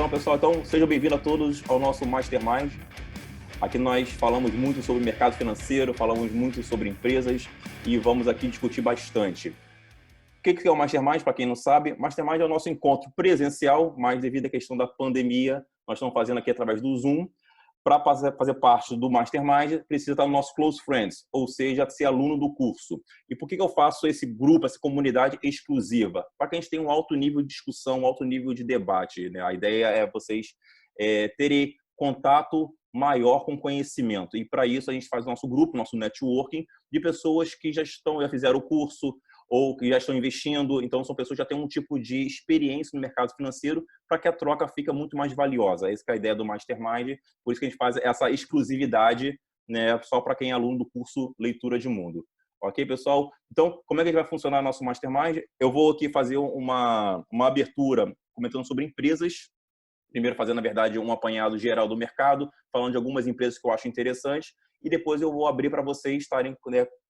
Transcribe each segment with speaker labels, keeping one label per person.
Speaker 1: pessoal, sejam bem-vindos a todos ao nosso Mastermind. Aqui nós falamos muito sobre mercado financeiro, falamos muito sobre empresas e vamos aqui discutir bastante. O que é o Mastermind, para quem não sabe? Mastermind é o nosso encontro presencial, mas devido à questão da pandemia, nós estamos fazendo aqui através do Zoom. Para fazer parte do Mastermind, precisa estar no nosso Close Friends, ou seja, ser aluno do curso. E por que eu faço esse grupo, essa comunidade exclusiva? Para que a gente tenha um alto nível de discussão, um alto nível de debate, né? A ideia é vocês terem contato maior com conhecimento. E para isso a gente faz o nosso grupo, nosso networking, de pessoas que já fizeram o curso, ou que já estão investindo, então são pessoas que já têm um tipo de experiência no mercado financeiro para que a troca fique muito mais valiosa. Essa é a ideia do Mastermind, por isso que a gente faz essa exclusividade, né, só para quem é aluno do curso Leitura de Mundo. Ok, pessoal? Então, como é que vai funcionar nosso Mastermind? Eu vou aqui fazer uma abertura comentando sobre empresas, primeiro fazendo, na verdade, um apanhado geral do mercado, falando de algumas empresas que eu acho interessantes, e depois eu vou abrir para vocês estarem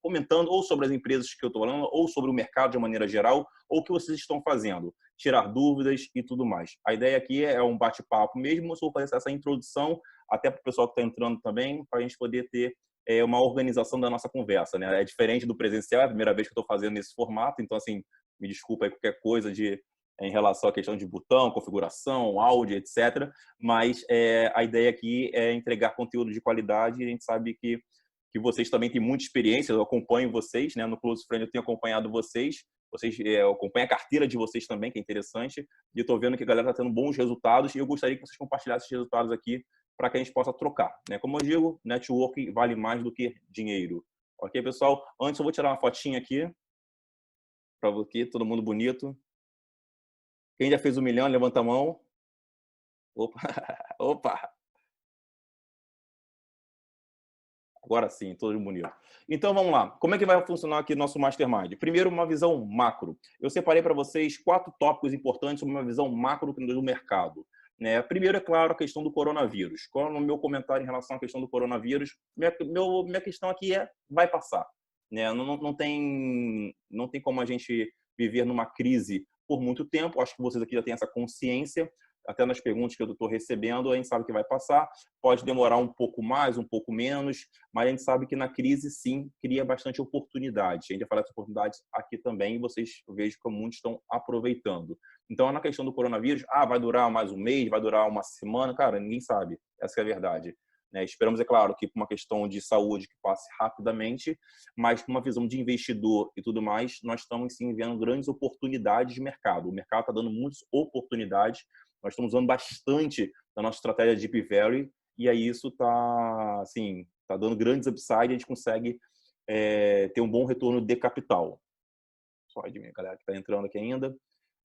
Speaker 1: comentando ou sobre as empresas que eu estou falando, ou sobre o mercado de maneira geral, ou o que vocês estão fazendo, tirar dúvidas e tudo mais. A ideia aqui é um bate-papo mesmo, eu vou fazer essa introdução até para o pessoal que está entrando também, para a gente poder ter uma organização da nossa conversa, né? É diferente do presencial, é a primeira vez que eu estou fazendo nesse formato, então, assim, me desculpa aí qualquer coisa em relação à questão de botão, configuração, áudio, etc. Mas a ideia aqui é entregar conteúdo de qualidade e a gente sabe que vocês também têm muita experiência, eu acompanho vocês, né? No Close Friend eu tenho acompanhado vocês eu acompanho a carteira de vocês também, que é interessante, e eu estou vendo que a galera está tendo bons resultados e eu gostaria que vocês compartilhassem esses resultados aqui para que a gente possa trocar, né? Como eu digo, networking vale mais do que dinheiro. Ok, pessoal? Antes eu vou tirar uma fotinha aqui, para aqui, todo mundo bonito. Quem já fez 1 milhão, levanta a mão. Opa, opa. Agora sim, todo bonito. Então, vamos lá. Como é que vai funcionar aqui nosso Mastermind? Primeiro, uma visão macro. Eu separei para vocês 4 tópicos importantes sobre uma visão macro do mercado. Né? Primeiro, é claro, a questão do coronavírus. Qual é o meu comentário em relação à questão do coronavírus? Minha questão aqui vai passar. Né? Não tem como a gente viver numa crise por muito tempo. Acho que vocês aqui já têm essa consciência. Até nas perguntas que eu estou recebendo, a gente sabe que vai passar. Pode demorar um pouco mais, um pouco menos, mas a gente sabe que na crise, sim, cria bastante oportunidade. A gente vai falar dessas oportunidades aqui também e vocês, eu vejo que muitos estão aproveitando. Então, na questão do coronavírus, vai durar mais um mês, vai durar uma semana? Cara, ninguém sabe. Essa é a verdade. Né? Esperamos, é claro, que por uma questão de saúde que passe rapidamente, mas com uma visão de investidor e tudo mais, nós estamos, sim, vendo grandes oportunidades de mercado. O mercado está dando muitas oportunidades. Nós estamos usando bastante da nossa estratégia de Deep Value e aí isso está assim, dando grandes upside e a gente consegue ter um bom retorno de capital. Só de mim, galera que está entrando aqui ainda.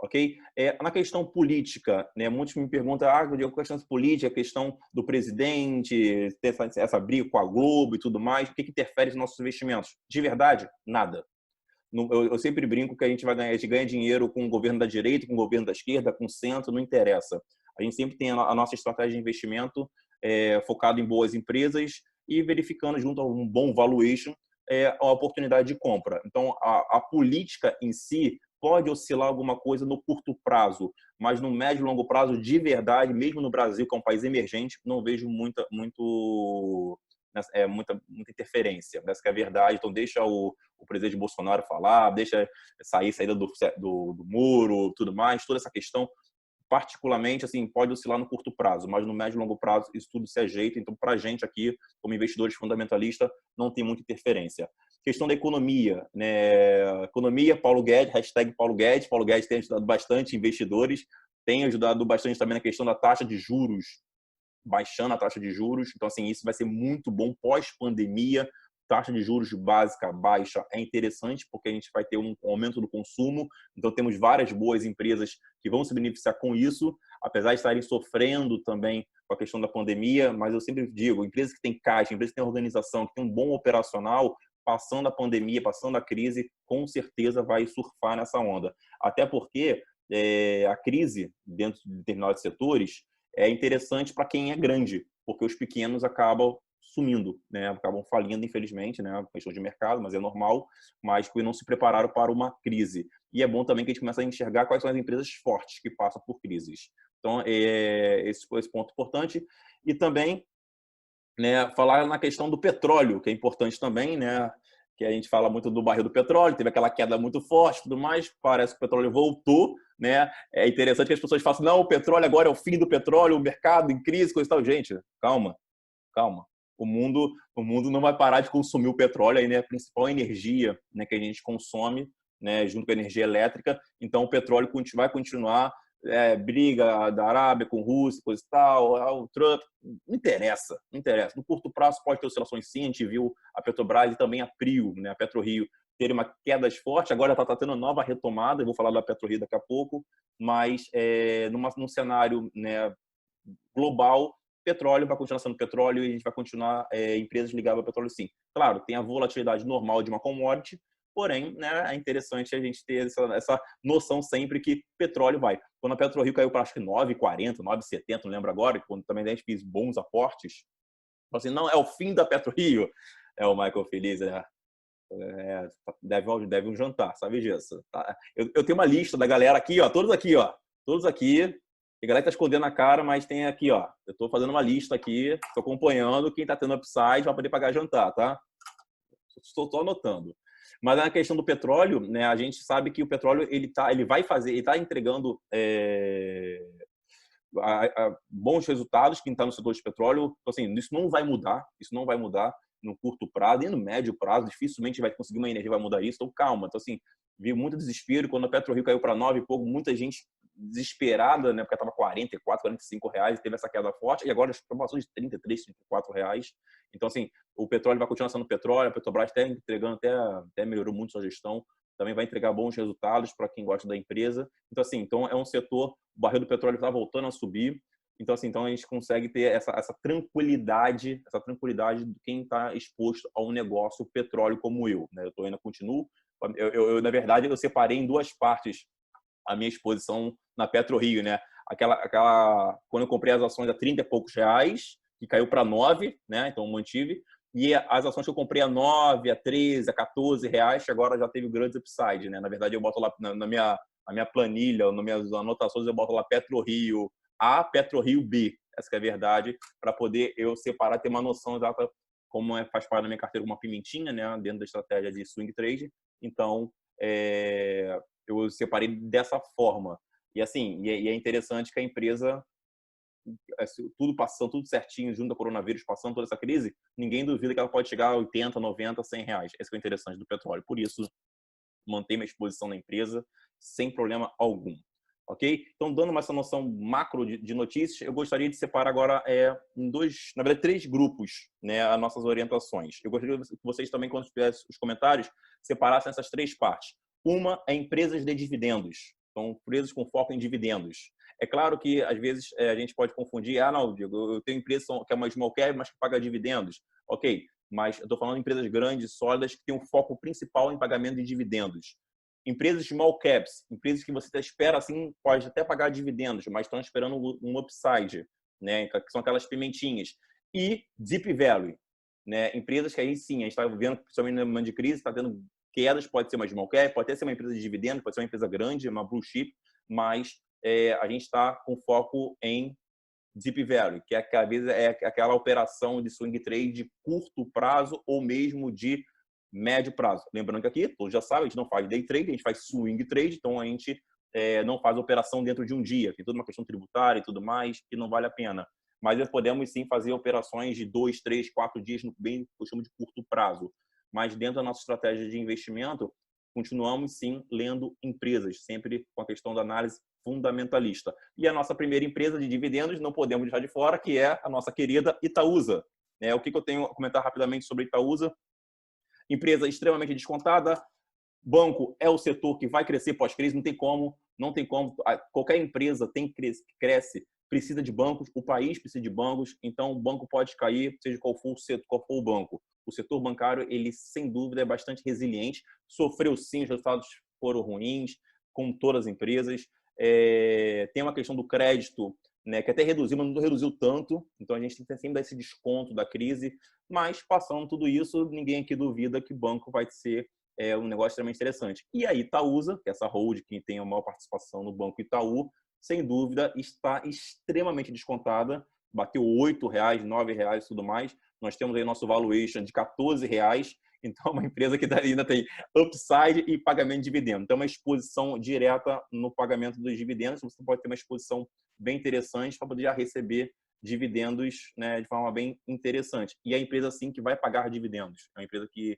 Speaker 1: Ok? Na questão política, né, muitos me perguntam, Diego, a questão política, a questão do presidente, ter essa briga com a Globo e tudo mais, o que interfere nos nossos investimentos? De verdade, nada. Eu sempre brinco que a gente ganha dinheiro com o governo da direita, com o governo da esquerda, com o centro, não interessa. A gente sempre tem a nossa estratégia de investimento focado em boas empresas e verificando junto a um bom valuation a oportunidade de compra. Então, a política em si pode oscilar alguma coisa no curto prazo, mas no médio e longo prazo, de verdade, mesmo no Brasil, que é um país emergente, não vejo muita interferência. Essa que é a verdade. Então, deixa o presidente Bolsonaro falar, deixa saída do muro, tudo mais, toda essa questão, particularmente, assim, pode oscilar no curto prazo, mas no médio e longo prazo isso tudo se ajeita. Então, para a gente aqui, como investidores fundamentalistas, não tem muita interferência. Questão da economia, né? Economia, Paulo Guedes, hashtag Paulo Guedes. Paulo Guedes tem ajudado bastante investidores, tem ajudado bastante também na questão da taxa de juros, baixando a taxa de juros. Então, assim, isso vai ser muito bom pós-pandemia. Taxa de juros básica baixa é interessante porque a gente vai ter um aumento do consumo. Então, temos várias boas empresas que vão se beneficiar com isso, apesar de estarem sofrendo também com a questão da pandemia. Mas eu sempre digo, empresas que têm caixa, empresas que têm organização, que têm um bom operacional, passando a pandemia, passando a crise, com certeza vai surfar nessa onda. Até porque a crise dentro de determinados setores é interessante para quem é grande, porque os pequenos acabam sumindo, né? Acabam falindo, infelizmente, né? Questão de mercado, mas é normal, mas que não se prepararam para uma crise. E é bom também que a gente comece a enxergar quais são as empresas fortes que passam por crises. Então, esse ponto importante. E também, né, falar na questão do petróleo, que é importante também, né, que a gente fala muito do barril do petróleo, teve aquela queda muito forte e tudo mais, parece que o petróleo voltou, né? É interessante que as pessoas façam, não, o petróleo agora é o fim do petróleo, o mercado em crise, coisa e tal. Gente, calma, calma. O mundo não vai parar de consumir o petróleo, aí, né? A principal energia, né, que a gente consome, né, junto com a energia elétrica. Então, o petróleo vai continuar. Briga da Arábia com Rússia, coisa e tal, o Trump, não interessa, não interessa. No curto prazo pode ter oscilações sim, a gente viu a Petrobras e também a PRIO, né, a PetroRio, ter uma queda forte, agora está tendo nova retomada, eu vou falar da PetroRio daqui a pouco, mas num cenário, né, global, petróleo vai continuar sendo petróleo e a gente vai continuar empresas ligadas ao petróleo sim. Claro, tem a volatilidade normal de uma commodity, porém, né, é interessante a gente ter essa noção sempre que petróleo vai. Quando a PetroRio caiu para acho que 9,40, 9,70, não lembro agora, quando também a gente fez bons aportes, assim, não, é o fim da PetroRio. É o Michael Feliz, deve um jantar, sabe disso. Tá? Eu tenho uma lista da galera aqui, ó, todos aqui. A galera tá escondendo a cara, mas tem aqui, ó. Eu estou fazendo uma lista aqui, estou acompanhando quem está tendo upside para poder pagar jantar, tá? Estou anotando. Mas na questão do petróleo, né, a gente sabe que o petróleo ele está entregando bons resultados quem está no setor de petróleo. Então, assim, isso não vai mudar no curto prazo e no médio prazo, dificilmente vai conseguir uma energia vai mudar isso. Então, calma. Então, assim, vi muito desespero quando a PetroRio caiu para 9 e pouco, muita gente desesperada, né, porque estava 44, 45 reais, teve essa queda forte, e agora as promoções de 33, 34 reais. Então, assim, o petróleo vai continuar sendo petróleo, a Petrobras está entregando, até melhorou muito sua gestão, também vai entregar bons resultados para quem gosta da empresa. Então, assim, então é um setor, o barril do petróleo está voltando a subir, então, assim, então a gente consegue ter essa tranquilidade de quem está exposto a um negócio petróleo como eu, né? Eu ainda continuo, na verdade, eu separei em duas partes a minha exposição na PetroRio, né? Quando eu comprei as ações a 30 e poucos reais, que caiu para 9, né? Então eu mantive. E as ações que eu comprei a 9, a 13, a 14 reais, que agora já teve o grande upside, né? Na verdade, eu boto lá na minha planilha, nas minhas anotações, eu boto lá PetroRio A, PetroRio B. Essa que é a verdade, para poder eu separar, ter uma noção exata como faz parte da minha carteira uma pimentinha, né? Dentro da estratégia de swing trade. Então, eu separei dessa forma. E assim, é interessante que a empresa, tudo certinho, junto ao coronavírus, passando toda essa crise, ninguém duvida que ela pode chegar a 80, 90, 100 reais. Esse que é o interessante do petróleo. Por isso, manter minha exposição na empresa sem problema algum. Ok? Então, dando essa noção macro de notícias, eu gostaria de separar agora em na verdade, 3 grupos, né, as nossas orientações. Eu gostaria que vocês também, quando fizessem os comentários, separassem essas 3 partes. Uma é empresas de dividendos. Então, empresas com foco em dividendos. É claro que, às vezes, a gente pode confundir. Não, Diego, eu tenho empresa que é uma small cap, mas que paga dividendos. Ok, mas eu estou falando de empresas grandes, sólidas, que têm um foco principal em pagamento de dividendos. Empresas small caps, empresas que você espera, assim, pode até pagar dividendos, mas estão esperando um upside, né? Que são aquelas pimentinhas. E Deep Value, né? Empresas que aí sim, a gente está vendo, principalmente no momento de crise, está tendo quedas, pode ser uma small cap, pode até ser uma empresa de dividendos, pode ser uma empresa grande, uma blue chip, mas a gente está com foco em Deep Value, que às vezes é aquela operação de swing trade de curto prazo ou mesmo de médio prazo. Lembrando que aqui, todos já sabem, a gente não faz day trade, a gente faz swing trade, então a gente não faz operação dentro de um dia, tem toda uma questão tributária e tudo mais, que não vale a pena. Mas podemos sim fazer operações de 2, 3, 4 dias, bem, eu chamo de curto prazo. Mas dentro da nossa estratégia de investimento, continuamos sim lendo empresas, sempre com a questão da análise fundamentalista. E a nossa primeira empresa de dividendos, não podemos deixar de fora, que é a nossa querida Itaúsa. O que eu tenho a comentar rapidamente sobre Itaúsa? Empresa extremamente descontada. Banco é o setor que vai crescer pós-crise, não tem como. Qualquer empresa cresce, precisa de bancos, o país precisa de bancos, então o banco pode cair, seja qual for o banco. O setor bancário, ele sem dúvida é bastante resiliente, sofreu sim, os resultados foram ruins, como todas as empresas. Tem uma questão do crédito, né, que até reduziu, mas não reduziu tanto, então a gente tem que sempre dar esse desconto da crise, mas passando tudo isso, ninguém aqui duvida que banco vai ser um negócio extremamente interessante. E a Itaúsa, que é essa hold que tem a maior participação no Banco Itaú, sem dúvida, está extremamente descontada. Bateu R$ 8, R$ 9 e tudo mais. Nós temos aí nosso valuation de R$ 14. Então, uma empresa que ainda tem upside e pagamento de dividendo. Então, uma exposição direta no pagamento dos dividendos. Você pode ter uma exposição bem interessante para poder já receber dividendos, né, de forma bem interessante. E a empresa, sim, que vai pagar dividendos. É uma empresa que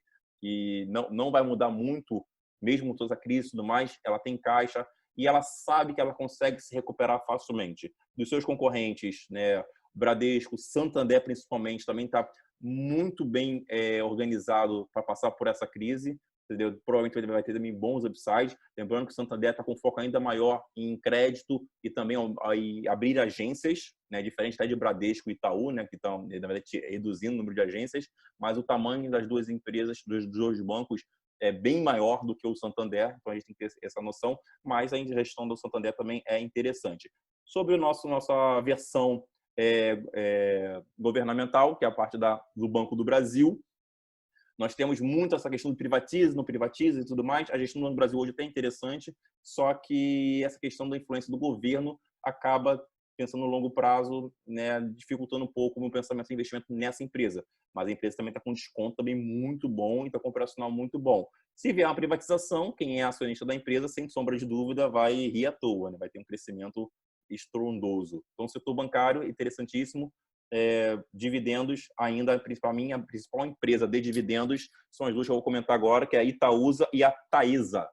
Speaker 1: não vai mudar muito, mesmo com toda a crise e tudo mais. Ela tem caixa e ela sabe que ela consegue se recuperar facilmente. Dos seus concorrentes, né, Bradesco, Santander, principalmente, também está muito bem organizado para passar por essa crise, entendeu? Provavelmente vai ter também bons upsides. Lembrando que o Santander está com foco ainda maior em crédito e também abrir agências, né? Diferente até de Bradesco e Itaú, né? Que estão, na verdade, reduzindo o número de agências, mas o tamanho das duas empresas, dos dois bancos, é bem maior do que o Santander, então a gente tem que ter essa noção, mas a gestão do Santander também é interessante. Sobre nossa versão governamental, que é a parte do Banco do Brasil. Nós temos muito essa questão do privatiza, não privatiza e tudo mais. A gestão do Banco do Brasil hoje é até interessante, só que essa questão da influência do governo acaba, pensando no longo prazo, né, dificultando um pouco o meu pensamento de investimento nessa empresa. Mas a empresa também está com um desconto também muito bom e está com um operacional muito bom. Se vier uma privatização, quem é acionista da empresa, sem sombra de dúvida, vai rir à toa, né? Vai ter um crescimento estrondoso. Então, o setor bancário, interessantíssimo. Dividendos, ainda, para mim, a principal empresa de dividendos são as duas que eu vou comentar agora, que é a Itaúsa e a Taesa.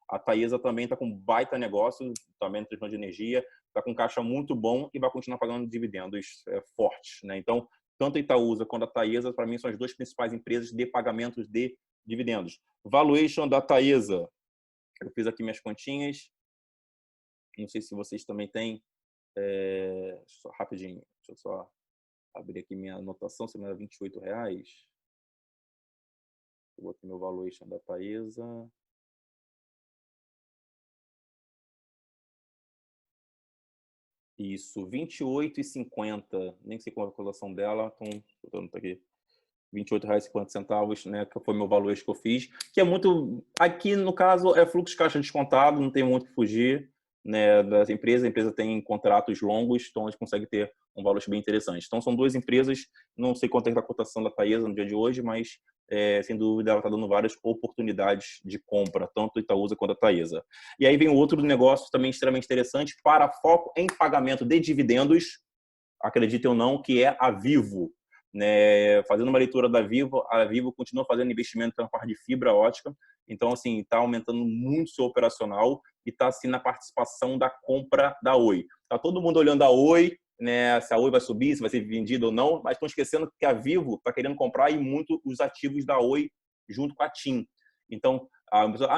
Speaker 1: A Taesa também está com baita negócio, também na questão de energia, está com caixa muito bom e vai continuar pagando dividendos fortes, né? Então, tanto a Itaúsa quanto a Taesa, para mim, são as duas principais empresas de pagamentos de dividendos. Valuation da Taesa, eu fiz aqui minhas continhas, não sei se vocês também têm, só rapidinho, deixa eu só abrir aqui minha anotação, se não era R$ 28. Eu botei meu valuation da Taesa. Isso, 28,50. Nem sei qual é a colação dela, então, botando aqui. R$ 28,50, né, que foi meu valuation que eu fiz, que é muito, aqui no caso é fluxo de caixa descontado, não tem muito que fugir, né, das empresas. A empresa tem contratos longos, então a gente consegue ter um valuation bem interessante. Então são duas empresas, não sei quanto é a cotação da Taesa no dia de hoje, mas sem dúvida ela está dando várias oportunidades de compra, tanto a Itaúsa quanto a Taesa. E aí vem outro negócio também extremamente interessante, para foco em pagamento de dividendos, acreditem ou não, que é a Vivo. Né, fazendo uma leitura da Vivo, a Vivo continua fazendo investimento na parte de fibra ótica, então assim está aumentando muito seu operacional e está assim na participação da compra da Oi. Tá todo mundo olhando a Oi, né, se a Oi vai subir, se vai ser vendida ou não, mas estão esquecendo que a Vivo está querendo comprar aí muito os ativos da Oi junto com a TIM. Então,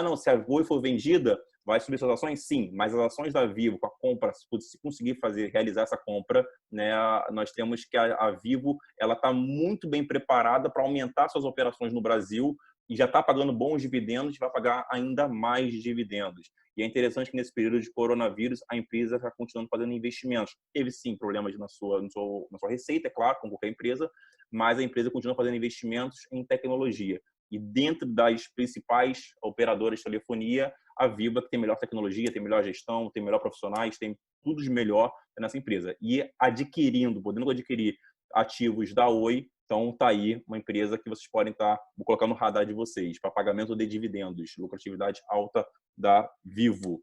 Speaker 1: não, se a Oi for vendida, vai subir suas ações? Sim, mas as ações da Vivo, com a compra, se conseguir realizar essa compra, né, nós temos que a Vivo ela está muito bem preparada para aumentar suas operações no Brasil e já está pagando bons dividendos e vai pagar ainda mais dividendos. E é interessante que nesse período de coronavírus a empresa está continuando fazendo investimentos. Teve sim problemas na sua receita, é claro, como qualquer empresa, mas a empresa continua fazendo investimentos em tecnologia. E dentro das principais operadoras de telefonia, a Vivo que tem melhor tecnologia, tem melhor gestão, tem melhor profissionais, tem tudo de melhor nessa empresa. E podendo adquirir ativos da Oi, então tá aí uma empresa que vocês podem vou colocar no radar de vocês, para pagamento de dividendos, lucratividade alta da Vivo.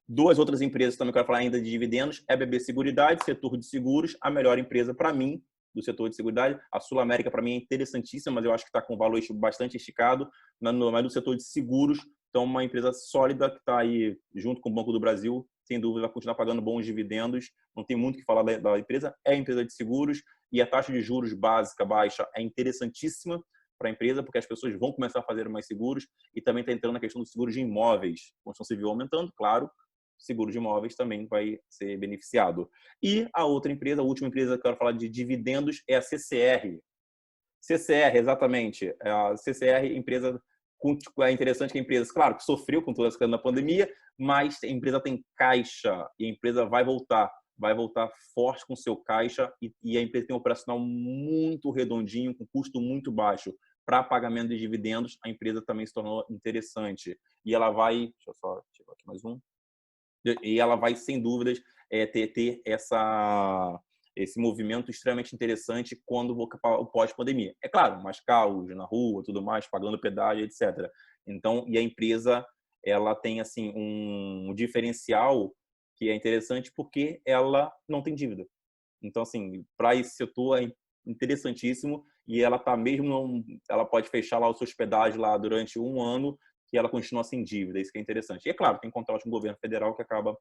Speaker 1: Duas outras empresas também que eu quero falar ainda de dividendos, é BB Seguridade, setor de seguros, a melhor empresa para mim do setor de seguridade. A Sul América para mim é interessantíssima, mas eu acho que está com um valor bastante esticado, mas no setor de seguros, então uma empresa sólida que está aí junto com o Banco do Brasil, sem dúvida vai continuar pagando bons dividendos, não tem muito o que falar da empresa, é empresa de seguros e a taxa de juros básica baixa é interessantíssima para a empresa, porque as pessoas vão começar a fazer mais seguros e também está entrando na questão dos seguros de imóveis, construção civil aumentando, claro, seguro de imóveis também vai ser beneficiado. E a outra empresa, a última empresa que eu quero falar de dividendos é a CCR. CCR, exatamente. A CCR, empresa é interessante que a empresa, claro, que sofreu com toda essa questão da pandemia, mas a empresa tem caixa e a empresa vai voltar forte com seu caixa e a empresa tem um operacional muito redondinho, com custo muito baixo. Para pagamento de dividendos, a empresa também se tornou interessante. E ela vai... Deixa eu só tirar aqui mais um. E ela vai, sem dúvidas, ter esse movimento extremamente interessante quando o pós-pandemia. É claro, mais caos na rua, tudo mais, pagando pedágio, etc. Então, e a empresa, ela tem assim um diferencial que é interessante porque ela não tem dívida. Então, assim, para esse setor é interessantíssimo e ela tá mesmo, ela pode fechar lá o seu hospedagem lá durante um ano que ela continua sem dívida, isso que é interessante. E é claro, tem contrato com o governo federal que acaba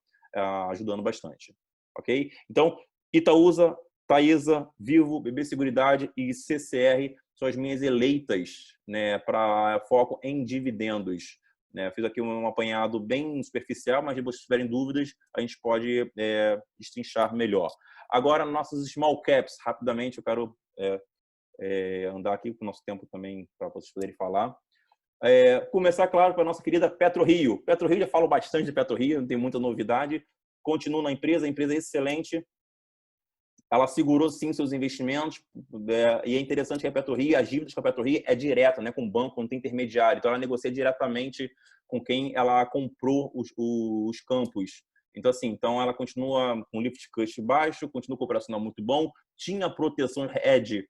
Speaker 1: ajudando bastante, ok? Então, Itaúsa, Taesa, Vivo, BB Seguridade e CCR são as minhas eleitas, né, para foco em dividendos. Né? Fiz aqui um apanhado bem superficial, mas se vocês tiverem dúvidas, a gente pode destrinchar melhor. Agora, nossos small caps, rapidamente, eu quero andar aqui com o nosso tempo também para vocês poderem falar. Começar, claro, para a nossa querida PetroRio. PetroRio, já falo bastante de PetroRio, não tem muita novidade. Continuo na empresa, a empresa é excelente. Ela segurou, sim, seus investimentos. E é interessante que a PetroRio, as dívidas com a PetroRio é direta, né, com o banco, não tem intermediário. Então, ela negocia diretamente com quem ela comprou os campos. Então, assim, então ela continua com lift cost baixo, continua com o operacional muito bom, tinha proteção hedge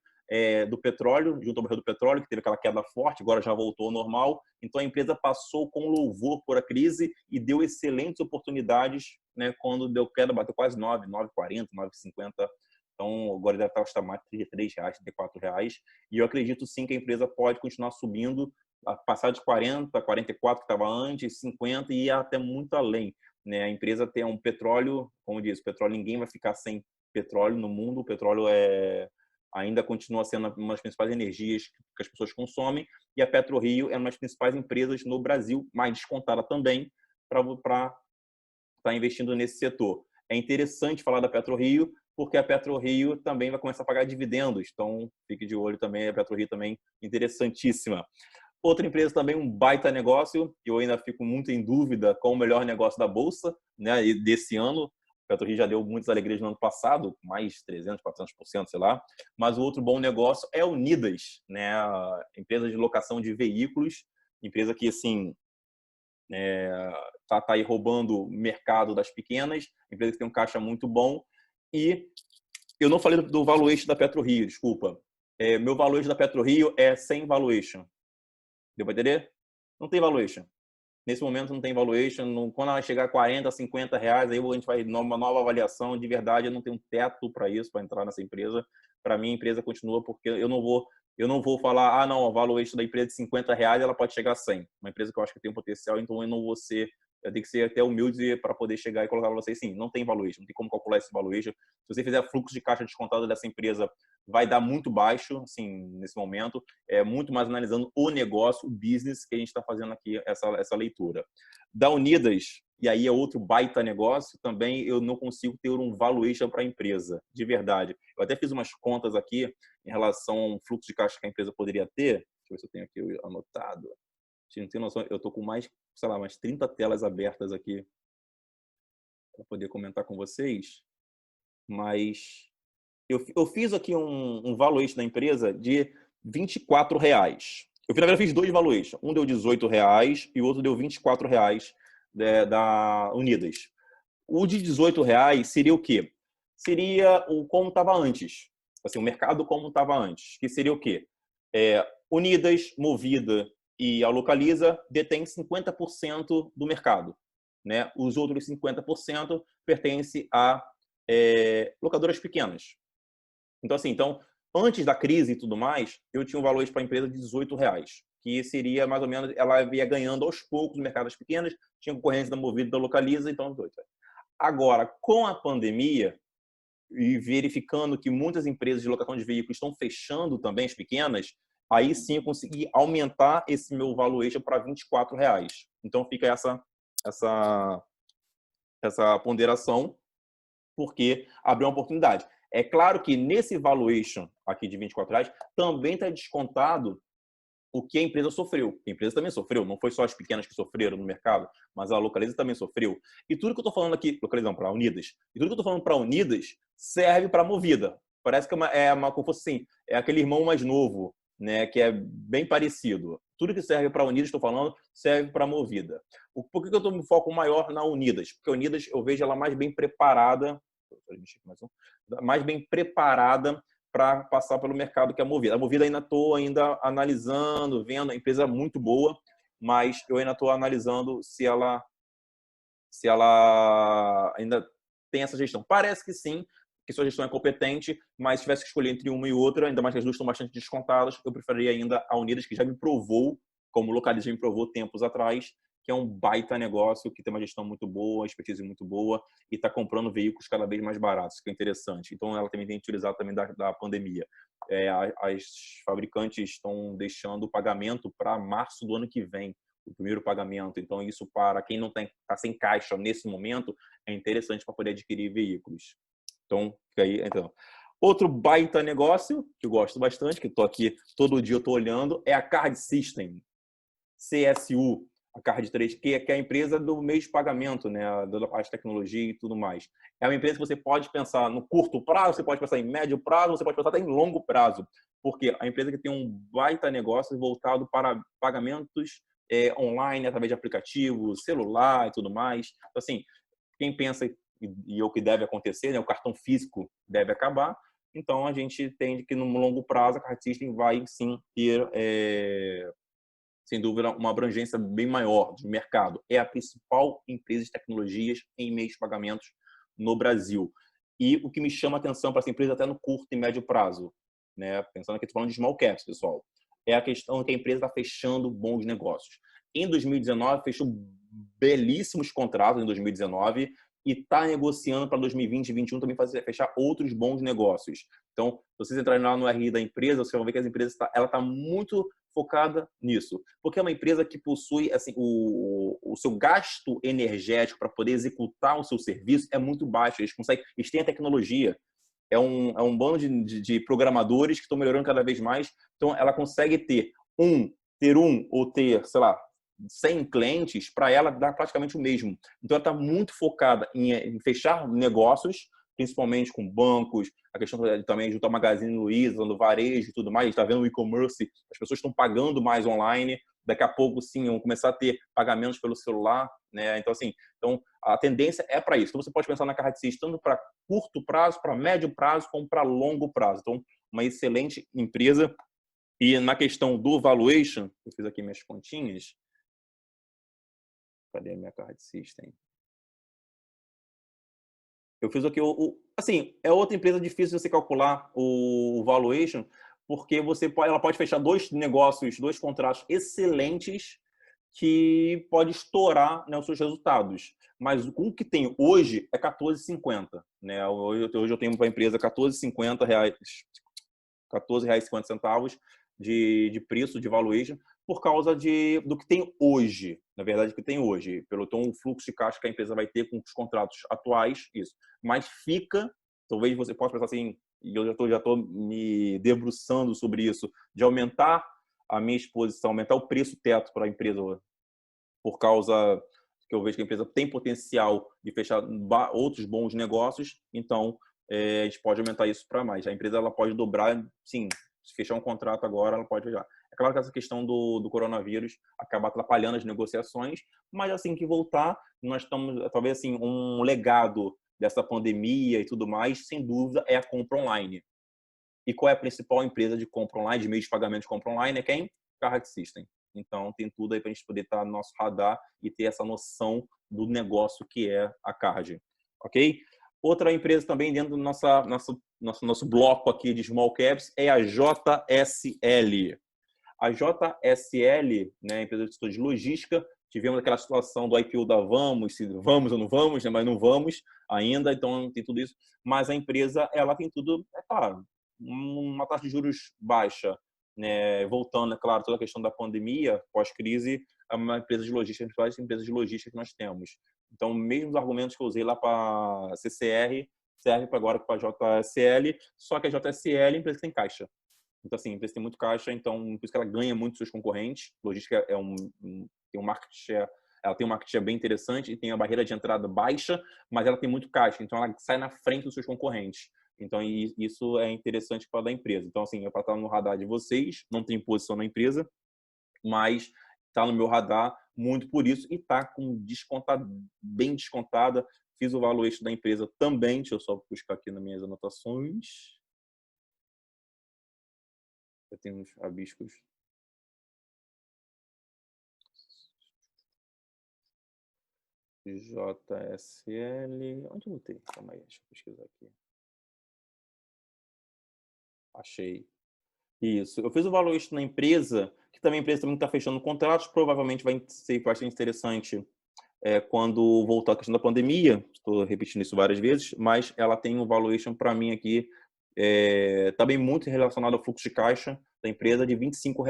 Speaker 1: do petróleo, junto ao barril do petróleo, que teve aquela queda forte, agora já voltou ao normal. Então, a empresa passou com louvor por a crise e deu excelentes oportunidades, né, quando deu queda, bateu quase 9, 9,40, 9,50. Então, agora deve estar o estamate de R$33, R$34. E eu acredito, sim, que a empresa pode continuar subindo, passar de 40, 44 que estava antes, 50 e ir até muito além. Né? A empresa tem um petróleo, como eu disse, o petróleo, ninguém vai ficar sem petróleo no mundo. O petróleo ainda continua sendo uma das principais energias que as pessoas consomem. E a PetroRio é uma das principais empresas no Brasil, mais descontada também, para estar investindo nesse setor. É interessante falar da PetroRio, porque a PetroRio também vai começar a pagar dividendos. Então, fique de olho também, a PetroRio também interessantíssima. Outra empresa também, um baita negócio, eu ainda fico muito em dúvida qual o melhor negócio da Bolsa, né, desse ano. A PetroRio já deu muitas alegrias no ano passado, mais 300%, 400%, sei lá. Mas o outro bom negócio é a Unidas, né, a empresa de locação de veículos, empresa que, assim, tá aí roubando o mercado das pequenas, empresa que tem um caixa muito bom. E eu não falei do valuation da PetroRio, desculpa. Meu valuation da PetroRio é sem valuation. Deu para entender? Não tem valuation. Nesse momento não tem valuation. Quando ela chegar a 40, 50 reais, aí a gente vai uma nova avaliação. De verdade, eu não tenho teto para isso, para entrar nessa empresa. Para mim, a empresa continua, porque eu não vou falar, não, a valuation da empresa de 50 reais, ela pode chegar a 100. Uma empresa que eu acho que tem um potencial, então eu tenho que ser até humilde para poder chegar e colocar para vocês, sim, não tem valuation, não tem como calcular esse valuation. Se você fizer fluxo de caixa descontado dessa empresa, vai dar muito baixo, assim, nesse momento. É muito mais analisando o negócio, o business, que a gente está fazendo aqui essa leitura. Da Unidas, e aí é outro baita negócio, também eu não consigo ter um valuation para a empresa, de verdade. Eu até fiz umas contas aqui em relação ao fluxo de caixa que a empresa poderia ter. Deixa eu ver se eu tenho aqui anotado. Você não tem noção, eu estou com mais 30 telas abertas aqui para poder comentar com vocês, mas eu fiz aqui um valuation da empresa de R$24. Eu, na verdade, fiz dois valuations. Um deu R$18 e o outro deu R$24 da Unidas. O de R$18 seria o quê? Seria o como estava antes. Assim, o mercado como estava antes. Que seria o quê? Unidas, Movida e a Localiza detêm 50% do mercado. Né? Os outros 50% pertencem a locadoras pequenas. Então, assim, antes da crise e tudo mais, eu tinha um valor para a empresa de R$18, que seria mais ou menos, ela ia ganhando aos poucos no mercado das pequenas, tinha concorrência da Movida, da Localiza, então R$18. Agora, com a pandemia, e verificando que muitas empresas de locação de veículos estão fechando também, as pequenas, aí sim eu consegui aumentar esse meu valuation para R$24. Então fica essa ponderação, porque abriu uma oportunidade. É claro que nesse valuation aqui de R$24 também está descontado o que a empresa sofreu. A empresa também sofreu, não foi só as pequenas que sofreram no mercado, mas a Localiza também sofreu. E tudo que eu estou falando aqui, Localiza não, para a Unidas, e tudo que eu estou falando para a Unidas serve para a Movida. Parece que como fosse assim, é aquele irmão mais novo. né, que é bem parecido. Tudo que serve para a Unidas, estou falando, serve para a Movida. Por que eu estou me foco maior na Unidas? Porque a Unidas eu vejo ela mais bem preparada, mais bem preparada para passar pelo mercado que a Movida. A Movida ainda estou analisando, vendo, a empresa é muito boa, mas eu ainda estou analisando se ela ainda tem essa gestão. Parece que sim, que sua gestão é competente, mas se tivesse que escolher entre uma e outra, ainda mais que as duas estão bastante descontadas, eu preferiria ainda a Unidas, que já me provou, como Localiza me provou tempos atrás, que é um baita negócio, que tem uma gestão muito boa, expertise muito boa, e está comprando veículos cada vez mais baratos, que é interessante. Então, ela também tem utilizado também da pandemia. As fabricantes estão deixando o pagamento para março do ano que vem, o primeiro pagamento. Então, isso para quem não está sem caixa nesse momento, é interessante para poder adquirir veículos. Então, fica aí. Então, outro baita negócio que eu gosto bastante, que estou aqui todo dia eu estou olhando, é a Card System, CSU, a Card 3, que é a empresa do meio de pagamento, né, da parte de tecnologia e tudo mais. É uma empresa que você pode pensar no curto prazo, você pode pensar em médio prazo, você pode pensar até em longo prazo, porque a empresa que tem um baita negócio voltado para pagamentos online, através de aplicativos, celular e tudo mais. Então, assim, quem pensa e o que deve acontecer, né, o cartão físico deve acabar, então a gente entende que no longo prazo a Card System vai sim ter, sem dúvida, uma abrangência bem maior de mercado. É a principal empresa de tecnologias em meios de pagamentos no Brasil. E o que me chama a atenção para essa empresa até no curto e médio prazo, né, pensando aqui, estou falando de small caps, pessoal, é a questão que a empresa está fechando bons negócios. Em 2019, fechou belíssimos contratos em 2019 e está negociando para 2020 e 2021 também fechar outros bons negócios. Então, se vocês entrarem lá no RI da empresa, vocês vão ver que a empresa está muito focada nisso. Porque é uma empresa que possui assim, o seu gasto energético para poder executar o seu serviço é muito baixo. Eles têm a tecnologia. É um bando de programadores que estão melhorando cada vez mais. Então, ela consegue ter ou ter, sei lá, 100 clientes, para ela dá praticamente o mesmo. Então, ela está muito focada em fechar negócios, principalmente com bancos, a questão também junto ao Magazine Luiza, no varejo e tudo mais. A gente está vendo o e-commerce, as pessoas estão pagando mais online. Daqui a pouco, sim, vão começar a ter pagamentos pelo celular, né? Então, assim, a tendência é para isso. Então, você pode pensar na Card System tanto para curto prazo, para médio prazo, como para longo prazo. Então, uma excelente empresa. E na questão do valuation, eu fiz aqui minhas continhas. Cadê a minha Card System? Eu fiz aqui assim, é outra empresa difícil de você calcular o valuation, porque ela pode fechar dois negócios, dois contratos excelentes que pode estourar, né, os seus resultados. Mas com o que tem hoje é 14,50, né? Hoje eu tenho para a empresa R$ 14,50 de preço de valuation por causa do que tem hoje, na verdade, o que tem hoje, pelo o fluxo de caixa que a empresa vai ter com os contratos atuais, isso. Mas talvez você possa pensar assim, e eu já estou me debruçando sobre isso, de aumentar a minha exposição, aumentar o preço teto para a empresa, por causa que eu vejo que a empresa tem potencial de fechar outros bons negócios, então a gente pode aumentar isso para mais. A empresa ela pode dobrar, sim, se fechar um contrato agora, ela pode fechar. É claro que essa questão do coronavírus acaba atrapalhando as negociações, mas assim que voltar, nós estamos, talvez assim, um legado dessa pandemia e tudo mais, sem dúvida, é a compra online. E qual é a principal empresa de compra online, de meio de pagamento de compra online? É quem? Card System. Então, tem tudo aí para a gente poder estar no nosso radar e ter essa noção do negócio que é a Card. Ok? Outra empresa também dentro do nosso bloco aqui de small caps é a JSL. A JSL, né, empresa de setor de logística, tivemos aquela situação do IPO da Vamos, se vamos ou não vamos, né, mas não vamos ainda, então tem tudo isso. Mas a empresa, ela tem tudo, uma taxa de juros baixa, né, voltando, é claro, toda a questão da pandemia, pós-crise, é uma empresa de logística, a principal empresa de logística que nós temos. Então, mesmo os argumentos que eu usei lá para a CCR, serve para agora para a JSL, só que a JSL é a empresa que tem caixa. Então, assim, a empresa tem muito caixa, então por isso que ela ganha muito dos seus concorrentes. Logística tem um market share, ela tem um market share bem interessante e tem a barreira de entrada baixa, mas ela tem muito caixa, então ela sai na frente dos seus concorrentes. Então, isso é interessante para da empresa. Então, assim, é para estar no radar de vocês, não tem posição na empresa, mas está no meu radar muito por isso e está com descontada, bem descontada. Fiz o valuation da empresa também, deixa eu só buscar aqui nas minhas anotações. Eu tenho uns rabiscos. JSL. Onde eu botei? Calma aí, deixa eu pesquisar aqui. Achei. Isso. Eu fiz o valuation na empresa, que também a empresa também está fechando contratos, provavelmente vai ser bastante interessante quando voltar a questão da pandemia. Estou repetindo isso várias vezes, mas ela tem um valuation para mim aqui também muito relacionado ao fluxo de caixa da empresa de R$ 25.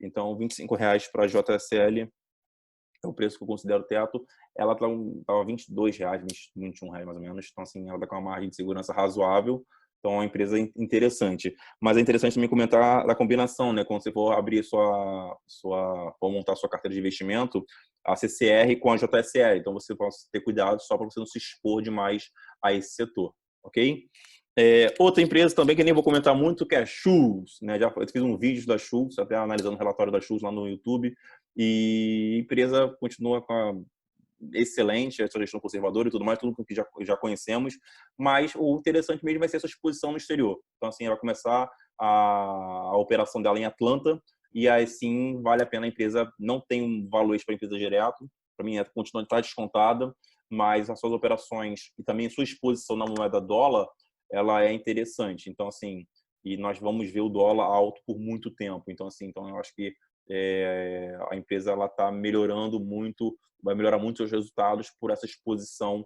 Speaker 1: Então, R$ 25 para a JSL é o preço que eu considero teto. Ela estava R$ 22, R$ 21 mais ou menos. Então, assim, ela está com uma margem de segurança razoável. Então, é uma empresa interessante. Mas é interessante também comentar a combinação, né? Quando você for abrir for montar sua carteira de investimento, a CCR com a JSL. Então, você pode ter cuidado só para você não se expor demais a esse setor, ok? Outra empresa também que nem vou comentar muito, que é a Schultz, né? Eu fiz um vídeo da Schultz, até analisando o relatório da Schultz lá no YouTube, e a empresa continua com a excelente, a sua gestão conservadora e tudo mais, tudo que já conhecemos, mas o interessante mesmo vai ser essa exposição no exterior. Então, assim, ela vai começar a operação dela em Atlanta, e aí sim vale a pena a empresa, não tem um valor para a empresa direto, para mim continua de estar descontada, mas as suas operações e também a sua exposição na moeda dólar, ela é interessante. Então, assim, e nós vamos ver o dólar alto por muito tempo. Então, assim, eu acho que a empresa ela está melhorando muito, vai melhorar muito seus resultados por essa exposição,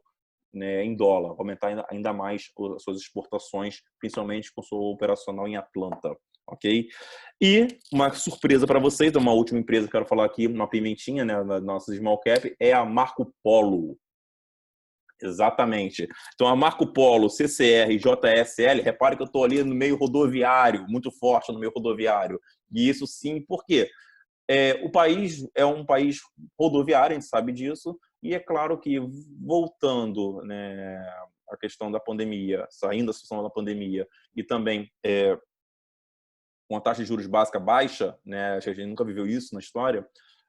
Speaker 1: né, em dólar, aumentar ainda mais as suas exportações, principalmente com sua operacional em Atlanta, ok? E uma surpresa para vocês, uma última empresa que eu quero falar aqui, uma pimentinha, né, da nossa small cap, é a Marco Polo. Exatamente. Então, a Marco Polo, CCR e JSL, repare que eu estou ali no meio rodoviário, muito forte no meio rodoviário. E isso sim, por quê? O país é um país rodoviário, a gente sabe disso, e é claro que, voltando, né, à questão da pandemia, saindo da situação da pandemia, e também com a taxa de juros básica baixa, né, a gente nunca viveu isso na história,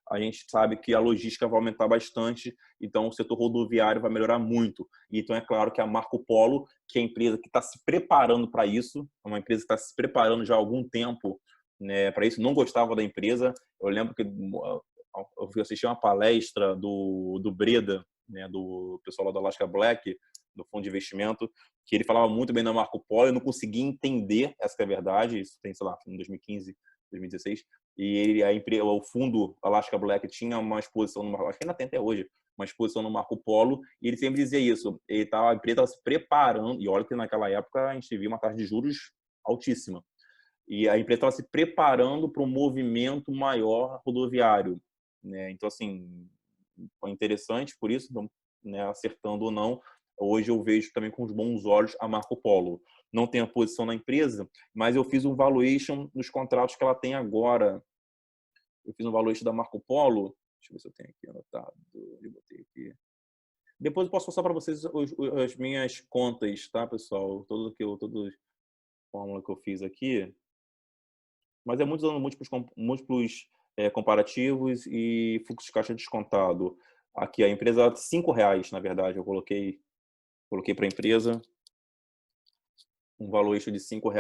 Speaker 1: a gente sabe que a logística vai aumentar bastante, então o setor rodoviário vai melhorar muito. Então é claro que a Marco Polo, que é a empresa que está se preparando para isso, é uma empresa que está se preparando já há algum tempo, né, para isso, não gostava da empresa. Eu lembro que eu fui assistir uma palestra do Breda, né, do pessoal lá do Alaska Black, do fundo de investimento, que ele falava muito bem da Marco Polo, eu não conseguia entender, essa que é a verdade, isso tem, sei lá, em 2015, 2016, e o fundo Alaska Black tinha uma exposição, acho que ainda tem até hoje, uma exposição no Marco Polo, e ele sempre dizia isso, a empresa estava se preparando, e olha que naquela época a gente via uma taxa de juros altíssima, e a empresa estava se preparando para um movimento maior rodoviário, né? Então, assim, foi interessante por isso, então, né, acertando ou não, hoje eu vejo também com os bons olhos a Marco Polo. Não tenho a posição na empresa, mas eu fiz um valuation nos contratos que ela tem agora. Eu fiz um valuation da Marco Polo. Deixa eu ver se eu tenho aqui anotado. Eu botei aqui. Depois eu posso passar para vocês as minhas contas, tá, pessoal? Toda a fórmula que eu fiz aqui. Mas é muito usando múltiplos comparativos e fluxo de caixa descontado. Aqui a empresa R$ 5, na verdade, eu coloquei para a empresa um valuation de R$ 5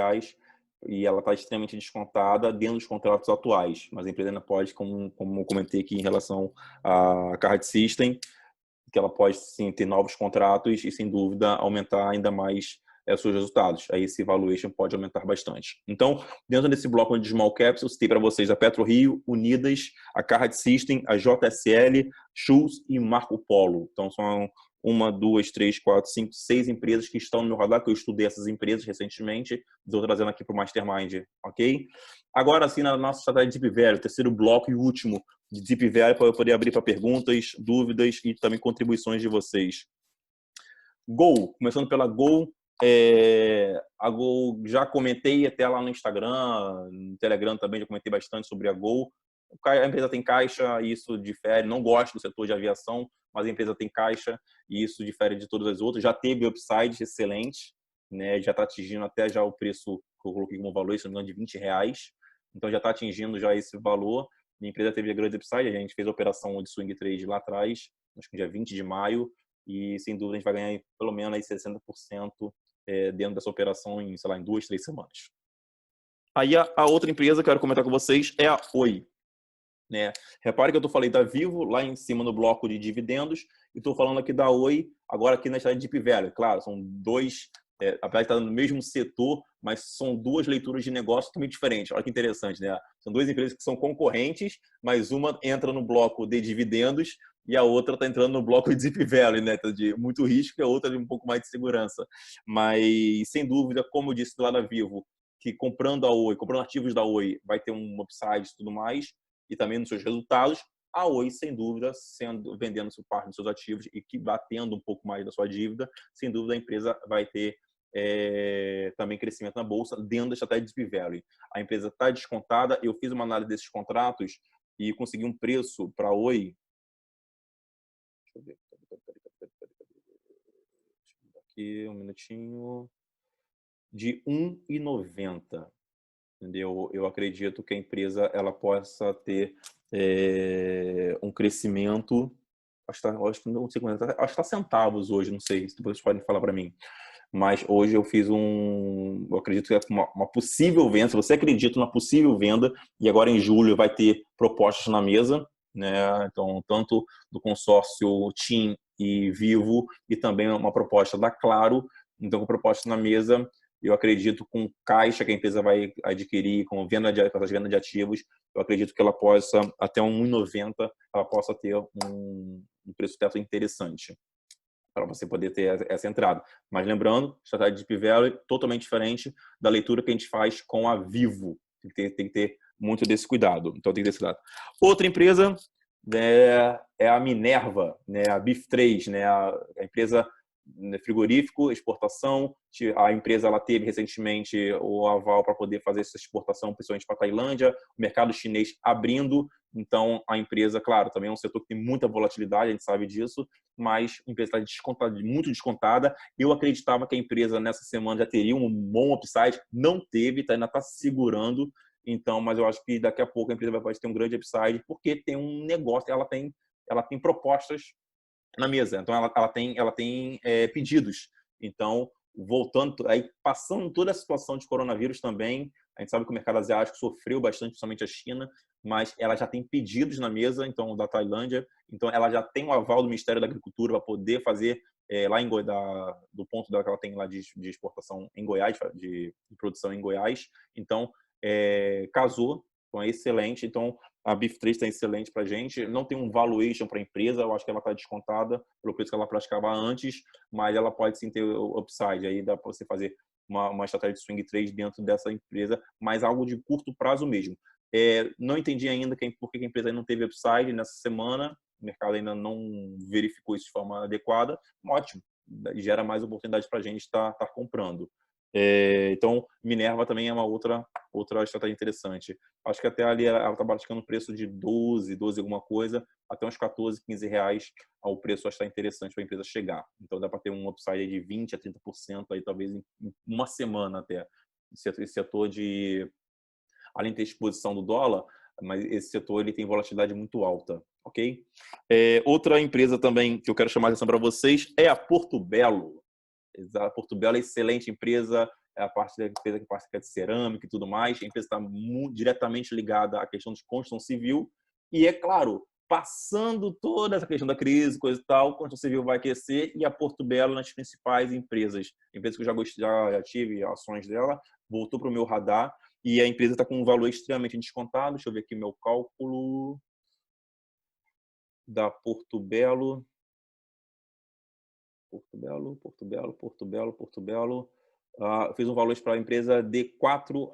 Speaker 1: e ela está extremamente descontada dentro dos contratos atuais. Mas a empresa ainda pode, como eu comentei aqui em relação à Card System, que ela pode sim ter novos contratos e, sem dúvida, aumentar ainda mais seus resultados. Aí esse valuation pode aumentar bastante. Então, dentro desse bloco de small caps, eu citei para vocês a PetroRio, Unidas, a Card System, a JSL, Schultz e Marco Polo. Então, são uma, duas, três, quatro, cinco, seis empresas que estão no meu radar, que eu estudei essas empresas recentemente, estou trazendo aqui para o Mastermind, ok? Agora, assim, na nossa estratégia de Deep Value, terceiro bloco e último de Deep Value, para eu poder abrir para perguntas, dúvidas e também contribuições de vocês. Gol, começando pela Gol. A Gol já comentei até lá no Instagram, no Telegram também já comentei bastante sobre a Gol. A empresa tem caixa e isso difere. Não gosto do setor de aviação, mas a empresa tem caixa e isso difere de todas as outras. Já teve upside excelente, né? Já está atingindo até já o preço que eu coloquei como valor, se não me engano, de R$ 20. Então já está atingindo já esse valor. A empresa teve grande upside, a gente fez a operação de swing trade lá atrás, acho que dia 20 de maio, e sem dúvida a gente vai ganhar pelo menos aí 60% dentro dessa operação em, sei lá, em 2, 3 semanas. Aí a outra empresa que eu quero comentar com vocês é a Oi, né? Repare que eu falei da Vivo lá em cima no bloco de dividendos e estou falando aqui da Oi agora aqui na estrada de Deep Value. Claro, são dois, apesar de estar no mesmo setor, mas são duas leituras de negócio totalmente diferentes. Olha que interessante, né? São duas empresas que são concorrentes, mas uma entra no bloco de dividendos e a outra está entrando no bloco de Deep Value, né? De muito risco e a outra de um pouco mais de segurança. Mas, sem dúvida, como eu disse lá na Vivo, que comprando a Oi, comprando ativos da Oi, vai ter um upside e tudo mais, e também nos seus resultados, a Oi, sem dúvida, vendendo parte dos seus ativos e que batendo um pouco mais da sua dívida, sem dúvida a empresa vai ter também crescimento na bolsa dentro da estratégia de Deep Value. A empresa está descontada, eu fiz uma análise desses contratos e consegui um preço para a Oi. Deixa eu ver. Aqui, um minutinho. De R$ 1,90. Entendeu? Eu acredito que a empresa ela possa ter um crescimento, acho que não sei quanto, acho que está centavos hoje, não sei, se depois vocês podem falar para mim. Mas hoje eu fiz eu acredito que é uma possível venda, se você acredita numa possível venda, e agora em julho vai ter propostas na mesa, né? Então, tanto do consórcio TIM e Vivo, e também uma proposta da Claro, então com proposta na mesa, eu acredito com caixa que a empresa vai adquirir, com essas vendas de ativos, eu acredito que ela possa, até um 1,90, ela possa ter um preço teto interessante para você poder ter essa entrada. Mas lembrando, estratégia de Deep Value totalmente diferente da leitura que a gente faz com a Vivo. Tem que ter muito desse cuidado. Então tem que ter esse cuidado. Outra empresa é a Minerva, né, a BIF3, né, a empresa frigorífico, exportação. A empresa ela teve recentemente o aval para poder fazer essa exportação, principalmente para a Tailândia, o mercado chinês abrindo. Então, a empresa, claro, também é um setor que tem muita volatilidade, a gente sabe disso, mas a empresa está descontada, muito descontada. Eu acreditava que a empresa nessa semana já teria um bom upside, não teve, ainda está segurando. Então, mas eu acho que daqui a pouco a empresa vai ter um grande upside, porque tem um negócio, ela tem propostas na mesa. Então, ela tem pedidos. Então, voltando, aí passando toda a situação de coronavírus também, a gente sabe que o mercado asiático sofreu bastante, principalmente a China, mas ela já tem pedidos na mesa, então, da Tailândia. Então, ela já tem o aval do Ministério da Agricultura para poder fazer lá em do ponto que ela tem lá de exportação em Goiás, de produção em Goiás. Então, casou, então é excelente. Então, a BIF3 está excelente para a gente. Não tem um valuation para a empresa, eu acho que ela está descontada pelo preço que ela praticava antes, mas ela pode sim ter o upside. Aí dá para você fazer uma estratégia de swing trade dentro dessa empresa, mas algo de curto prazo mesmo. Não entendi ainda por que a empresa ainda não teve upside nessa semana, o mercado ainda não verificou isso de forma adequada. Ótimo, gera mais oportunidade para a gente estar comprando. Então, Minerva também é uma outra estratégia interessante. Acho que até ali ela está praticando preço de 12 alguma coisa, até uns 14, 15 reais ao preço acho que está interessante para a empresa chegar. Então dá para ter um upside de 20 a 30% aí, talvez em uma semana até. Esse setor além de ter exposição do dólar, mas esse setor ele tem volatilidade muito alta, ok? Outra empresa também que eu quero chamar a atenção para vocês é a Portobello. A Portobello é excelente empresa, é a parte da empresa que participa de cerâmica e tudo mais. A empresa está diretamente ligada à questão de construção civil. E, é claro, passando toda essa questão da crise, coisa e tal, a construção civil vai aquecer e a Portobello nas principais empresas. Empresas que eu já tive ações dela, voltou para o meu radar e a empresa está com um valor extremamente descontado. Deixa eu ver aqui o meu cálculo da Portobello. Portobello. Fiz um valuation para a empresa de R$ 4.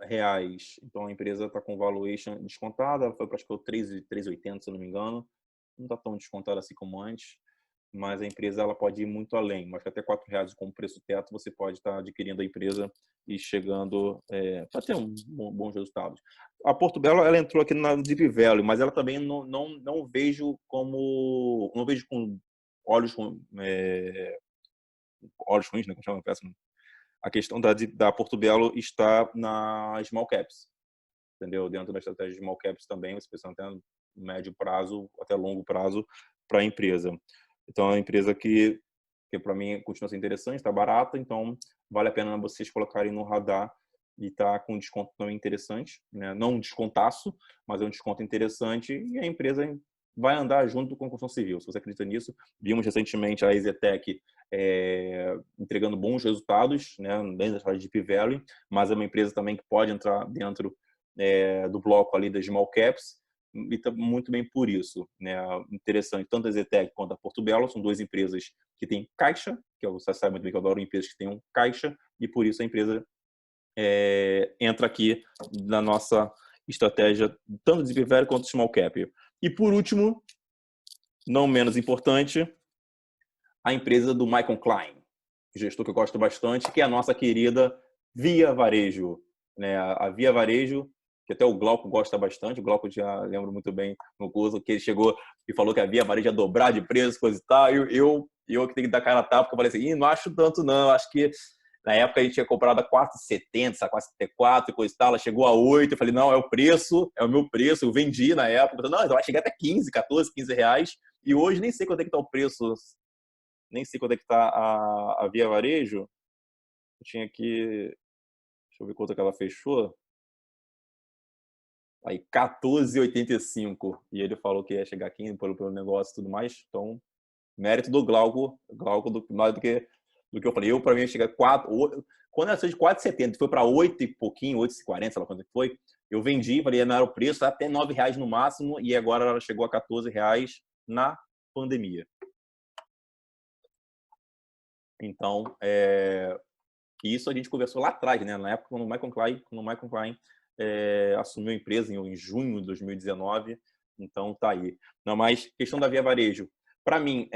Speaker 1: Então, a empresa está com valuation descontada. Foi para 3,80, se eu não me engano. Não está tão descontada assim como antes. Mas a empresa ela pode ir muito além. Mas até R$ 4 como preço teto, você pode estar adquirindo a empresa e chegando para ter bons resultados. A Portobello ela entrou aqui na Deep Value, mas ela também não vejo como... Não vejo com olhos ruins, né? Como chama? a questão da Portobello está na small caps, entendeu? Dentro da estratégia de small caps também, você pensa até no médio prazo, até longo prazo para a empresa. Então, é uma empresa que para mim continua sendo interessante, está barata, então vale a pena vocês colocarem no radar e tá com um desconto também interessante, né? Não um descontaço, mas é um desconto interessante e a empresa vai andar junto com a construção civil. Se você acredita nisso, vimos recentemente a EZTEC entregando bons resultados, né, dentro da estratégia de P-Value, mas é uma empresa também que pode entrar dentro do bloco ali das small caps, e está muito bem por isso, né? Interessante, tanto a EZTEC quanto a Portobello são duas empresas que têm caixa, que você sabe muito bem que eu adoro empresas que têm um caixa, e por isso a empresa entra aqui na nossa estratégia, tanto de P-Value quanto de small cap. E por último, não menos importante, a empresa do Michael Klein, gestor que eu gosto bastante, que é a nossa querida Via Varejo, né? A Via Varejo, que até o Glauco gosta bastante, o Glauco já lembro muito bem no curso, que ele chegou e falou que a Via Varejo ia dobrar de preço, coisa e tal, eu que tenho que dar cara a tapa, porque eu falei assim, não acho tanto não, acho que na época a gente tinha comprado a 4,70, a 4,74 e coisa e tal, ela chegou a 8, eu falei, não, é o preço, é o meu preço, eu vendi na época, eu falei, não, vai chegar até 15, 14, 15 reais, e hoje nem sei quanto é que está o preço, nem sei quanto é que está a Via Varejo, eu tinha que, deixa eu ver quanto que ela fechou, aí 14,85, e ele falou que ia chegar a 15 pelo negócio e tudo mais, então, mérito do Glauco mais do que eu falei. Eu, para mim, ia chegar a 4, quando ela saiu de 4,70, foi para 8 e pouquinho, 8,40, sei lá quanto foi, eu vendi, falei, não era o preço, até R$9 no máximo, e agora ela chegou a R$14 na pandemia. Então, isso a gente conversou lá atrás, né? Na época, quando o Michael Klein assumiu a empresa em junho de 2019. Então, tá aí. Não, mas questão da Via Varejo. Para mim,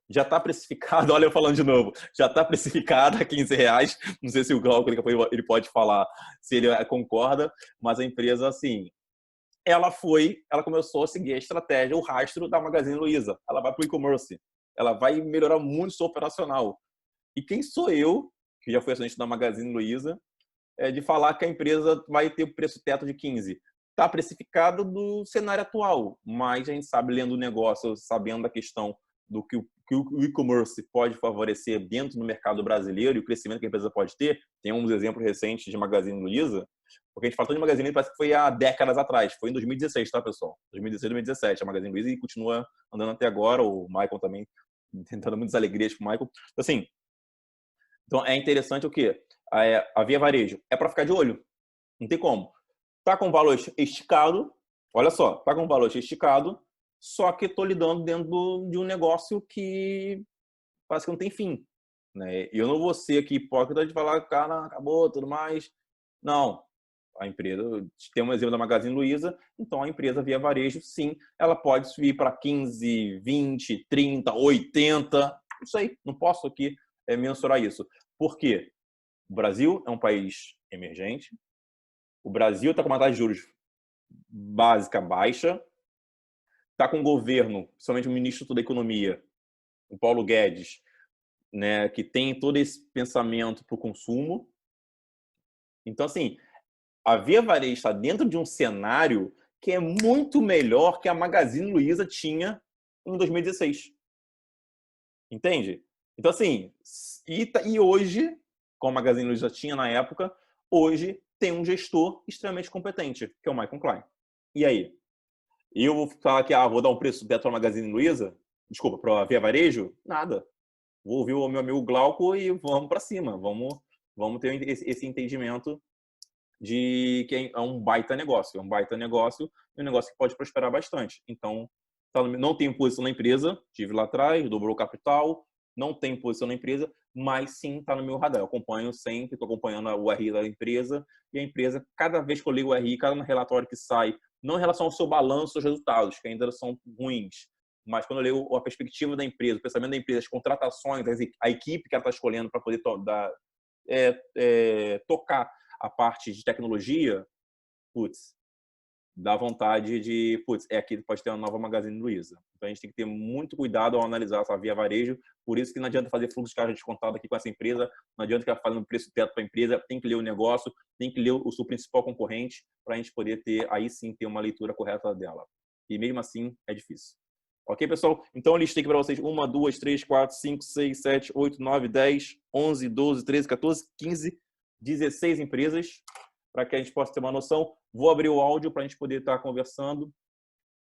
Speaker 1: já está precificado, olha eu falando de novo, já está precificado a R$15. Não sei se o Glauco ele pode falar se ele concorda, mas a empresa, assim, ela começou a seguir a estratégia, o rastro da Magazine Luiza. Ela vai para o e-commerce, ela vai melhorar muito o seu operacional. E quem sou eu, que já fui acionista da Magazine Luiza, de falar que a empresa vai ter o preço teto de 15? Está precificado do cenário atual, mas a gente sabe, lendo o negócio, sabendo da questão do que o e-commerce pode favorecer dentro do mercado brasileiro e o crescimento que a empresa pode ter. Tem uns exemplos recentes de Magazine Luiza, porque a gente fala tanto de Magazine Luiza, parece que foi há décadas atrás. Foi em 2016, tá, pessoal? 2016, 2017, a Magazine Luiza, e continua andando até agora. O Michael também, tentando muitas alegrias com o Michael. Então, assim, então é interessante o quê? A Via Varejo é para ficar de olho. Não tem como. Tá com valor esticado, olha só, tá com valor esticado, só que estou lidando dentro de um negócio que parece que não tem fim, né? E eu não vou ser aqui hipócrita de falar, cara, acabou, tudo mais. Não. A empresa, tem um exemplo da Magazine Luiza, então a empresa Via Varejo, sim, ela pode subir para 15, 20, 30, 80, não sei, não posso aqui mensurar isso. Por quê? O Brasil é um país emergente, o Brasil está com uma taxa de juros básica baixa, está com um governo, principalmente o ministro da Economia, o Paulo Guedes, né, que tem todo esse pensamento para o consumo. Então, assim, a Via Varejo está dentro de um cenário que é muito melhor que a Magazine Luiza tinha em 2016. Entende? Então, assim, e hoje, como a Magazine Luiza tinha na época, hoje tem um gestor extremamente competente, que é o Michael Klein. E aí? Eu vou falar que vou dar um preço teto para a Magazine Luiza? Desculpa, para a Via Varejo? Nada. Vou ouvir o meu amigo Glauco e vamos para cima. Vamos ter esse entendimento de que é um baita negócio. É um baita negócio e um negócio que pode prosperar bastante. Então, não tenho posição na empresa, tive lá atrás, dobrou o capital, não tenho posição na empresa, mas sim está no meu radar. Eu acompanho sempre, estou acompanhando o RI da empresa, e a empresa, cada vez que eu ligo o RI, cada relatório que sai, não em relação ao seu balanço, aos resultados, que ainda são ruins, mas quando eu leio a perspectiva da empresa, o pensamento da empresa, as contratações, a equipe que ela está escolhendo para poder tocar a parte de tecnologia, putz, dá vontade de, putz, aqui pode ter uma nova Magazine Luiza. Então, a gente tem que ter muito cuidado ao analisar essa via varejo. Por isso que não adianta fazer fluxo de caixa descontado aqui com essa empresa, não adianta ficar fazendo preço teto para a empresa, tem que ler o negócio, tem que ler o seu principal concorrente para a gente poder ter, aí sim, ter uma leitura correta dela. E mesmo assim, é difícil. Ok, pessoal? Então, eu listei aqui para vocês 1, 2, 3, 4, 5, 6, 7, 8, 9, 10, 11, 12, 13, 14, 15, 16 empresas, para que a gente possa ter uma noção. Vou abrir o áudio para a gente poder estar conversando,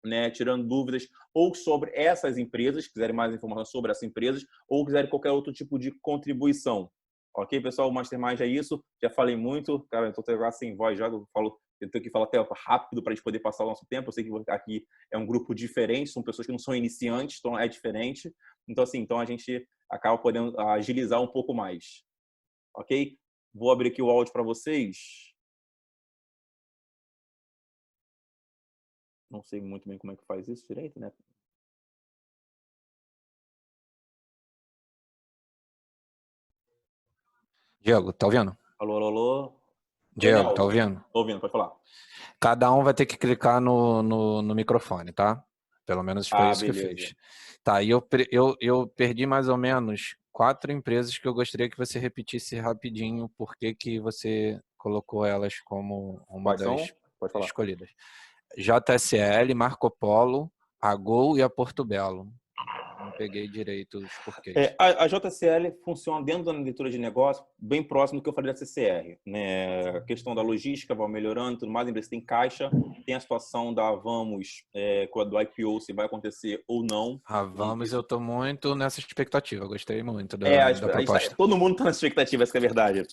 Speaker 1: né, tirando dúvidas ou sobre essas empresas, quiserem mais informações sobre essas empresas, ou quiserem qualquer outro tipo de contribuição. Ok, pessoal? O Mastermind é isso. Já falei muito. Cara, eu estou até sem voz já. Eu tenho que falar até rápido para a gente poder passar o nosso tempo. Eu sei que aqui é um grupo diferente, são pessoas que não são iniciantes, então é diferente. Então, assim, então a gente acaba podendo agilizar um pouco mais. Ok? Vou abrir aqui o áudio para vocês. Não sei muito bem como é que faz isso direito, né?
Speaker 2: Diego, tá ouvindo?
Speaker 1: Alô, alô, alô.
Speaker 2: Diego, tá ouvindo?
Speaker 1: Tô ouvindo, pode falar.
Speaker 2: Cada um vai ter que clicar no microfone, tá? Pelo menos foi isso
Speaker 1: beleza.
Speaker 2: que eu fiz. Tá, e eu perdi mais ou menos 4 empresas que eu gostaria que você repetisse rapidinho por que você colocou elas como uma
Speaker 1: Quais
Speaker 2: das
Speaker 1: são? Pode falar.
Speaker 2: escolhidas. JSL, Marco Polo, a Gol e a Porto Belo. Não peguei direito os porquês.
Speaker 1: A JCL funciona dentro da leitura de negócio bem próximo do que eu falei da CCR. Né? A questão da logística vai melhorando, tudo mais. A empresa tem caixa, tem a situação da Vamos, do IPO, se vai acontecer ou não.
Speaker 2: A Vamos, eu estou muito nessa expectativa. Gostei muito da proposta.
Speaker 1: Todo mundo está nessa expectativa, essa que é a verdade.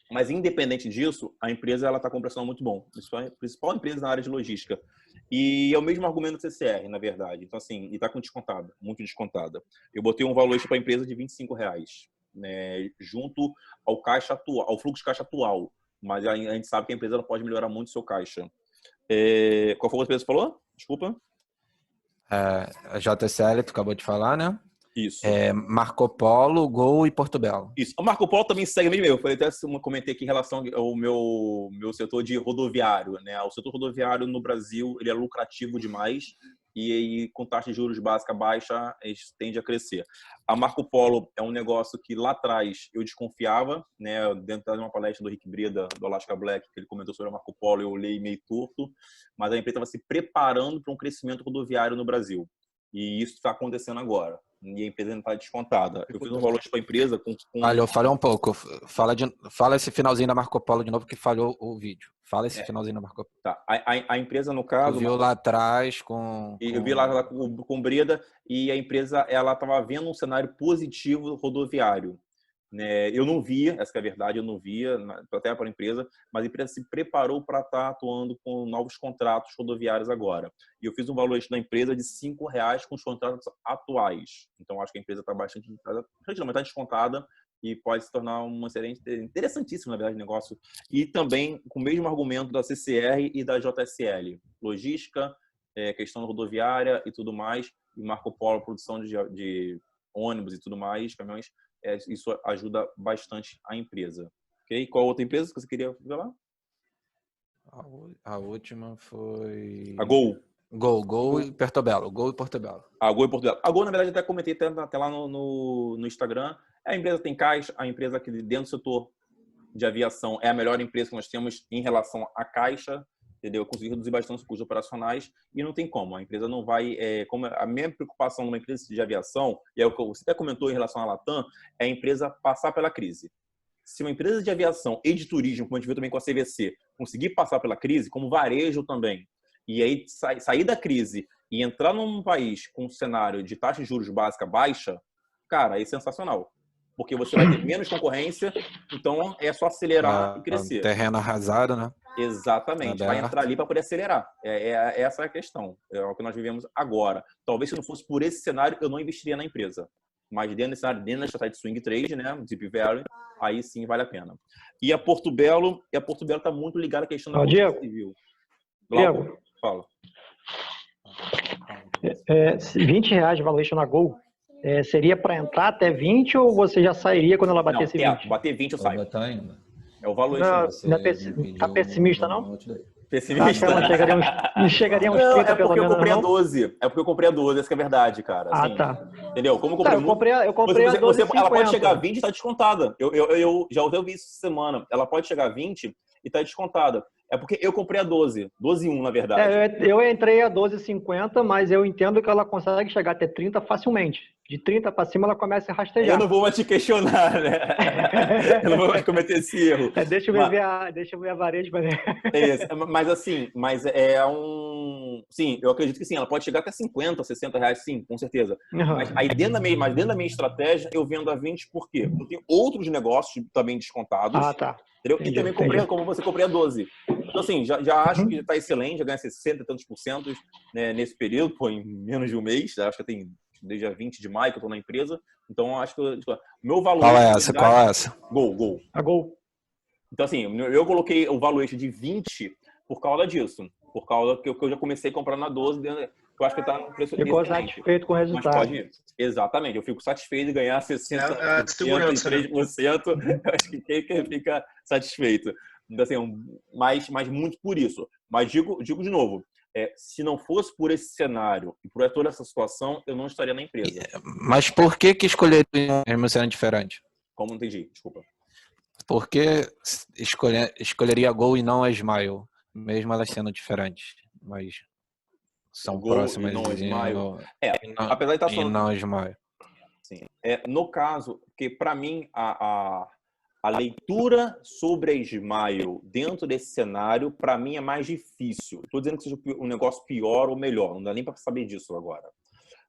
Speaker 1: Mas, independente disso, a empresa está com um pressão muito bom. A principal empresa na área de logística. E é o mesmo argumento do CCR, na verdade. Então, assim, e está com descontada, muito descontada. Eu botei um valor para a empresa de R$25, né, junto ao caixa atual, ao fluxo de caixa atual. Mas a gente sabe que a empresa pode melhorar muito o seu caixa. Qual foi a empresa que você falou? Desculpa.
Speaker 2: A JSL, tu acabou de falar, né?
Speaker 1: Isso.
Speaker 2: Marco Polo, Gol e Porto Belo.
Speaker 1: Isso. O Marco Polo também segue mesmo. Eu falei até comentei aqui em relação ao meu setor de rodoviário, né? O setor rodoviário no Brasil ele é lucrativo demais e com taxa de juros básica baixa tende a crescer. A Marco Polo é um negócio que lá atrás eu desconfiava, né? Dentro de uma palestra do Rick Breda, do Alaska Black, que ele comentou sobre a Marco Polo, eu olhei meio torto, mas a empresa estava se preparando para um crescimento rodoviário no Brasil. E isso está acontecendo agora. E a empresa não está descontada. Eu fiz um valor para a empresa com...
Speaker 2: Falhou um pouco. Fala esse finalzinho da Marco Polo de novo, que falhou o vídeo. Fala esse finalzinho da Marco Polo.
Speaker 1: Tá. A empresa, no caso...
Speaker 2: Tu viu lá atrás com...
Speaker 1: Eu vi lá com o Breda e a empresa ela estava vendo um cenário positivo rodoviário. Né? Eu não via, essa é a verdade, eu não via, até para a empresa, mas a empresa se preparou para estar atuando com novos contratos rodoviários agora. E eu fiz um valor da empresa de R$5 com os contratos atuais. Então, acho que a empresa está bastante está descontada e pode se tornar uma excelente, interessantíssimo, na verdade, negócio. E também com o mesmo argumento da CCR e da JSL. Logística, questão rodoviária e tudo mais, e Marco Polo, produção de ônibus e tudo mais, caminhões, isso ajuda bastante a empresa. Ok? Qual outra empresa que você queria ver lá?
Speaker 2: A última foi...
Speaker 1: A Gol.
Speaker 2: Gol e Porto Belo. Gol e Porto Belo.
Speaker 1: A Gol e Porto Belo. A Gol, na verdade, até comentei até lá no Instagram. A empresa tem caixa, a empresa que dentro do setor de aviação é a melhor empresa que nós temos em relação à caixa, entendeu? Eu consegui reduzir bastante os custos operacionais e não tem como. A empresa não vai... como a minha preocupação numa empresa de aviação, e é o que você até comentou em relação à Latam, é a empresa passar pela crise. Se uma empresa de aviação e de turismo, como a gente viu também com a CVC, conseguir passar pela crise, como varejo também, e aí sair da crise e entrar num país com um cenário de taxa de juros básica baixa, cara, aí é sensacional. Porque você vai ter menos concorrência, então é só acelerar e crescer.
Speaker 2: Terreno arrasado, né?
Speaker 1: Exatamente, vai entrar ali para poder acelerar. Essa é a questão, é o que nós vivemos agora. Talvez se não fosse por esse cenário, eu não investiria na empresa. Mas dentro desse cenário, dentro da estratégia de swing trade, né, Deep Value, aí sim vale a pena. E a Porto Belo está muito ligada à questão da construção civil.
Speaker 3: Diego,
Speaker 1: fala.
Speaker 3: R$20 de valuation na Gol, seria para entrar até 20 ou você já sairia quando ela batesse 20?
Speaker 1: Bater 20 eu saio.
Speaker 2: Ainda.
Speaker 1: É o valor.
Speaker 3: Não é pessimista, não?
Speaker 1: Pessimista?
Speaker 3: Não chegaria uns
Speaker 1: Não,
Speaker 3: 30
Speaker 1: é
Speaker 3: pelo
Speaker 1: porque eu
Speaker 3: menos,
Speaker 1: comprei a
Speaker 3: não?
Speaker 1: 12. É porque eu comprei a 12, essa que é a verdade, cara.
Speaker 3: Ah,
Speaker 1: Assim,
Speaker 3: tá.
Speaker 1: entendeu? Como eu
Speaker 3: Tá,
Speaker 1: comprei muito.
Speaker 3: eu comprei a
Speaker 1: Ela pode chegar a
Speaker 3: 12,50.
Speaker 1: 20 e tá descontada. Eu já ouvi isso essa semana. Ela pode chegar a 20 e tá descontada. É porque eu comprei a 12. 12,1, na verdade.
Speaker 3: Eu entrei a 12,50, mas eu entendo que ela consegue chegar até 30 facilmente. De 30 para cima ela começa a
Speaker 1: Eu não
Speaker 3: rastejar.
Speaker 1: vou mais te questionar, né? Eu não vou mais cometer esse erro.
Speaker 3: Deixa eu ver a varejo pra ver.
Speaker 1: É isso. Mas assim, Sim, eu acredito que sim, ela pode chegar até 50, 60 reais, sim, com certeza. Mas aí dentro da minha estratégia, eu vendo a 20 por quê? Eu tenho outros negócios também descontados,
Speaker 3: Ah, tá.
Speaker 1: entendeu? E
Speaker 3: Entendi,
Speaker 1: também comprei,
Speaker 3: entendi.
Speaker 1: como você, comprei a 12. Então, assim, já acho que
Speaker 3: Uhum.
Speaker 1: está excelente, já ganha 60 e tantos por cento, né, nesse período, pô, em menos de um mês, acho que tem desde a 20 de maio que eu estou na empresa. Então, acho que meu
Speaker 2: Qual
Speaker 1: valuation,
Speaker 2: é
Speaker 1: na
Speaker 2: essa? Qual
Speaker 1: verdade,
Speaker 2: é essa?
Speaker 1: Gol.
Speaker 3: A Gol.
Speaker 1: Então, assim, eu coloquei o valuation de 20 por causa disso. Por causa que eu já comecei a comprar na 12, que eu acho que está num preço
Speaker 3: Ficou
Speaker 1: excelente.
Speaker 3: satisfeito com o
Speaker 1: Mas
Speaker 3: resultado.
Speaker 1: pode ir. Exatamente. Eu fico satisfeito de ganhar
Speaker 4: É
Speaker 1: 60%
Speaker 4: a
Speaker 1: e
Speaker 4: segurança, né?
Speaker 1: 3%. Eu acho que quem fica satisfeito. Então, assim, mas muito por isso. Mas digo de novo, se não fosse por esse cenário e por toda essa situação, eu não estaria na empresa.
Speaker 2: Mas por que escolheria mesmo sendo diferente?
Speaker 1: Como não entendi? Desculpa.
Speaker 2: Por que escolheria a Gol e não a Smile? Mesmo elas sendo diferentes, mas são
Speaker 1: Gol e
Speaker 2: próximas
Speaker 1: não Smile.
Speaker 2: e não,
Speaker 1: Apesar de estar
Speaker 2: e
Speaker 1: falando.
Speaker 2: não Smile.
Speaker 1: Sim. No caso, porque para mim a leitura sobre a Smile dentro desse cenário, para mim é mais difícil. Estou dizendo que seja um negócio pior ou melhor, não dá nem para saber disso agora.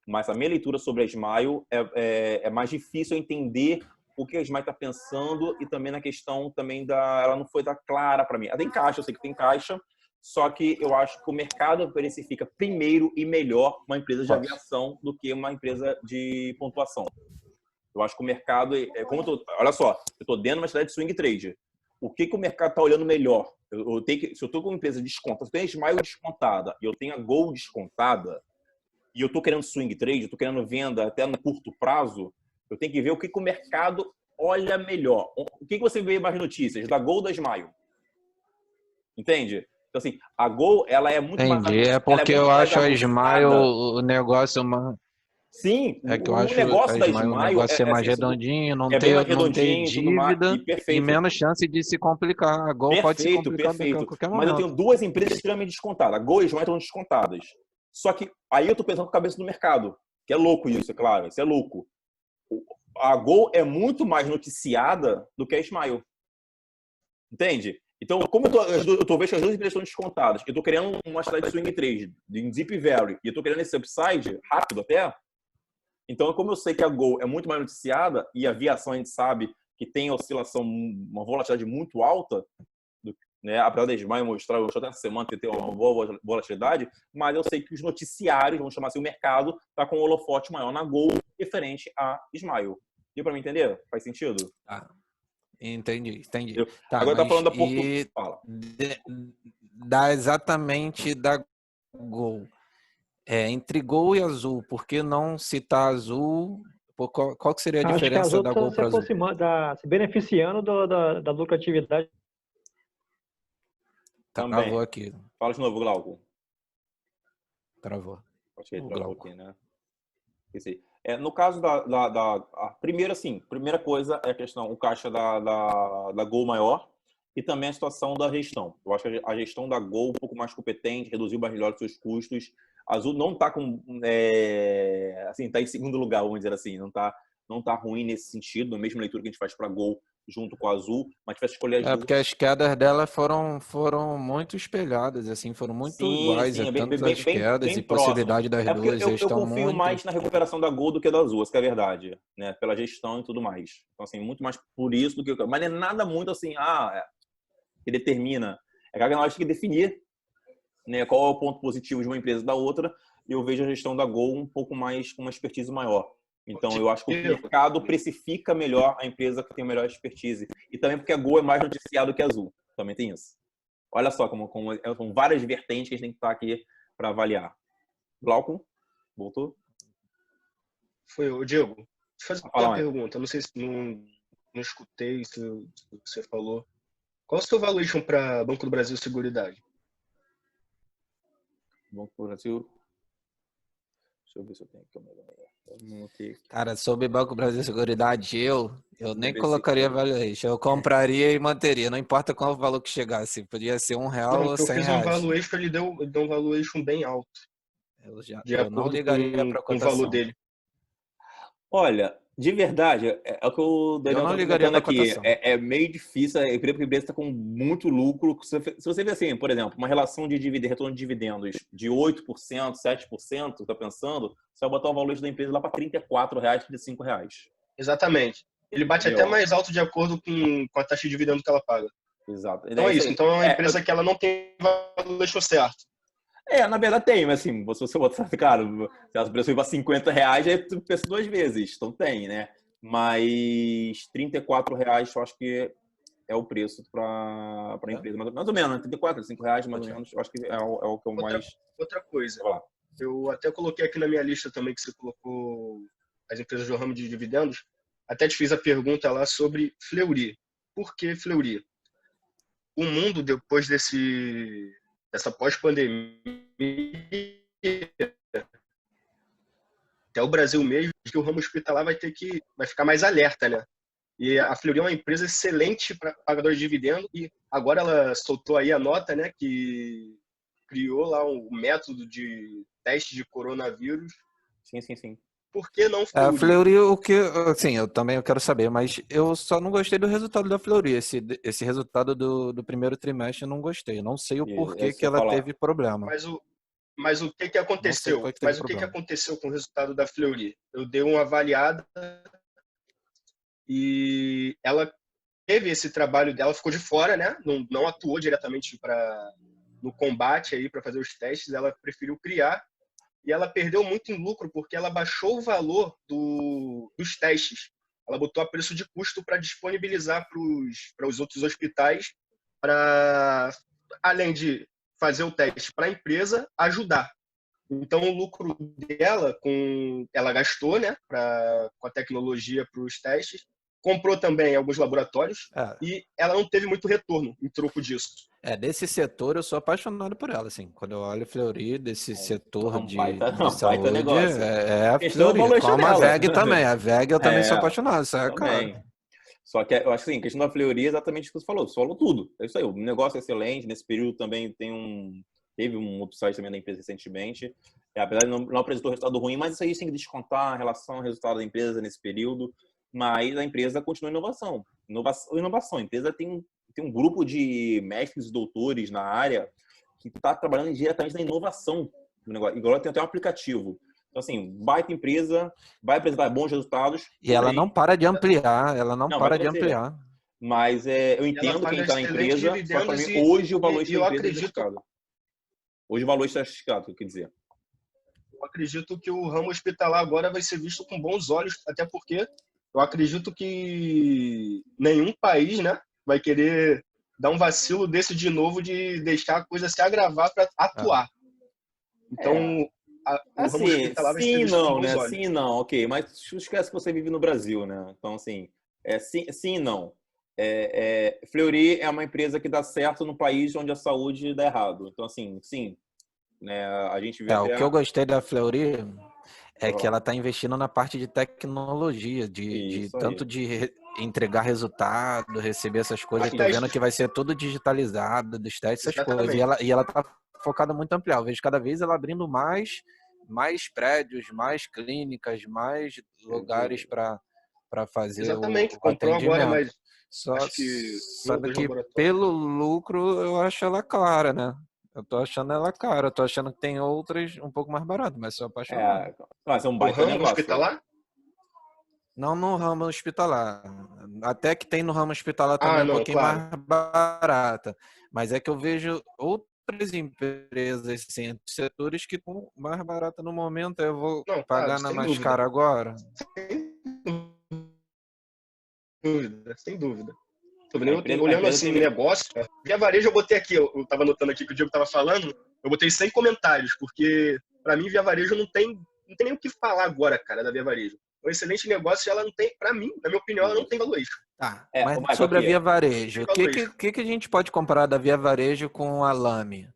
Speaker 1: Mas a minha leitura sobre a Smile é mais difícil entender o que a Smile está pensando e também na questão também ela não foi clara para mim. Ela tem caixa, eu sei que tem caixa, só que eu acho que o mercado precifica primeiro e melhor uma empresa de aviação do que uma empresa de pontuação. Eu acho que o mercado, olha só, eu estou dentro de uma estratégia de swing trade. O que o mercado está olhando melhor? Se eu estou com uma empresa descontada, se eu tenho a Smile descontada e eu tenho a Gol descontada, e eu estou querendo swing trade, eu estou querendo venda até no curto prazo, eu tenho que ver o que o mercado olha melhor. O que você vê mais notícias? Da Gol ou da Smile? Entende? Então, assim, a Gol, ela é muito mais...
Speaker 2: Entendi. É porque eu
Speaker 1: mais
Speaker 2: acho a Smile
Speaker 1: aguçada.
Speaker 2: o negócio mais...
Speaker 1: Sim,
Speaker 2: É que eu
Speaker 1: o
Speaker 2: acho a
Speaker 1: negócio da
Speaker 2: Smile o
Speaker 1: Smile
Speaker 2: negócio ser mais
Speaker 1: assim,
Speaker 2: redondinho,
Speaker 1: é bem mais
Speaker 2: não ter
Speaker 1: redondinho e tudo mais,
Speaker 2: dívida
Speaker 1: e
Speaker 2: e
Speaker 1: perfeito.
Speaker 2: menos chance de se complicar. A Gol pode se complicar a qualquer
Speaker 1: Mas eu
Speaker 2: momento.
Speaker 1: tenho duas empresas extremamente descontadas. A Gol e a Smile estão descontadas. Só que aí eu estou pensando com a cabeça do mercado, que é louco isso, é claro, isso é louco. A Gol é muito mais noticiada do que a Smile. Entende? Então, como eu tô vendo que as duas empresas estão descontadas, eu estou querendo uma estratégia de swing trade, de Zip Value, e eu estou querendo esse upside, rápido até. Então, como eu sei que a Gol é muito mais noticiada, e a aviação a gente sabe que tem oscilação, uma volatilidade muito alta, né? Apesar da Smile mostrar até essa semana ter uma boa volatilidade, mas eu sei que os noticiários, vamos chamar assim, o mercado, está com um holofote maior na Gol, referente a Smile. Deu para me entender? Faz sentido?
Speaker 2: Tá. Entendi. Tá,
Speaker 1: Agora tá falando da Porto.
Speaker 2: e
Speaker 1: Fala.
Speaker 2: dá exatamente da Gol. Entre Gol e Azul, por que não citar Azul? Qual que seria a
Speaker 3: Acho que a
Speaker 2: diferença
Speaker 3: Azul
Speaker 2: da
Speaker 3: está
Speaker 2: Gol
Speaker 3: se
Speaker 2: para Azul?
Speaker 3: aproximando, se beneficiando da lucratividade.
Speaker 2: Travou aqui.
Speaker 1: Fala de novo, Glauco.
Speaker 2: Travou.
Speaker 1: Acho que ele
Speaker 2: O
Speaker 1: travou
Speaker 2: Glauco.
Speaker 1: aqui, né? No caso a primeira coisa é a questão, o caixa da Gol maior e também a situação da gestão. Eu acho que a gestão da Gol um pouco mais competente, reduziu melhor os seus custos. A Azul não está tá em segundo lugar, vamos dizer assim, não tá ruim nesse sentido, na mesma leitura que a gente faz para a Gol junto com a Azul, mas tivesse escolher as duas.
Speaker 2: Porque as quedas dela foram muito espelhadas, assim, foram muito iguais, tanto as quedas
Speaker 1: bem
Speaker 2: e possibilidade das
Speaker 1: porque
Speaker 2: duas.
Speaker 1: eu confio mais na recuperação da Gol do que da Azul, essa que é a verdade, né? Pela gestão e tudo mais. Então, assim, muito mais por isso do que... Mas não é nada muito assim, que determina. É que nós temos que definir, né, qual é o ponto positivo de uma empresa da outra, e eu vejo a gestão da Gol um pouco mais, com uma expertise maior. Então, eu acho que o mercado precifica melhor a empresa que tem a melhor expertise. E também porque a Gol é mais noticiada que a Azul. Também tem isso. Olha só como são várias vertentes que a gente tem que estar aqui para avaliar. Glauco, voltou?
Speaker 4: Foi o Diego. Deixa eu fazer uma
Speaker 1: mais.
Speaker 4: pergunta. Não sei se não escutei se você falou. Qual é o seu valuation para Banco do Brasil Seguridade?
Speaker 1: Banco do Brasil. Deixa eu ver se eu tenho aqui.
Speaker 2: Cara, sobre Banco Brasil Seguridade, eu nem
Speaker 1: BBC,
Speaker 2: colocaria
Speaker 1: cara.
Speaker 2: valuation. Eu compraria e manteria, não importa qual o valor que chegasse. Podia ser R$1
Speaker 4: Não,
Speaker 2: ou
Speaker 4: porque eu fiz um
Speaker 2: R$100.
Speaker 4: valuation, ele deu um valuation bem alto, de
Speaker 2: Eu não
Speaker 4: acordo
Speaker 2: ligaria para a
Speaker 4: com o valor
Speaker 2: cotação.
Speaker 4: dele.
Speaker 1: Olha, de verdade, é o que o Daniel
Speaker 2: não
Speaker 1: está
Speaker 2: ligaria
Speaker 1: comentando
Speaker 2: pra
Speaker 1: aqui.
Speaker 2: cotação.
Speaker 1: É meio difícil, a empresa está com muito lucro. Se você vê assim, por exemplo, uma relação de retorno de dividendos de 8%, 7%, está pensando, você vai botar o valor da empresa lá para R$34, R$35.
Speaker 4: Exatamente. Ele bate até
Speaker 1: Entendeu?
Speaker 4: mais alto de acordo com a taxa de dividendo que ela paga.
Speaker 1: Exato.
Speaker 4: Então é isso.
Speaker 1: aí.
Speaker 4: Então é uma empresa que ela não tem valuation certo.
Speaker 1: Na verdade tem, mas assim, se você botar, cara, se as preços para R$50, aí tu pensa 2 vezes. Então tem, né? Mas R$34 eu acho que é o preço para a empresa. Mais ou menos, né? R$34, R$35, mais ou menos, eu acho que é o que eu mais...
Speaker 4: Outra coisa,
Speaker 1: Vai lá.
Speaker 4: eu até coloquei aqui na minha lista também que você colocou as empresas do ramo de dividendos. Até te fiz a pergunta lá sobre Fleury. Por que Fleury? O mundo, depois dessa pós-pandemia, até o Brasil mesmo, que o ramo hospitalar vai ficar mais alerta, né? E a Fleury é uma empresa excelente para pagador de dividendo e agora ela soltou aí a nota, né, que criou lá um método de teste de coronavírus.
Speaker 1: Sim.
Speaker 4: Por que não
Speaker 2: A
Speaker 4: Fleury?
Speaker 2: Fleury, o que, assim, eu também quero saber, mas eu só não gostei do resultado da Fleury. Esse resultado do primeiro trimestre eu não gostei. Eu não sei o porquê que ela teve problema.
Speaker 4: Mas o que aconteceu?
Speaker 2: Não sei
Speaker 4: Mas o que aconteceu com o resultado da Fleury? Eu dei uma avaliada e ela teve esse trabalho dela, ficou de fora, né? Não atuou diretamente no combate aí para fazer os testes, ela preferiu criar e ela perdeu muito em lucro porque ela baixou o valor dos testes. Ela botou a preço de custo para disponibilizar para os outros hospitais, para além de fazer o teste para a empresa, ajudar. Então o lucro dela, ela gastou, né, com a tecnologia para os testes, comprou também alguns laboratórios e ela não teve muito retorno em troco disso.
Speaker 2: Desse setor eu sou apaixonado por ela, assim. Quando eu olho Fleury, desse setor de saúde,
Speaker 1: negócio.
Speaker 2: A Fleury, como a VEG também. A VEG eu também sou apaixonado, isso é claro.
Speaker 1: Só que eu acho que, assim, a questão da Fleury é exatamente o que você falou tudo. É isso aí, o negócio é excelente, nesse período também teve um upside também da empresa recentemente, apesar de não apresentar resultado ruim, mas isso aí tem que descontar a relação ao resultado da empresa nesse período, mas a empresa continua em inovação. A empresa tem um grupo de mestres e doutores na área que está trabalhando diretamente na inovação do negócio. Agora tem até um aplicativo. Então, assim, baita empresa, vai apresentar bons resultados.
Speaker 2: E ela não para de ampliar,
Speaker 1: Mas eu entendo quem está na empresa, só para mim, hoje o valor da empresa está esticado. Hoje o valor está esticado, quer dizer.
Speaker 4: Eu acredito que o ramo hospitalar agora vai ser visto com bons olhos, até porque eu acredito que nenhum país, né, vai querer dar um vacilo desse de novo, de deixar a coisa se agravar para atuar. Então, o ramo hospitalar vai ser visto com bons olhos.
Speaker 1: Sim, não, ok. Mas esquece que você vive no Brasil, né? Então, assim, sim e não. Fleury é uma empresa que dá certo no país onde a saúde dá errado. Então, assim, sim. Né, a gente vê
Speaker 2: o que eu gostei da Fleury é que ela está investindo na parte de tecnologia, tanto de entregar resultado, receber essas coisas. Estou vendo que vai ser tudo digitalizado, dos testes, essas coisas. E ela está focada muito em ampliar. Eu vejo cada vez ela abrindo mais prédios, mais clínicas, mais lugares para fazer
Speaker 4: Exatamente,
Speaker 2: o atendimento.
Speaker 4: Agora, mas
Speaker 2: sabe que pelo lucro eu acho ela cara, né? Eu tô achando ela cara. Eu tô achando que tem outras um pouco mais baratas, mas sou apaixonado.
Speaker 1: É um baita negócio.
Speaker 4: Hospitalar?
Speaker 2: Não no ramo hospitalar. Até que tem no ramo hospitalar também um pouquinho mais barata. Mas é que eu vejo outras empresas, assim, setores que estão mais barata no momento. Eu vou pagar na mais cara agora?
Speaker 4: Sem dúvida. Olhando assim, negócio, Via Varejo eu botei aqui, eu tava anotando aqui que o Diego tava falando, eu botei 100 comentários, porque para mim Via Varejo não tem nem o que falar agora, cara, da Via Varejo. É um excelente negócio e ela não tem, para mim, na minha opinião, ela não tem valuation.
Speaker 2: Mas sobre a Via Varejo, o que a gente pode comparar da Via Varejo com a Lame?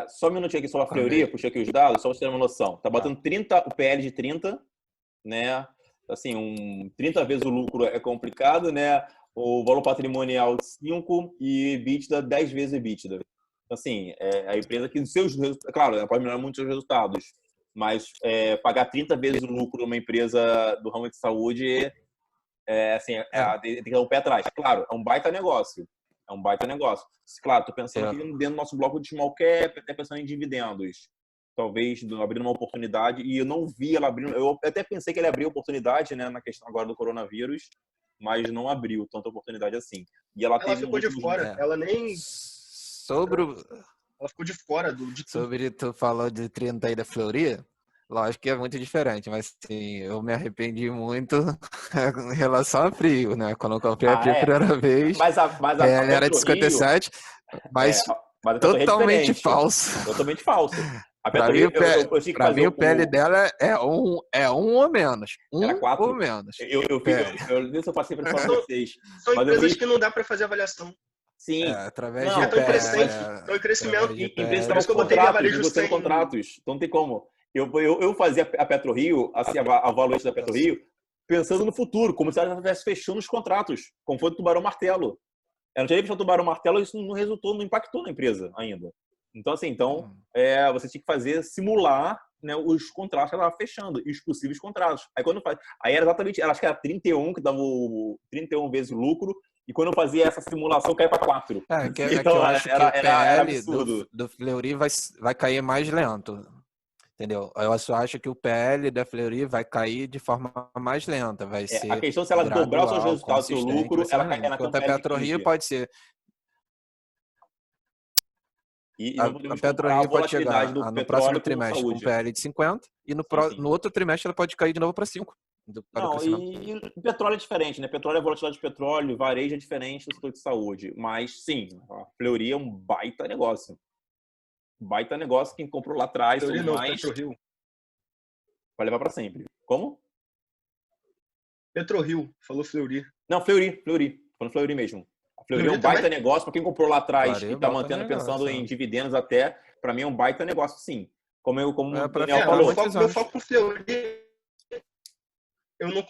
Speaker 1: Só um minutinho aqui sobre a Fleury, puxei aqui os dados, só para você ter uma noção. Tá batendo 30, o PL de 30, né? Assim, 30 vezes o lucro é complicado, né? O valor patrimonial 5 e EBITDA 10 vezes EBITDA. Então, assim, a empresa que seus resultados, claro, ela pode melhorar muito os seus resultados, mas pagar 30 vezes o lucro numa empresa do ramo de saúde, tem que dar um pé atrás. Claro, é um baita negócio. É um baita negócio. Claro, tô pensando aqui dentro do nosso bloco de small cap, até pensando em dividendos. Talvez abrindo uma oportunidade, e eu não vi ela abrindo. Eu até pensei que ele abriu oportunidade, né, na questão agora do coronavírus, mas não abriu tanta oportunidade assim. E ela
Speaker 4: ficou de fora. Ela nem. Ela ficou de fora de tudo.
Speaker 2: Sobre tu falou de 30 aí da Fleury, lógico que é muito diferente, mas sim, eu me arrependi muito em relação a frio, né? Quando eu comprei a primeira vez,
Speaker 1: mas a
Speaker 2: PL era de 57, mas totalmente falso.
Speaker 1: Totalmente falso.
Speaker 2: Para mim, o PL dela é um ou menos.
Speaker 1: Era 4
Speaker 2: ou menos.
Speaker 1: Eu passei para falar para vocês.
Speaker 4: São empresas que não dá para fazer avaliação.
Speaker 1: Sim.
Speaker 2: Através
Speaker 4: de estão em crescimento.
Speaker 1: E empresas estavam negociando contratos. Então não tem como. Eu fazia a PetroRio, assim, a valuation da PetroRio, pensando no futuro, como se ela estivesse fechando os contratos, como foi o Tubarão Martelo. Ela não tinha fechado o Tubarão Martelo, isso não resultou, não impactou na empresa ainda. Então, assim, você tinha que simular, né, os contratos que ela estava fechando e os possíveis contratos. Aí era exatamente, acho que era 31, que dava 31 vezes o lucro, e quando eu fazia essa simulação, caía para 4.
Speaker 2: Então, eu acho que o PL do Fleury vai cair mais lento. Entendeu? Eu só acho que o PL da Fleury vai cair de forma mais lenta. Vai ser
Speaker 1: a questão, se ela dobrar os seus resultados, seu lucro, ela cai na
Speaker 2: Enquanto a PetroRio pode ser. A PetroRio pode chegar no próximo trimestre com PL de 50 e no outro trimestre ela pode cair de novo para 5.
Speaker 1: Não, e o petróleo é diferente, né? Petróleo é volatilidade de petróleo, varejo é diferente do setor de saúde. Mas, sim, a Fleury é um baita negócio. Baita negócio, quem comprou lá atrás,
Speaker 4: Fleury não, PetroRio.
Speaker 1: Vai levar para sempre. Como?
Speaker 4: PetroRio, falou Fleury.
Speaker 1: Não, Fleury. Falando Fleury mesmo. A Fleury é um baita negócio para quem comprou lá atrás e está mantendo, pensando em dividendos até. Para mim é um baita negócio, sim. Como o Daniel falou.
Speaker 4: Meu foco com Fleury, eu não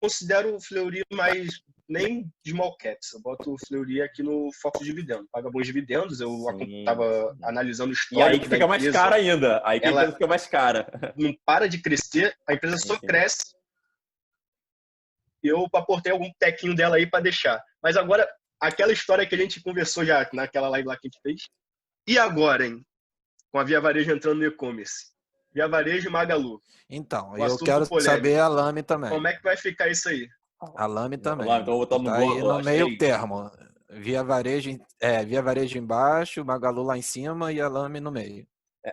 Speaker 4: considero o Fleury mais nem small caps. Eu boto o Fleury aqui no foco de dividendo. Paga bons dividendos. Eu estava analisando o histórico.
Speaker 1: E aí que fica mais cara ainda. Aí que a empresa fica mais cara.
Speaker 4: Não para de crescer, a empresa só cresce. Eu aportei algum tequinho dela aí para deixar. Mas agora, aquela história que a gente conversou já naquela live lá que a gente fez. E agora, hein? Com a Via Varejo entrando no e-commerce. Via Varejo e Magalu.
Speaker 2: Então, eu quero saber a Lame também.
Speaker 4: Como é que vai ficar isso aí?
Speaker 2: A Lame também.
Speaker 1: Então eu vou botar
Speaker 2: tá aí no meio termo. Via Varejo embaixo, Magalu lá em cima e a Lame no meio.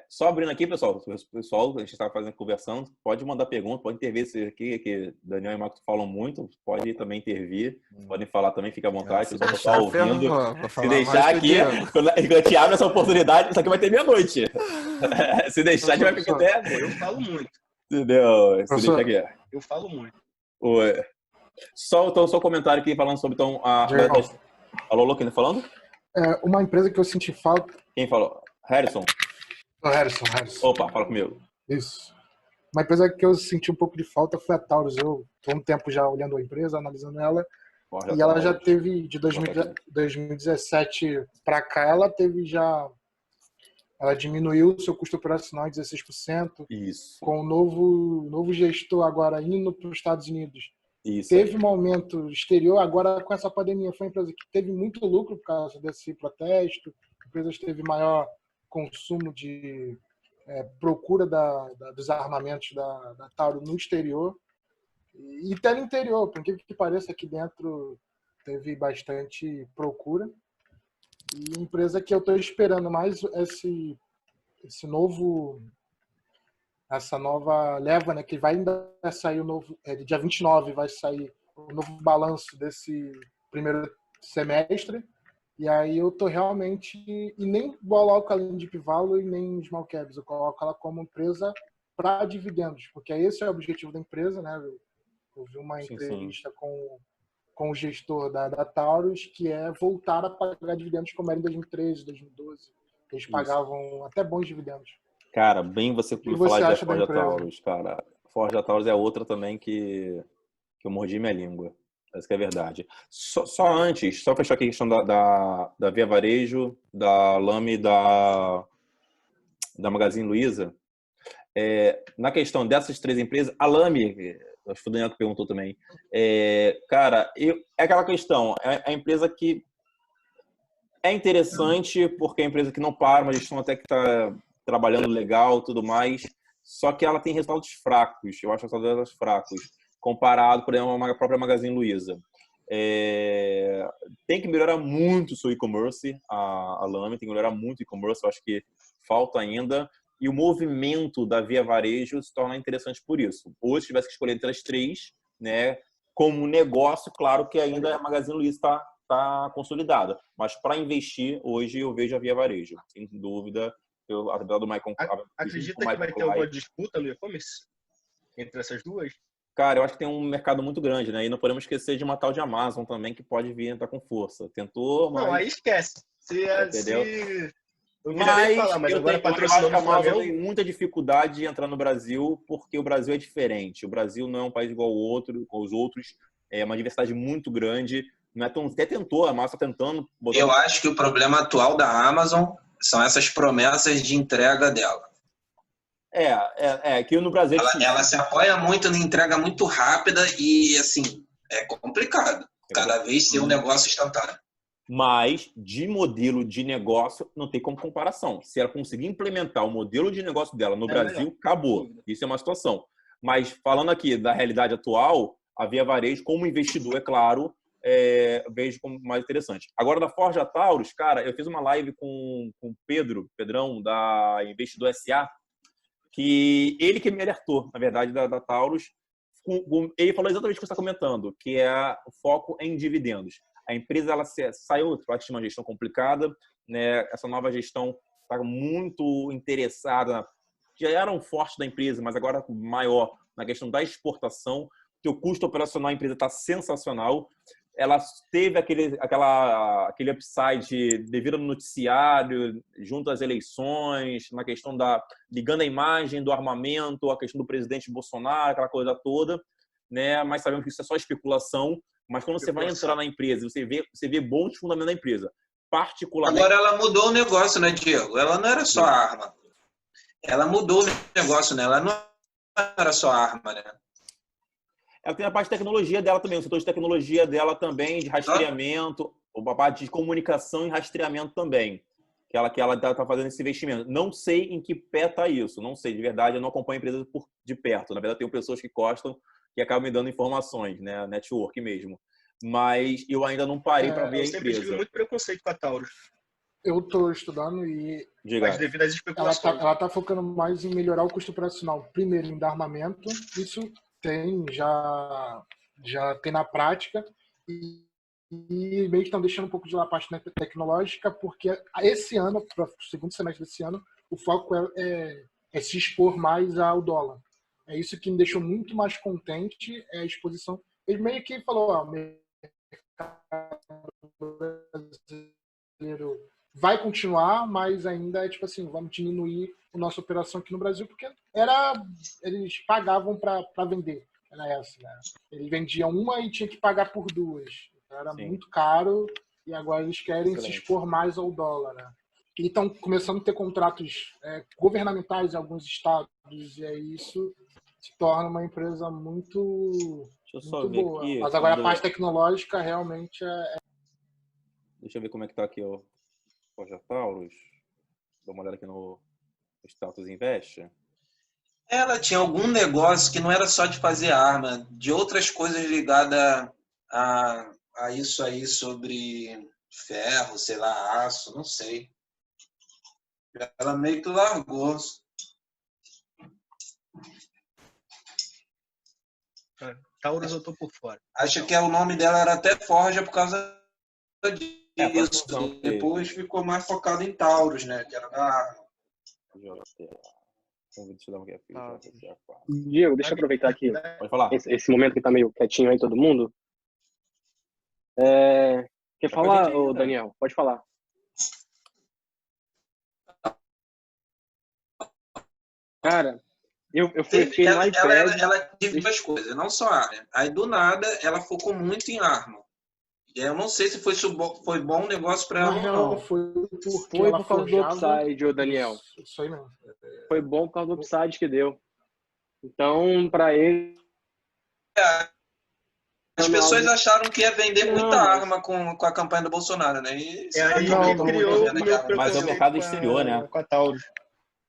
Speaker 1: Só abrindo aqui, pessoal, a gente estava conversando, pode mandar pergunta, pode intervir isso aqui, que Daniel e Marcos falam muito, pode também intervir, podem falar também, fica à vontade, se você está ouvindo. Se deixar aqui, quando a gente abre essa oportunidade, isso aqui vai ter meia-noite. Se deixar, a gente vai ficar até...
Speaker 4: Eu falo muito.
Speaker 1: Entendeu? Se deixar aqui.
Speaker 4: Eu falo muito.
Speaker 1: Só um comentário aqui falando sobre Alô, quem tá falando?
Speaker 5: Uma empresa que eu senti falta...
Speaker 1: Quem falou? Harrison.
Speaker 5: Harrison.
Speaker 1: Opa, fala comigo.
Speaker 5: Isso. Uma empresa que eu senti um pouco de falta foi a Taurus. Eu estou um tempo já olhando a empresa, analisando ela. E ela já teve, de 2017 para cá, ela diminuiu o seu custo operacional em 16%.
Speaker 1: Isso.
Speaker 5: Com o novo gestor agora indo para os Estados Unidos.
Speaker 1: Isso.
Speaker 5: Teve um aumento exterior, agora com essa pandemia. Foi uma empresa que teve muito lucro por causa desse protesto. A empresa teve maior consumo de procura dos armamentos da Tauro no exterior e até no interior, por incrível que pareça, aqui dentro teve bastante procura. E a empresa que eu estou esperando mais essa nova leva, né, que vai ainda sair o novo, dia 29 vai sair o novo balanço desse primeiro semestre. E aí eu tô realmente... E nem coloco ela em Deep Value e nem em Small Caps. Eu coloco ela como empresa para dividendos. Porque esse é o objetivo da empresa, né? Eu vi uma entrevista com o gestor da Taurus, que é voltar a pagar dividendos como era em 2013, 2012, Eles pagavam até bons dividendos.
Speaker 1: Cara, bem você
Speaker 5: que
Speaker 1: falar da
Speaker 5: acha da
Speaker 1: Forja
Speaker 5: empresa?
Speaker 1: Taurus, cara. Forja Taurus é outra também que eu mordi minha língua. Essa que é a verdade. Só antes, só fechar aqui a questão da Via Varejo, da Lame e da Magazine Luiza. Na questão dessas três empresas, a Lame, acho que o Daniel que perguntou também, cara, é aquela questão, é a empresa que é interessante porque é a empresa que não para, uma gestão até que está trabalhando legal, tudo mais, só que ela tem resultados fracos, eu acho os resultados fracos, comparado, por exemplo, a própria Magazine Luiza. Tem que melhorar muito o seu e-commerce, a Lame tem que melhorar muito o e-commerce, eu acho que falta ainda, e o movimento da Via Varejo se torna interessante por isso. Hoje, se tivesse que escolher entre as três, né, como negócio, claro que ainda a Magazine Luiza está consolidada, mas para investir, hoje eu vejo a Via Varejo, sem dúvida. Apesar do Michael,
Speaker 4: acredita que vai ter alguma disputa no e-commerce entre essas duas?
Speaker 1: Cara, eu acho que tem um mercado muito grande, né? E não podemos esquecer de uma tal de Amazon também, que pode vir entrar com força. Tentou, mas...
Speaker 4: Não, aí esquece.
Speaker 1: Entendeu?
Speaker 4: Não queria nem falar, mas agora patrocinando
Speaker 1: o Flamengo. A Amazon
Speaker 4: tem
Speaker 1: muita dificuldade de entrar no Brasil, porque o Brasil é diferente. O Brasil não é um país igual aos outros. É uma diversidade muito grande. Não é tão... Até tentou, a Amazon está tentando...
Speaker 6: Eu acho que o problema atual da Amazon são essas promessas de entrega dela.
Speaker 1: Que no Brasil
Speaker 6: ela se apoia muito na entrega muito rápida e, assim, é complicado. Cada vez ser um negócio instantâneo.
Speaker 1: Mas, de modelo de negócio, não tem como comparação. Se ela conseguir implementar o modelo de negócio dela no Brasil, acabou. Isso é uma situação. Mas, falando aqui da realidade atual, a Via Varejo, como investidor, é claro, vejo como mais interessante. Agora, da Forja Taurus, cara, eu fiz uma live com o Pedrão, da Investidor SA, que ele que me alertou, na verdade, da Taurus. Ele falou exatamente o que você está comentando, que é o foco em dividendos. A empresa ela saiu de uma gestão complicada, né? Essa nova gestão está muito interessada, já era um forte da empresa, mas agora maior na questão da exportação, que o custo operacional da empresa está sensacional. Ela teve aquele upside devido ao noticiário, junto às eleições, na questão ligando a imagem do armamento, a questão do presidente Bolsonaro, aquela coisa toda, né? Mas sabemos que isso é só especulação. Mas quando você vai entrar na empresa, você vê bons fundamentos da empresa. Particularmente...
Speaker 6: Agora ela mudou o negócio, né, Diego? Ela não era só arma. Ela mudou o negócio, né? Ela não era só arma, né?
Speaker 1: Ela tem a parte de tecnologia dela também, o setor de tecnologia dela também, de rastreamento, a parte de comunicação e rastreamento também. Que ela está fazendo esse investimento. Não sei em que pé está isso, não sei, de verdade, eu não acompanho a empresa de perto. Na verdade, tenho pessoas que gostam, que acabam me dando informações, né? Network mesmo. Mas eu ainda não parei para ver a empresa. Eu sempre
Speaker 4: tive muito preconceito com a Taurus.
Speaker 5: Eu estou estudando e...
Speaker 4: Mas devido às especulações.
Speaker 5: Ela tá focando mais em melhorar o custo operacional. Primeiro, em dar armamento. Isso já tem na prática. E meio que estão deixando um pouco de lado a parte tecnológica, porque esse ano, para o segundo semestre desse ano, o foco é se expor mais ao dólar. É isso que me deixou muito mais contente, é a exposição. Ele meio que falou, o mercado brasileiro vai continuar, mas ainda é tipo assim, vamos diminuir a nossa operação aqui no Brasil, porque eles pagavam para vender. Era essa, né? Eles vendiam uma e tinha que pagar por duas. Era muito caro e agora eles querem se expor mais ao dólar, né? E estão começando a ter contratos governamentais em alguns estados, e aí isso se torna uma empresa muito boa.
Speaker 1: Aqui,
Speaker 5: mas agora a parte tecnológica realmente
Speaker 1: Deixa eu ver como é que está aqui o Forja Taurus. Dá uma olhada aqui no Status Invest.
Speaker 6: Ela tinha algum negócio que não era só de fazer arma, de outras coisas ligadas a isso aí sobre ferro, sei lá, aço, não sei. Ela meio que largou.
Speaker 4: Taurus eu tô por fora.
Speaker 6: Acho que o nome dela era até Forja por causa disso. Depois ficou mais focado em Taurus, né? Que era da arma.
Speaker 7: Diego, deixa eu aproveitar aqui
Speaker 1: Pode falar.
Speaker 7: esse momento que tá meio quietinho aí todo mundo. Quer falar, Daniel? Pode falar. Cara, eu fiquei no iPad.
Speaker 6: Ela dividiu as coisas, não só área. Aí, do nada, ela focou muito em arma. E aí eu não sei se foi bom o negócio para ela ou não.
Speaker 5: Foi porque
Speaker 7: Foi
Speaker 5: ela
Speaker 7: por causa do
Speaker 5: forjava...
Speaker 7: upside, ô Daniel.
Speaker 5: Isso aí mesmo.
Speaker 7: Foi bom por causa do upside que deu. Então, pra ele...
Speaker 6: As pessoas acharam que ia vender muita
Speaker 7: mas-
Speaker 6: arma com a campanha do Bolsonaro, né? E
Speaker 4: É aí
Speaker 5: Não,
Speaker 4: que
Speaker 5: não,
Speaker 4: criou
Speaker 5: não,
Speaker 4: o meu
Speaker 1: mas é o
Speaker 4: preconceito
Speaker 1: mercado
Speaker 4: com
Speaker 1: exterior, né?
Speaker 4: Com a Taurus.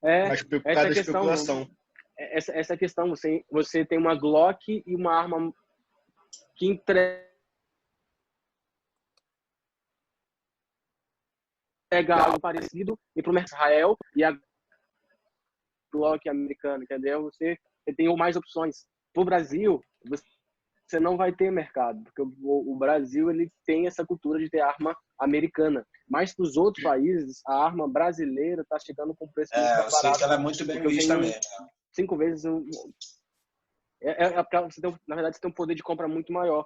Speaker 7: Essa
Speaker 4: Por causa da
Speaker 7: questão,
Speaker 4: especulação.
Speaker 7: essa questão, você tem uma Glock e uma arma que entrega algo parecido e para o Israel e a Glock americana, entendeu? Você tem mais opções. Para o Brasil, você não vai ter mercado, porque o Brasil ele tem essa cultura de ter arma americana. Mas para os outros países, a arma brasileira está chegando com preço muito mais
Speaker 6: Eu sei
Speaker 7: barato.
Speaker 6: que ela é muito bem
Speaker 7: Porque eu
Speaker 6: vista
Speaker 7: tenho
Speaker 6: mesmo.
Speaker 7: 5 vezes na verdade, você tem um poder de compra muito maior.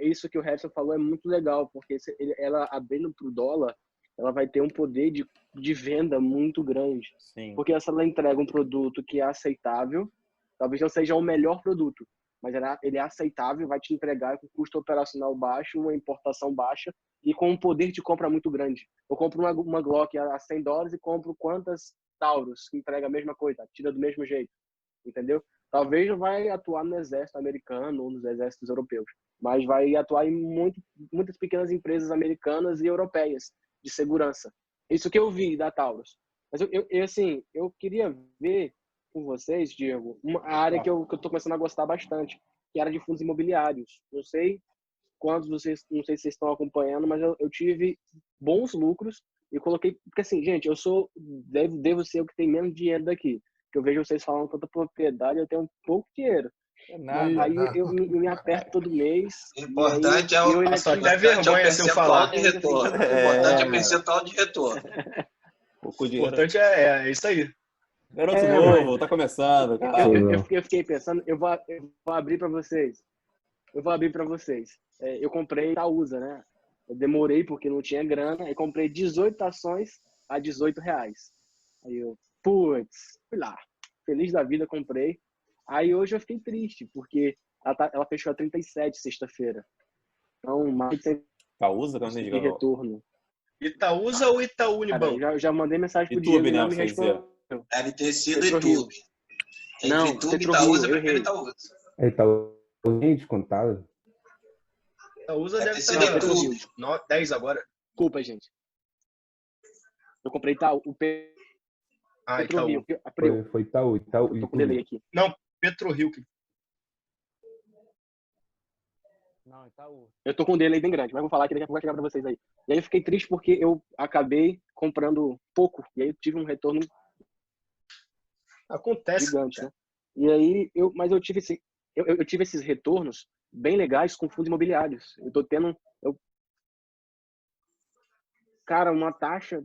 Speaker 7: Isso que o Harrison falou é muito legal, porque ela abrindo para o dólar, ela vai ter um poder de venda muito grande.
Speaker 1: Sim.
Speaker 7: Porque se ela entrega um produto que é aceitável, talvez não seja o melhor produto, mas ele é aceitável, vai te entregar com custo operacional baixo, uma importação baixa e com um poder de compra muito grande. Eu compro uma Glock a $100 e compro quantas Taurus, que entrega a mesma coisa, tira do mesmo jeito, entendeu? Talvez não vai atuar no exército americano ou nos exércitos europeus, mas vai atuar em muitas pequenas empresas americanas e europeias de segurança. Isso que eu vi da Taurus. Mas eu queria ver com vocês, Diego, uma área que eu tô começando a gostar bastante, que era de fundos imobiliários. Não sei quantos vocês, não sei se vocês estão acompanhando, mas eu tive bons lucros e coloquei, porque assim, gente, devo ser o que tem menos dinheiro daqui. Que eu vejo vocês falando tanta propriedade, eu tenho pouco dinheiro.
Speaker 1: Nada.
Speaker 7: Aí eu me aperto todo mês.
Speaker 6: O importante é o
Speaker 4: vergonha se eu falar.
Speaker 6: percentual de retorno. O importante é o percentual de retorno.
Speaker 1: Pouco
Speaker 4: O
Speaker 1: dinheiro.
Speaker 4: importante é isso aí.
Speaker 1: Garoto novo, tá começando.
Speaker 7: Eu fiquei pensando, eu vou abrir para vocês. Eu comprei Itaúsa, né? Eu demorei porque não tinha grana. Aí comprei 18 ações a R$18. Aí eu, fui lá. Feliz da vida, comprei. Aí hoje eu fiquei triste, porque ela fechou a 37 sexta-feira. Então, mais de 100%
Speaker 1: Itaúsa, que eu não
Speaker 7: de
Speaker 1: entendi.
Speaker 7: retorno.
Speaker 4: Itaúsa ou Itaú Unibanco?
Speaker 7: Cara, já mandei mensagem pro
Speaker 1: YouTube,
Speaker 7: Diego e
Speaker 1: né,
Speaker 7: não me
Speaker 1: pra você dizer.
Speaker 7: respondeu.
Speaker 6: Deve ter sido
Speaker 7: PetroRio.
Speaker 6: YouTube.
Speaker 7: Não,
Speaker 6: Entre YouTube e
Speaker 7: PetroRio,
Speaker 6: Itaúsa,
Speaker 7: eu
Speaker 6: prefiro
Speaker 7: errei.
Speaker 6: Itaúsa.
Speaker 8: Itaú nem descontado.
Speaker 4: Itaúsa
Speaker 6: Deve
Speaker 4: deve
Speaker 6: ter
Speaker 4: estar
Speaker 6: sido
Speaker 7: PetroRio.
Speaker 6: YouTube.
Speaker 4: 10 agora.
Speaker 7: Desculpa, gente. Eu comprei o PetroRio.
Speaker 8: Foi Itaú.
Speaker 7: Eu tô com delay aqui.
Speaker 4: PetroRio.
Speaker 3: Não, Itaú.
Speaker 7: Eu tô com um delay bem grande, mas vou falar que daqui a pouco vai chegar pra vocês aí. E aí eu fiquei triste porque eu acabei comprando pouco. E aí eu tive um retorno
Speaker 4: Acontece.
Speaker 7: gigante, né? E aí, mas eu tive esses retornos bem legais com fundos imobiliários. Eu tô tendo, cara, uma taxa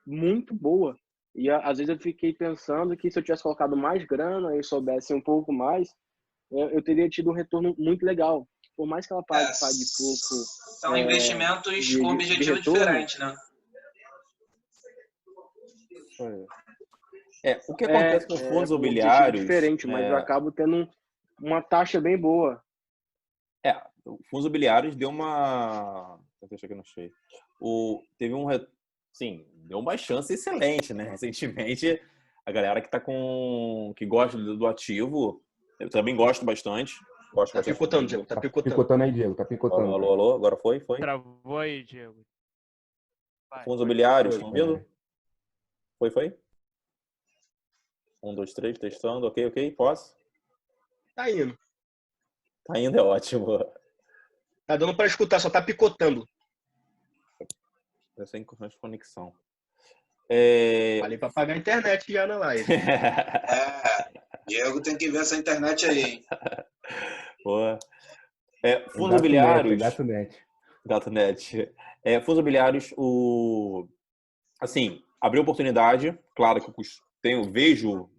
Speaker 7: muito boa. E às vezes eu fiquei pensando que se eu tivesse colocado mais grana e soubesse um pouco mais, eu teria tido um retorno muito legal. Por mais que ela pague pouco.
Speaker 6: São investimentos com objetivo
Speaker 7: retorno.
Speaker 6: diferente, né?
Speaker 1: O que acontece com fundos imobiliários...
Speaker 7: diferente, mas eu acabo tendo uma taxa bem boa.
Speaker 1: Fundos imobiliários deu uma... Deixa eu não sei. Teve deu uma chance excelente, né? Recentemente, a galera que gosta do ativo, eu também gosto bastante.
Speaker 4: Tá picotando, Diego. Tá picotando.
Speaker 8: Picotando aí, Diego. Tá picotando.
Speaker 1: Alô. Agora foi?
Speaker 9: Travou aí, Diego.
Speaker 1: Fundos imobiliários, estão ouvindo? Foi? 1, 2, 3, testando. Ok. Posso?
Speaker 4: Tá indo.
Speaker 1: Tá indo, é ótimo.
Speaker 4: Tá dando pra escutar, só tá picotando.
Speaker 1: Sem conexão.
Speaker 4: Falei pra pagar a internet já na live.
Speaker 6: Diego tem que ver essa internet aí, hein?
Speaker 1: Boa. Fundos imobiliários.
Speaker 8: GatoNet.
Speaker 1: Fundos imobiliários, abriu oportunidade. Claro que eu vejo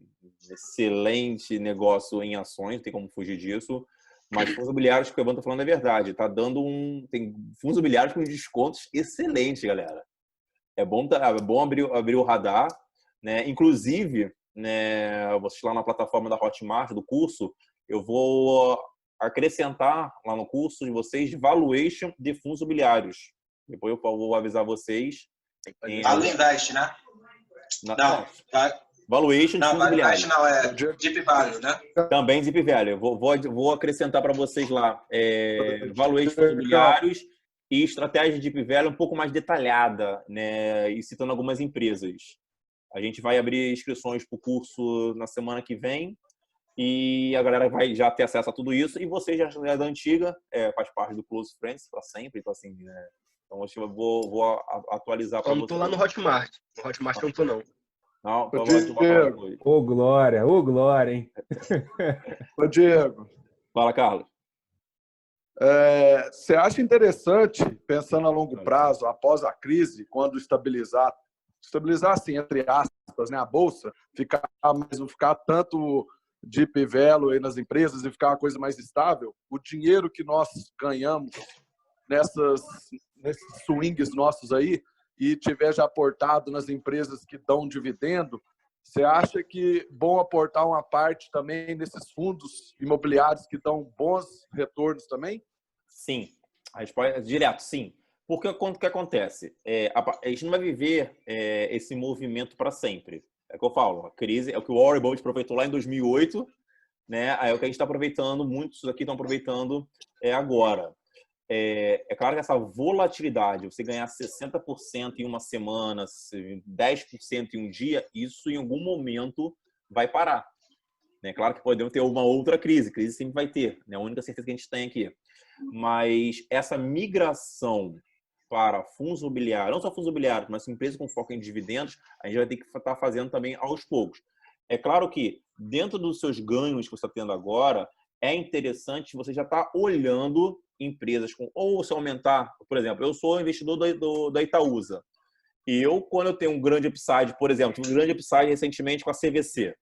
Speaker 1: excelente negócio em ações, não tem como fugir disso. Mas fundos imobiliários, que o Evan tá falando, é verdade. Tá dando tem fundos imobiliários com descontos excelentes, galera. É bom abrir o radar, né? Inclusive, né, vocês lá na plataforma da Hotmart, do curso, eu vou acrescentar lá no curso de vocês valuation de fundos imobiliários. Depois eu vou avisar vocês.
Speaker 6: Value Invest, né? Não.
Speaker 1: Valuation de
Speaker 6: Não,
Speaker 1: fundos
Speaker 6: Value
Speaker 1: imobiliários.
Speaker 6: Invest não, é Deep Value, né?
Speaker 1: Também Deep Value. Vou acrescentar para vocês lá valuation de fundos imobiliários e estratégia de Deep Value um pouco mais detalhada, né? E citando algumas empresas. A gente vai abrir inscrições para o curso na semana que vem e a galera vai já ter acesso a tudo isso. E você já é da antiga, faz parte do Close Friends para sempre. Então, assim, né? Então, eu vou atualizar para você.
Speaker 4: Eu não tô lá no Hotmart. No Hotmart eu não tô, não.
Speaker 1: Não,
Speaker 5: Ô, Diego.
Speaker 8: Ô, glória, hein?
Speaker 9: Ô, Diego.
Speaker 1: Fala, Carlos.
Speaker 9: Você acha interessante, pensando a longo prazo, após a crise, quando estabilizar assim, entre aspas, né, a bolsa, não ficar tanto deep value aí nas empresas e ficar uma coisa mais estável, o dinheiro que nós ganhamos nesses swings nossos aí e tiver já aportado nas empresas que dão dividendo, você acha que é bom aportar uma parte também nesses fundos imobiliários que dão bons retornos também?
Speaker 1: Sim. A resposta é direto, sim. Porque quanto que acontece? A gente não vai viver esse movimento para sempre. É o que eu falo. A crise é o que o Warren Buffett aproveitou lá em 2008, né? É o que a gente está aproveitando, muitos aqui estão aproveitando agora. É claro que essa volatilidade, você ganhar 60% em uma semana, 10% em um dia, isso em algum momento vai parar. É claro que podemos ter uma outra crise sempre vai ter, né? A única certeza que a gente tem aqui. Mas essa migração para fundos imobiliários, não só fundos imobiliários, mas empresas com foco em dividendos, a gente vai ter que estar fazendo também aos poucos. É claro que dentro dos seus ganhos que você está tendo agora, é interessante você já estar olhando empresas com, ou se aumentar, por exemplo, eu sou investidor da Itaúsa. E quando eu tenho um grande upside, por exemplo, tive um grande upside recentemente com a CVC.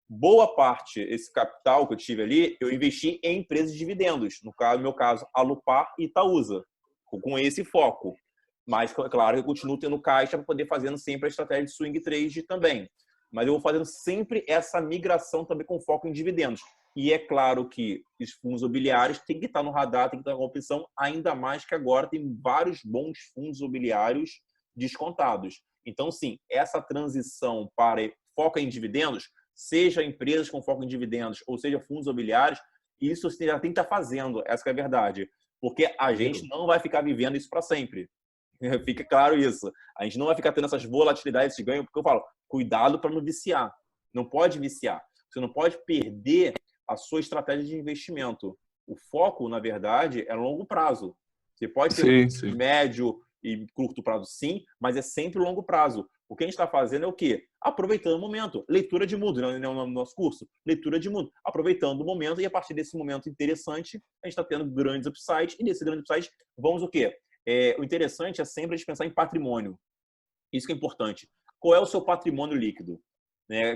Speaker 1: Boa parte esse capital que eu tive ali, eu investi em empresas de dividendos. No meu caso, Alupar e Itaúsa, com esse foco. Mas, claro, eu continuo tendo caixa para poder fazendo sempre a estratégia de swing trade também. Mas eu vou fazendo sempre essa migração também com foco em dividendos. E é claro que os fundos imobiliários têm que estar no radar, tem que estar com opção, ainda mais que agora tem vários bons fundos imobiliários descontados. Então, sim, essa transição para foco em dividendos, seja empresas com foco em dividendos ou seja fundos imobiliários, isso você já tem que estar fazendo, essa que é a verdade. Porque a gente não vai ficar vivendo isso para sempre. Fica claro isso. A gente não vai ficar tendo essas volatilidades de ganho, porque eu falo, cuidado para não viciar. Não pode viciar. Você não pode perder a sua estratégia de investimento. O foco, na verdade, é longo prazo. Você pode ter médio e curto prazo, sim, mas é sempre longo prazo. O que a gente está fazendo é o quê? Aproveitando o momento. Leitura de mundo, não é o nosso curso? Leitura de mundo. Aproveitando o momento e a partir desse momento interessante, a gente está tendo grandes upsides e nesse grande upside, vamos o quê? O interessante é sempre a gente pensar em patrimônio. Isso que é importante. Qual é o seu patrimônio líquido?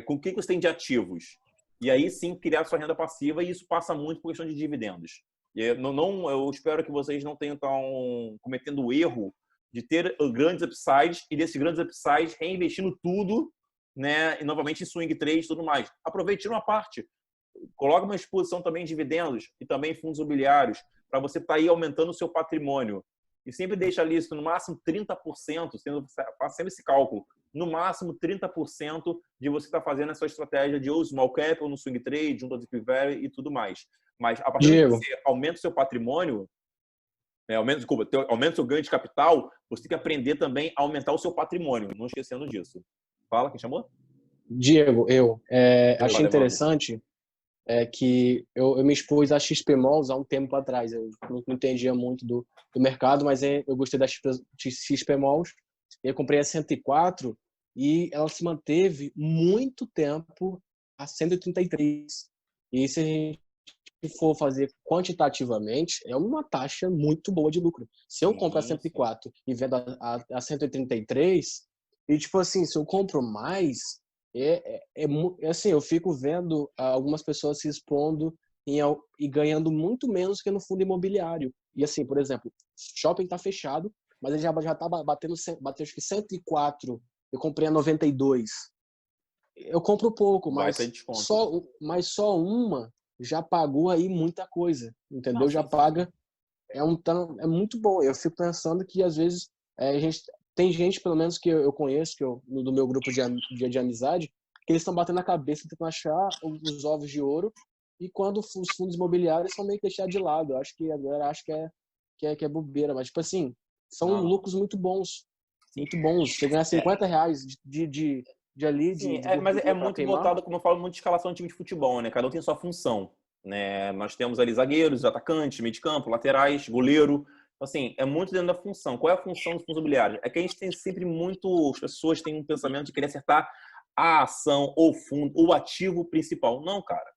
Speaker 1: Com o que você tem de ativos? E aí sim criar sua renda passiva, e isso passa muito por questão de dividendos. Eu espero que vocês não tenham cometendo o erro de ter grandes upsides e desses grandes upsides reinvestindo tudo, né, e novamente em swing trade e tudo mais. Aproveite uma parte, coloque uma exposição também em dividendos e também em fundos imobiliários para você estar aí aumentando o seu patrimônio. E sempre deixa ali no máximo 30%, fazendo esse cálculo, no máximo 30% de você estar fazendo essa estratégia de ou small cap ou no swing trade, junto ao deep value e tudo mais. Mas a partir do que você aumenta o seu patrimônio, aumenta o seu ganho de capital, você tem que aprender também a aumentar o seu patrimônio, não esquecendo disso. Fala, quem chamou?
Speaker 7: Diego, achei interessante que eu me expus a XP Malls há um tempo atrás. Eu não entendia muito do mercado, mas eu gostei da XP Malls. Eu comprei a 104 e ela se manteve muito tempo a 133. E se a gente for fazer quantitativamente, é uma taxa muito boa de lucro. Se eu compro a 104 e vendo a 133, e tipo assim, se eu compro mais, assim, eu fico vendo algumas pessoas se expondo e ganhando muito menos que no fundo imobiliário. E assim, por exemplo, shopping está fechado, mas ele já está bateu acho que 104, eu comprei a 92. eu compro pouco,
Speaker 1: vai
Speaker 7: mas
Speaker 1: ter desconto.
Speaker 7: só uma já pagou aí muita coisa, entendeu?
Speaker 1: Não,
Speaker 7: já
Speaker 1: sim.
Speaker 7: paga, é muito bom. Eu fico pensando que às vezes tem gente, pelo menos que eu conheço, do meu grupo de amizade, que eles estão batendo a cabeça tentando achar os ovos de ouro, e quando os fundos imobiliários são meio que deixados de lado. Eu acho que a galera acha que é bobeira, mas tipo assim, são lucros muito bons. Muito bons. Você ganhar R$50 de
Speaker 1: mas é
Speaker 7: gordura pra
Speaker 1: muito
Speaker 7: queimar.
Speaker 1: voltado, como eu falo, muito de escalação de time de futebol, né? Cada um tem sua função, né? Nós temos ali zagueiros, atacantes, meio de campo, laterais, goleiro. Então, assim, é muito dentro da função. Qual é a função dos fundos imobiliários? É que a gente tem sempre as pessoas têm um pensamento de querer acertar a ação, ou fundo, o ativo principal. Não, cara.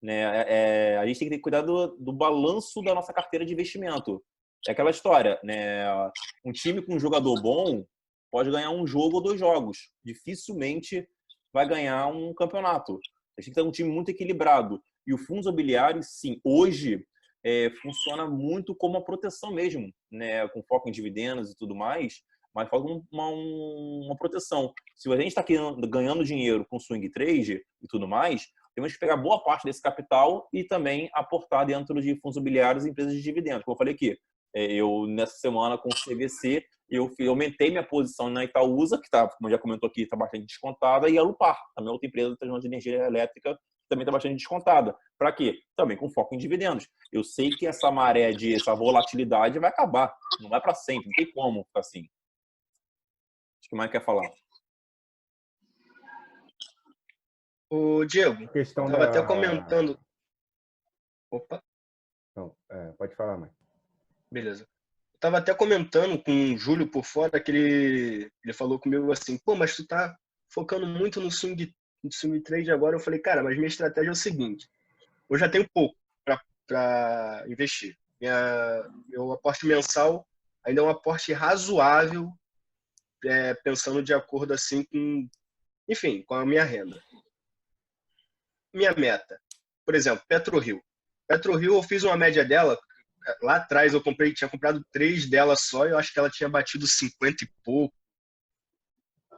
Speaker 1: Né? A gente tem que ter cuidado do balanço da nossa carteira de investimento. É aquela história, né? Um time com um jogador bom pode ganhar um jogo ou 2 jogos. Dificilmente vai ganhar um campeonato. A gente tem que ter um time muito equilibrado. E o fundo imobiliário, sim, hoje funciona muito como uma proteção mesmo, né? Com foco em dividendos e tudo mais, mas faz uma proteção. Se a gente está ganhando dinheiro com swing trade e tudo mais, temos que pegar boa parte desse capital e também aportar dentro de fundos imobiliários e empresas de dividendos. Como eu falei aqui, eu nessa semana com o CVC, eu aumentei minha posição na Itaúsa, que tá, como já comentou aqui, está bastante descontada, e a Lupar, também outra empresa de energia elétrica, que também está bastante descontada. Para quê? Também com foco em dividendos. Eu sei que essa maré essa volatilidade vai acabar, não vai para sempre, não tem como ficar assim. Acho que o Mike quer falar.
Speaker 4: O Diego,
Speaker 8: Questão
Speaker 4: estava até comentando. Opa.
Speaker 8: Não, pode falar, Mike.
Speaker 4: Beleza. Tava até comentando com o Júlio por fora que ele falou comigo assim, pô, mas tu tá focando muito no swing trade agora. Eu falei, cara, mas minha estratégia é o seguinte, eu já tenho pouco para investir. Meu aporte mensal ainda é um aporte razoável, pensando de acordo assim com, enfim, com a minha renda. Minha meta, por exemplo, PetroRio. PetroRio, eu fiz uma média dela. Lá atrás eu tinha comprado 3 dela só, e eu acho que ela tinha batido 50 e pouco.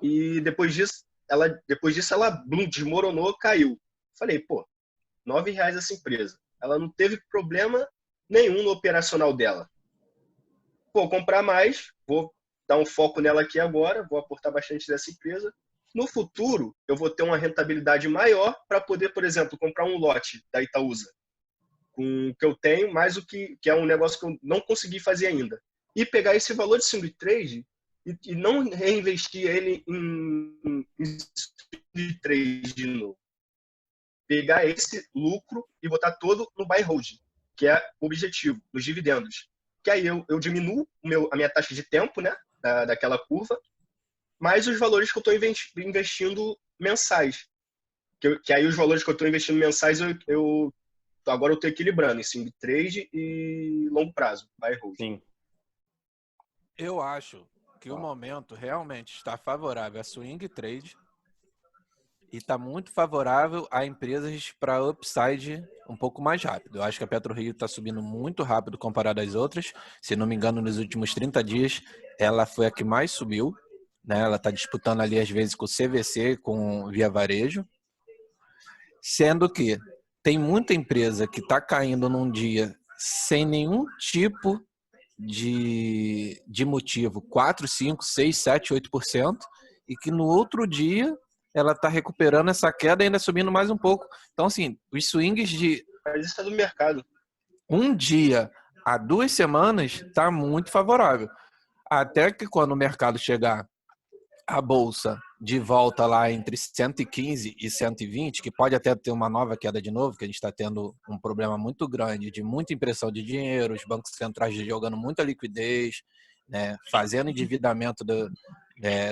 Speaker 4: E depois disso ela desmoronou, caiu. Falei, pô, R$9 essa empresa. Ela não teve problema nenhum no operacional dela. Vou comprar mais, vou dar um foco nela aqui agora, vou aportar bastante dessa empresa. No futuro, eu vou ter uma rentabilidade maior para poder, por exemplo, comprar um lote da Itaúsa com o que eu tenho, mais o que é um negócio que eu não consegui fazer ainda. E pegar esse valor de swing trade e não reinvestir ele em swing trade de novo. Pegar esse lucro e botar todo no buy hold, que é o objetivo, nos dividendos. Que aí eu diminuo a minha taxa de tempo, né, daquela curva, mais os valores que eu estou investindo mensais. Que aí os valores que eu estou investindo mensais agora eu estou equilibrando em swing trade e longo prazo, buy hold.
Speaker 1: Sim.
Speaker 2: Eu acho que o momento realmente está favorável a swing trade e está muito favorável a empresas para upside um pouco mais rápido. Eu acho que a PetroRio está subindo muito rápido comparado às outras. Se não me engano, nos últimos 30 dias, ela foi a que mais subiu, né? Ela está disputando ali, às vezes, com o CVC, com Via Varejo. Sendo que tem muita empresa que está caindo num dia sem nenhum tipo de motivo, 4, 5, 6, 7, 8%, e que no outro dia ela está recuperando essa queda e ainda subindo mais um pouco. Então, assim, os swings de
Speaker 4: Mas isso é do mercado.
Speaker 2: um dia a 2 semanas está muito favorável. Até que quando o mercado chegar a bolsa de volta lá entre 115 e 120, que pode até ter uma nova queda de novo, que a gente está tendo um problema muito grande de muita impressão de dinheiro, os bancos centrais jogando muita liquidez, né, fazendo endividamento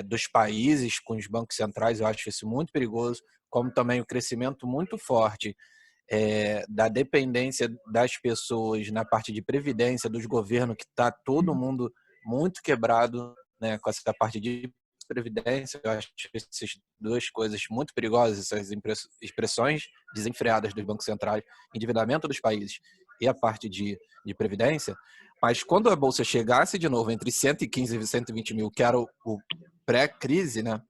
Speaker 2: dos países com os bancos centrais. Eu acho isso muito perigoso, como também o crescimento muito forte da dependência das pessoas na parte de previdência, dos governos, que está todo mundo muito quebrado, né, com essa parte de previdência. Eu acho essas duas coisas muito perigosas, essas expressões desenfreadas dos bancos centrais, endividamento dos países e a parte de previdência. Mas quando a bolsa chegasse de novo entre 115 e 120 mil, que era o pré-crise, né,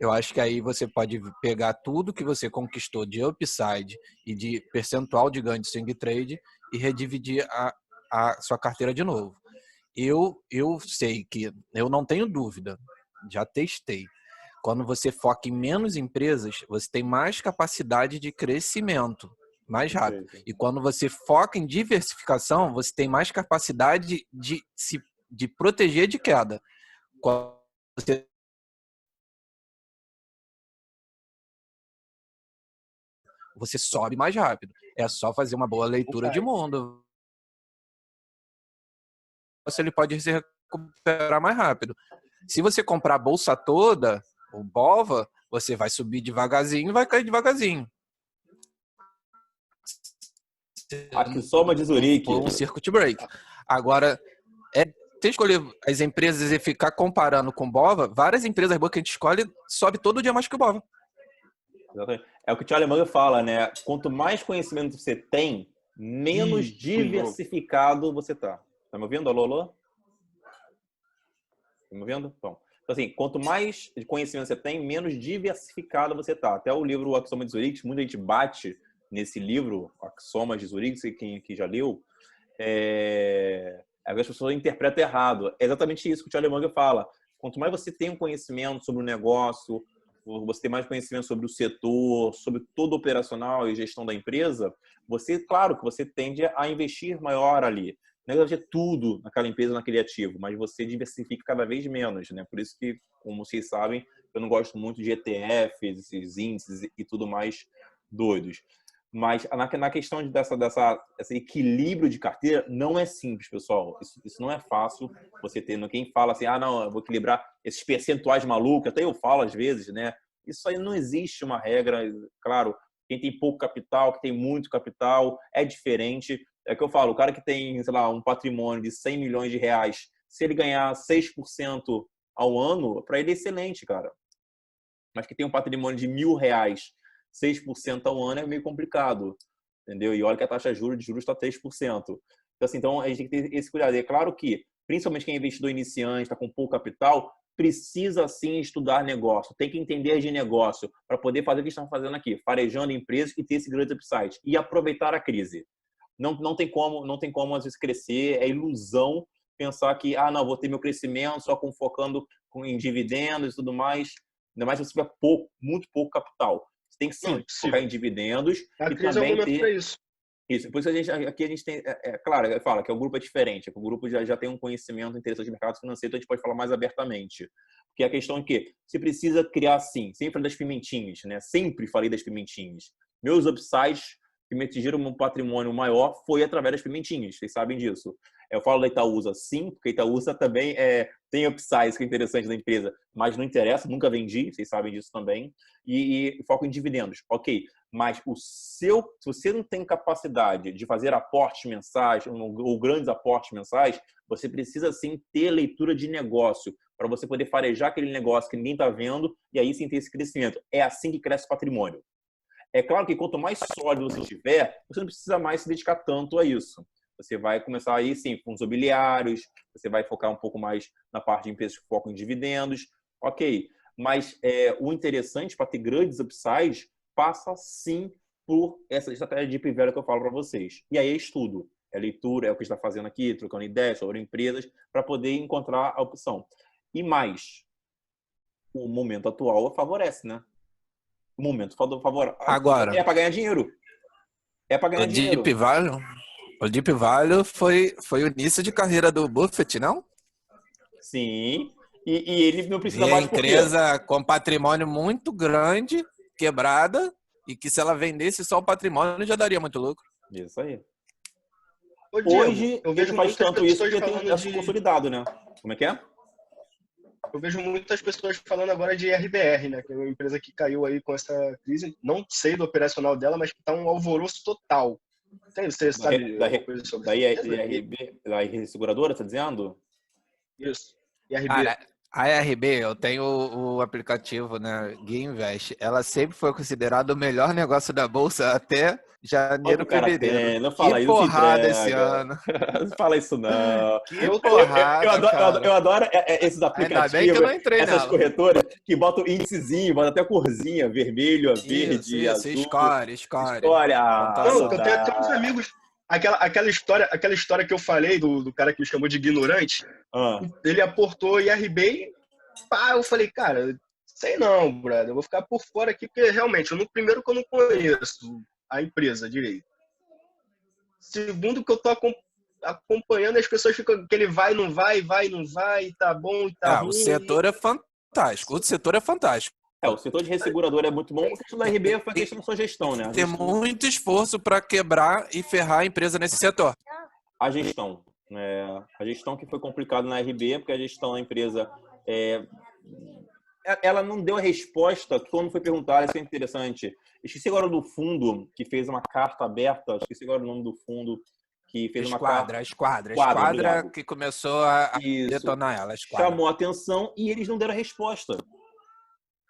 Speaker 2: Eu acho que aí você pode pegar tudo que você conquistou de upside e de percentual de ganho de swing trade e redividir a sua carteira de novo. Eu sei que, eu não tenho dúvida, já testei. Quando você foca em menos empresas, você tem mais capacidade de crescimento, mais rápido. E quando você foca em diversificação, você tem mais capacidade de proteger de queda. Quando você sobe mais rápido. É só fazer uma boa leitura de mundo. Ele pode se recuperar mais rápido. Se você comprar a bolsa toda, o BOVA, você vai subir devagarzinho e vai cair devagarzinho.
Speaker 1: Aqui soma de Zurique.
Speaker 2: Um circuit break. Agora, você escolher as empresas e ficar comparando com o BOVA, várias empresas boas que a gente escolhe, sobe todo dia mais que o BOVA.
Speaker 1: Exatamente. É o que o Charlie Munger fala, né? Quanto mais conhecimento você tem, menos diversificado você tá. Tá me ouvindo? Alô, alô? Tá me ouvindo? Bom. Então, assim, quanto mais conhecimento você tem, menos diversificado você tá. Até o livro Axiomas de Zurique, muita gente bate nesse livro, Axiomas de Zurique, quem já leu, as pessoas interpretam errado. É exatamente isso que o Charlie Munger fala. Quanto mais você tem um conhecimento sobre o negócio, você tem mais conhecimento sobre o setor, sobre todo o operacional e gestão da empresa, claro que você tende a investir maior ali. Não é que você tudo naquela empresa, naquele ativo, mas você diversifica cada vez menos, né? Por isso que, como vocês sabem, eu não gosto muito de ETFs, esses índices e tudo mais doidos. Mas na questão desse equilíbrio de carteira, não é simples, pessoal. Isso não é fácil você ter. Quem fala assim, não, eu vou equilibrar esses percentuais malucos, até eu falo às vezes, né? Isso aí não existe uma regra. Claro, quem tem pouco capital, que tem muito capital, é diferente. É que eu falo, o cara que tem, sei lá, um patrimônio de 100 milhões de reais, se ele ganhar 6% ao ano, para ele é excelente, cara. Mas que tem um patrimônio de R$1.000, 6% ao ano é meio complicado, entendeu? E olha que a taxa de juros está 3%. Então, a gente tem que ter esse cuidado. E é claro que, principalmente quem é investidor iniciante, está com pouco capital, precisa sim estudar negócio, tem que entender de negócio para poder fazer o que estão fazendo aqui, farejando empresas e ter esse grande upside e aproveitar a crise. Não tem como às vezes crescer, é ilusão pensar que não, vou ter meu crescimento só focando em dividendos e tudo mais, ainda mais se você tiver muito pouco capital. Você tem que sim focar em dividendos
Speaker 4: a
Speaker 1: e
Speaker 4: crise
Speaker 1: também
Speaker 4: é um momento
Speaker 1: ter
Speaker 4: para isso.
Speaker 1: Isso. Por isso aqui a gente tem, claro, fala que o grupo é diferente, o grupo já tem um conhecimento interessante de mercado financeiro, então a gente pode falar mais abertamente. Porque a questão é que você precisa criar, sim, sempre das pimentinhas, né? Sempre falei das pimentinhas. Meus upsides que me atingiram um patrimônio maior foi através das pimentinhas, vocês sabem disso. Eu falo da Itaúsa, sim, porque a Itaúsa também tem upsides que é interessante da empresa, mas não interessa, nunca vendi, vocês sabem disso também. E foco em dividendos, ok. Mas se você não tem capacidade de fazer aportes mensais ou grandes aportes mensais, você precisa sim ter leitura de negócio para você poder farejar aquele negócio que ninguém está vendo e aí sim ter esse crescimento. É assim que cresce o patrimônio. É claro que quanto mais sólido você tiver, você não precisa mais se dedicar tanto a isso. Você vai começar aí sim fundos imobiliários, você vai focar um pouco mais na parte de empresas que focam em dividendos, ok. Mas o interessante para ter grandes upsides passa sim por essa estratégia de deep value que eu falo para vocês. E aí é estudo, é leitura, é o que a gente está fazendo aqui, trocando ideias sobre empresas, para poder encontrar a opção. E mais, o momento atual favorece, né? O momento favorável.
Speaker 2: Agora,
Speaker 1: é para ganhar dinheiro. É para ganhar dinheiro.
Speaker 2: O Deep Value foi o início de carreira do Buffett, não?
Speaker 1: Sim. E ele não precisa
Speaker 2: mais
Speaker 1: por quê?
Speaker 2: Empresa com patrimônio muito grande, quebrada, e que se ela vendesse só o patrimônio já daria muito lucro.
Speaker 1: Isso aí.
Speaker 4: Hoje
Speaker 1: eu vejo faz tanto isso porque tem consolidado, né? Como é que é?
Speaker 4: Eu vejo muitas pessoas falando agora de RBR, né? Que é uma empresa que caiu aí com essa crise. Não sei do operacional dela, mas que está um alvoroço total. Você sabe coisa sobre
Speaker 1: da IR Seguradora, tá dizendo?
Speaker 4: Isso. IRB.
Speaker 2: Cara, A RB, eu tenho o aplicativo, né, Gui Invest. Ela sempre foi considerada o melhor negócio da Bolsa até janeiro, fevereiro.
Speaker 1: Não fala
Speaker 2: Que
Speaker 1: isso, não se
Speaker 2: porrada esse
Speaker 1: entrega.
Speaker 2: ano.
Speaker 1: Não fala isso, não.
Speaker 2: Que porrada, cara.
Speaker 1: Eu adoro esses
Speaker 2: Ainda bem que eu
Speaker 1: aplicativos,
Speaker 2: não entrei
Speaker 1: essas
Speaker 2: nela.
Speaker 1: corretoras que botam índicezinho, botam até corzinha, vermelho, verde,
Speaker 2: Isso,
Speaker 1: azul.
Speaker 2: score.
Speaker 1: História.
Speaker 7: Não, eu tenho até uns amigos. Aquela história que eu falei do cara que me chamou de ignorante, ele aportou IRB e pá, eu falei, cara, sei não, brother, eu vou ficar por fora aqui, porque realmente, primeiro que eu não conheço a empresa direito. Segundo que eu tô acompanhando, as pessoas ficam que ele vai, não vai, tá bom, tá ruim.
Speaker 2: O setor é fantástico. O setor é fantástico.
Speaker 1: O setor de resseguradora é muito bom. A questão da RB foi a questão da sua gestão, né?
Speaker 2: Tem muito esforço para quebrar e ferrar a empresa nesse setor.
Speaker 1: A gestão. A gestão que foi complicada na RB, porque a gestão da empresa ela não deu a resposta que quando foi perguntado. Isso é interessante. Esqueci agora do fundo que fez uma carta aberta. Esqueci agora o nome do fundo que fez uma carta.
Speaker 2: Esquadra que começou a detonar ela.
Speaker 1: Chamou a atenção e eles não deram a resposta.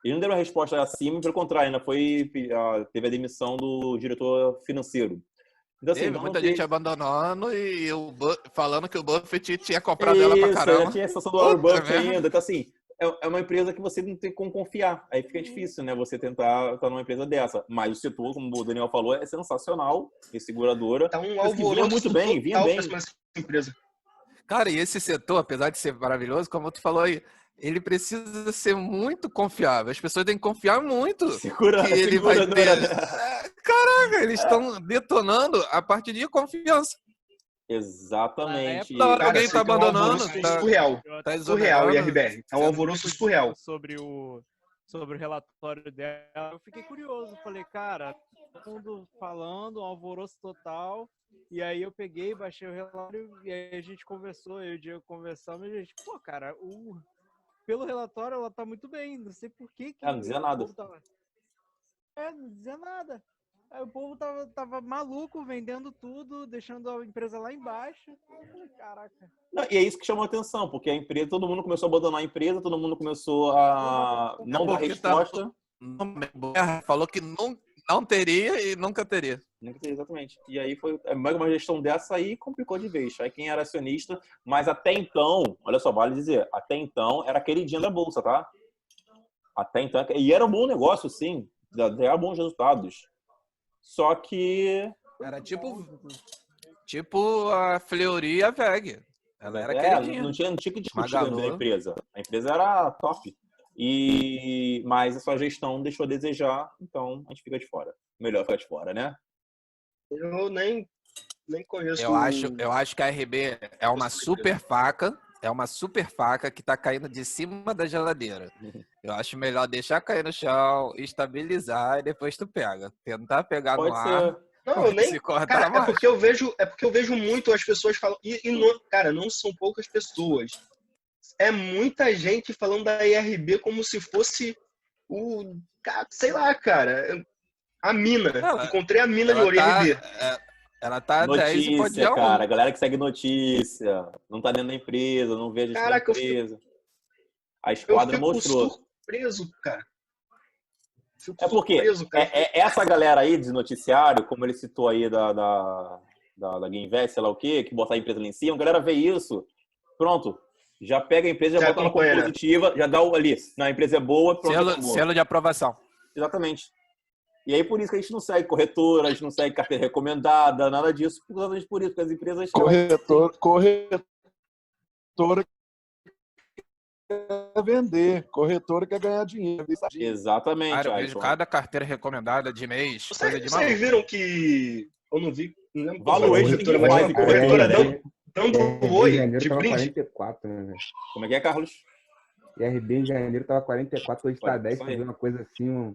Speaker 1: Eles não deram a resposta acima, pelo contrário, ainda teve a demissão do diretor financeiro. Então, assim,
Speaker 2: muita gente abandonando e falando que o Buffett tinha comprado ela pra caramba.
Speaker 1: Tinha a situação do Warren Buffett ainda. Então, assim, é uma empresa que você não tem como confiar. Aí fica difícil, né? Você tentar estar numa empresa dessa. Mas o setor, como o Daniel falou, é sensacional. E seguradora.
Speaker 7: Tá um alvoroço
Speaker 1: muito bem, vinha bem.
Speaker 7: Empresa.
Speaker 2: Cara, e esse setor, apesar de ser maravilhoso, como tu falou aí, ele precisa ser muito confiável. As pessoas têm que confiar muito. Que ele vai ter. Caraca, eles estão detonando a partir de confiança.
Speaker 1: Exatamente.
Speaker 2: Alguém está abandonando.
Speaker 7: Surreal, IRBR. É um alvoroço surreal.
Speaker 10: Sobre o relatório dela, eu fiquei curioso. Falei, cara, todo mundo falando, um alvoroço total. E aí eu peguei, baixei o relatório e aí a gente conversou, eu e o Diego conversamos. E a gente, pô, cara, pelo relatório ela tá muito bem. Não sei por que
Speaker 1: não dizia nada.
Speaker 10: Não dizia nada. Aí o povo tava maluco, vendendo tudo, deixando a empresa lá embaixo. Eu falei, caraca.
Speaker 1: Não, e é isso que chamou a atenção, porque a empresa, todo mundo começou a abandonar a empresa, todo mundo começou a não dar resposta.
Speaker 2: Falou que não teria e nunca teria.
Speaker 1: Exatamente. E aí foi uma gestão dessa aí complicou de vez. Aí quem era acionista, mas até então, olha só, vale dizer, até então era queridinha da Bolsa, tá? Até então, e era um bom negócio, sim, dava bons resultados. Só que...
Speaker 2: Era tipo a Fleury e a VEG. Ela era queridinha.
Speaker 1: Não tinha que discutir a empresa. A empresa era top. Mas a sua gestão deixou a desejar, então a gente fica de fora. Melhor ficar de fora, né?
Speaker 7: Eu nem conheço.
Speaker 2: Eu acho que a RB é uma super faca. É uma super faca que tá caindo de cima da geladeira. Eu acho melhor deixar cair no chão, estabilizar e depois tu pega. Tentar pegar no ar.
Speaker 7: Não, eu nem. Cara, é porque eu vejo muito as pessoas falando. Cara, não são poucas pessoas. É muita gente falando da IRB como se fosse sei lá, cara. A mina. Encontrei a mina de IRB.
Speaker 2: Ela tá
Speaker 1: notícia,
Speaker 2: 10 e pode ir
Speaker 1: cara. A galera que segue notícia. Não tá dentro da empresa, não vê a gente da empresa. A esquadra mostrou.
Speaker 7: Surpreso, cara.
Speaker 1: Porque essa galera aí de noticiário, como ele citou aí da Gainvest, sei lá o quê, que botar a empresa lá em cima, a galera vê isso, pronto. Já pega a empresa, já bota ela como positiva, já dá ali. Não, a empresa é boa, pronto.
Speaker 2: Selo de aprovação.
Speaker 1: Exatamente. E aí, por isso que a gente não segue corretora, a gente não segue carteira recomendada, nada disso. Exatamente por isso, porque as empresas...
Speaker 9: Corretora quer vender, corretora quer ganhar dinheiro.
Speaker 1: Exatamente.
Speaker 2: Cara, eu vejo cada carteira recomendada de mês.
Speaker 7: Vocês viram que... Eu não vi, não lembro.
Speaker 1: Corretora
Speaker 7: dando oi de
Speaker 8: tava
Speaker 7: brinde.
Speaker 8: 44, né, velho?
Speaker 1: Como é que é, Carlos?
Speaker 8: IRB em janeiro tava 44, hoje tá 10, fazer uma coisa assim,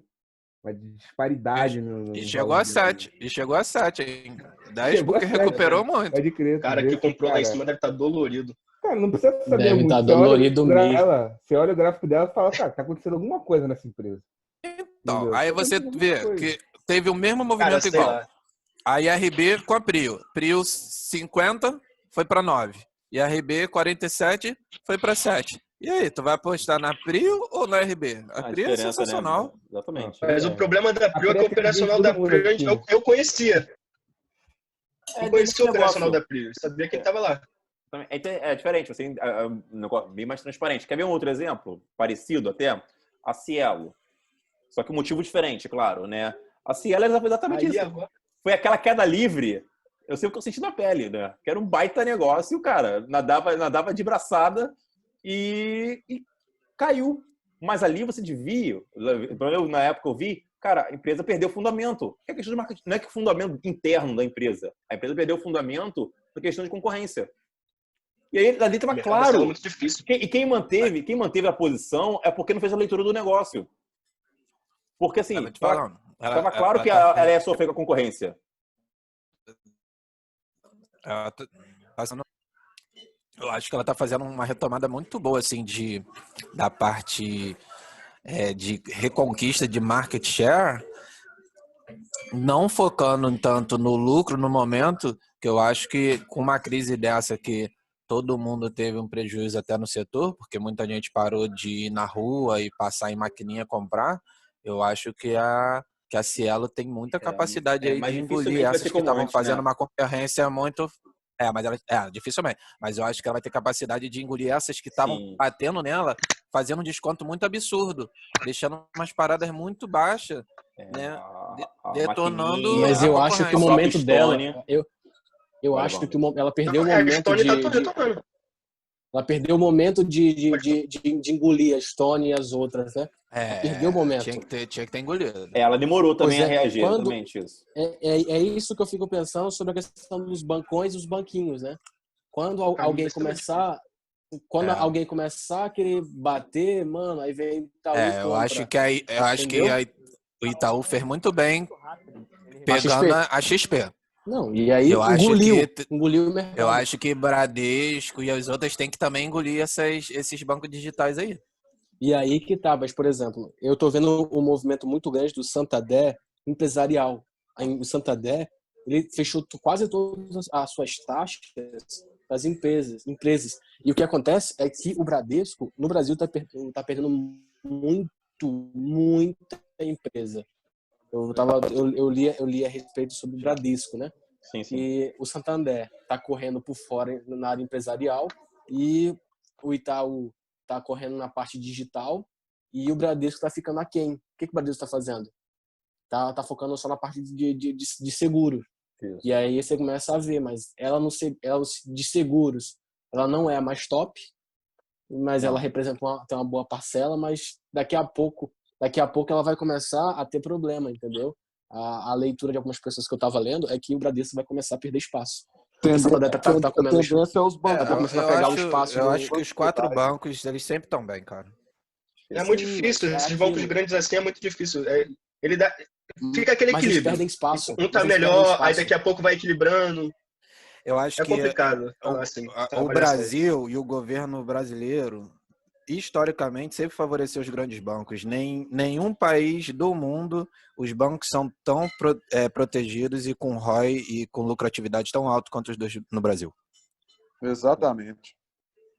Speaker 8: uma disparidade.
Speaker 2: E chegou a 7. E chegou a 7 ainda. 10 porque recuperou muito.
Speaker 8: Pode crer.
Speaker 7: Cara, que comprou lá em cima deve estar dolorido.
Speaker 8: Cara, não precisa saber
Speaker 11: deve
Speaker 8: muito.
Speaker 11: Deve estar dolorido mesmo.
Speaker 8: Você olha o gráfico dela e fala, cara, tá acontecendo alguma coisa nessa empresa.
Speaker 2: Então, entendeu? Aí você vê que teve o mesmo movimento igual. A IRB com a Prio. Prio 50 foi para 9. IRB 47 foi para 7. E aí, tu vai apostar na Prio ou na RB? A Prio é
Speaker 1: diferença,
Speaker 2: sensacional.
Speaker 1: né? Exatamente.
Speaker 4: Mas o problema da Prio é que o
Speaker 8: Preta
Speaker 4: operacional da
Speaker 8: divide
Speaker 4: Prio
Speaker 8: muito
Speaker 4: eu conhecia. Eu conhecia o
Speaker 1: negócio.
Speaker 4: operacional da Prio, sabia quem estava lá.
Speaker 1: É diferente, assim, é um negócio bem mais transparente. Quer ver um outro exemplo? Parecido até? A Cielo. Só que um motivo diferente, claro, né? A Cielo é exatamente
Speaker 4: Aí
Speaker 1: isso.
Speaker 4: agora,
Speaker 1: Foi aquela queda livre. Eu sei o que eu senti na pele, né? Que era um baita negócio, cara. Nadava de braçada e caiu. Mas ali você devia, na época eu vi, cara, a empresa perdeu o fundamento. É questão de marketing, não é que o fundamento interno da empresa. A empresa perdeu o fundamento por questão de concorrência. E aí ali estava claro.
Speaker 4: é muito difícil.
Speaker 1: E quem manteve a posição é porque não fez a leitura do negócio. Porque assim, estava claro que ela ia sofrer com a concorrência.
Speaker 2: Eu acho que ela está fazendo uma retomada muito boa, assim, da parte de reconquista de market share, não focando tanto no lucro no momento, que eu acho que com uma crise dessa que todo mundo teve um prejuízo até no setor, porque muita gente parou de ir na rua e passar em maquininha comprar, eu acho que a Cielo tem muita capacidade aí de engolir essas que estavam fazendo uma concorrência muito... dificilmente. Mas eu acho que ela vai ter capacidade de engolir essas que estavam batendo nela, fazendo um desconto muito absurdo, deixando umas paradas muito baixas, né? Detonando.
Speaker 7: Mas eu acho que o momento dela. Eu acho que ela perdeu o momento de. Ela perdeu o momento de engolir a Stone e as outras, né? Perdeu o momento.
Speaker 2: Tinha que ter engolido.
Speaker 1: Ela demorou também a reagir, exatamente isso.
Speaker 7: É isso que eu fico pensando sobre a questão dos bancões e os banquinhos, né? Quando alguém começar a querer bater, mano, aí vem Itaú.
Speaker 2: Eu acho que o Itaú fez muito bem pegando a XP.
Speaker 7: Não, e aí engoliu o mercado.
Speaker 2: Eu acho que Bradesco e as outras têm que também engolir esses bancos digitais aí.
Speaker 7: E aí que tá, mas, por exemplo, eu tô vendo um movimento muito grande do Santander empresarial. O Santander, ele fechou quase todas as suas taxas das empresas. E o que acontece é que o Bradesco, no Brasil, tá perdendo muita empresa. Eu li a respeito sobre o Bradesco, né?
Speaker 1: Sim.
Speaker 7: E o Santander tá correndo por fora na área empresarial e o Itaú tá correndo na parte digital e o Bradesco tá ficando aquém. O que o Bradesco tá fazendo? Tá focando só na parte de seguro.
Speaker 1: Isso.
Speaker 7: E aí você começa a ver, mas ela de seguros, ela não é a mais top, mas ela representa tem uma boa parcela, mas daqui a pouco ela vai começar a ter problema, entendeu? A leitura de algumas pessoas que eu tava lendo é que o Bradesco vai começar a perder espaço. Tá comendo
Speaker 9: os bancos.
Speaker 7: Começando a pegar o espaço.
Speaker 2: Eu acho que os 4 bancos, eles sempre estão bem, cara.
Speaker 4: É muito difícil. Esses bancos grandes assim é muito difícil. Fica aquele
Speaker 7: mas
Speaker 4: equilíbrio.
Speaker 7: Eles perdem espaço.
Speaker 4: Um tá melhor, aí daqui a pouco vai equilibrando.
Speaker 2: Eu acho que
Speaker 4: complicado.
Speaker 2: O Brasil e o governo brasileiro, historicamente, sempre favoreceu os grandes bancos. Nenhum país do mundo os bancos são tão protegidos e com ROI e com lucratividade tão alto quanto os dois no Brasil.
Speaker 9: Exatamente.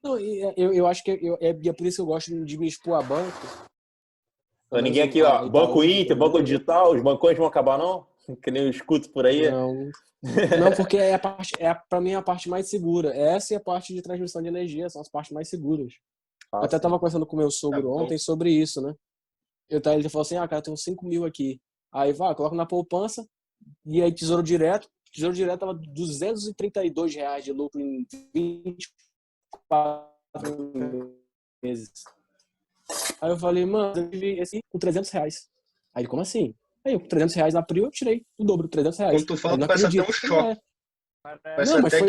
Speaker 7: Não, eu acho que é por isso que eu gosto de me expor a banco.
Speaker 1: Então, ninguém aqui, ó, Banco Inter, Banco Digital, os bancões vão acabar, não? Que nem eu escuto por aí.
Speaker 7: Não, porque para mim é a parte mais segura. Essa é a parte de transmissão de energia, são as partes mais seguras. Eu até estava conversando com meu sogro ontem sobre isso, né? Ele falou assim, cara, eu tenho 5 mil aqui. Aí, coloca na poupança, e aí Tesouro Direto tava R$232 de lucro em 24 meses. Aí eu falei, mano, eu vivi assim com R$300. Aí ele, como assim? Aí eu, com R$300 na Prio, eu tirei o dobro, R$300.
Speaker 4: Quando tu fala, parece até um choque. Parece até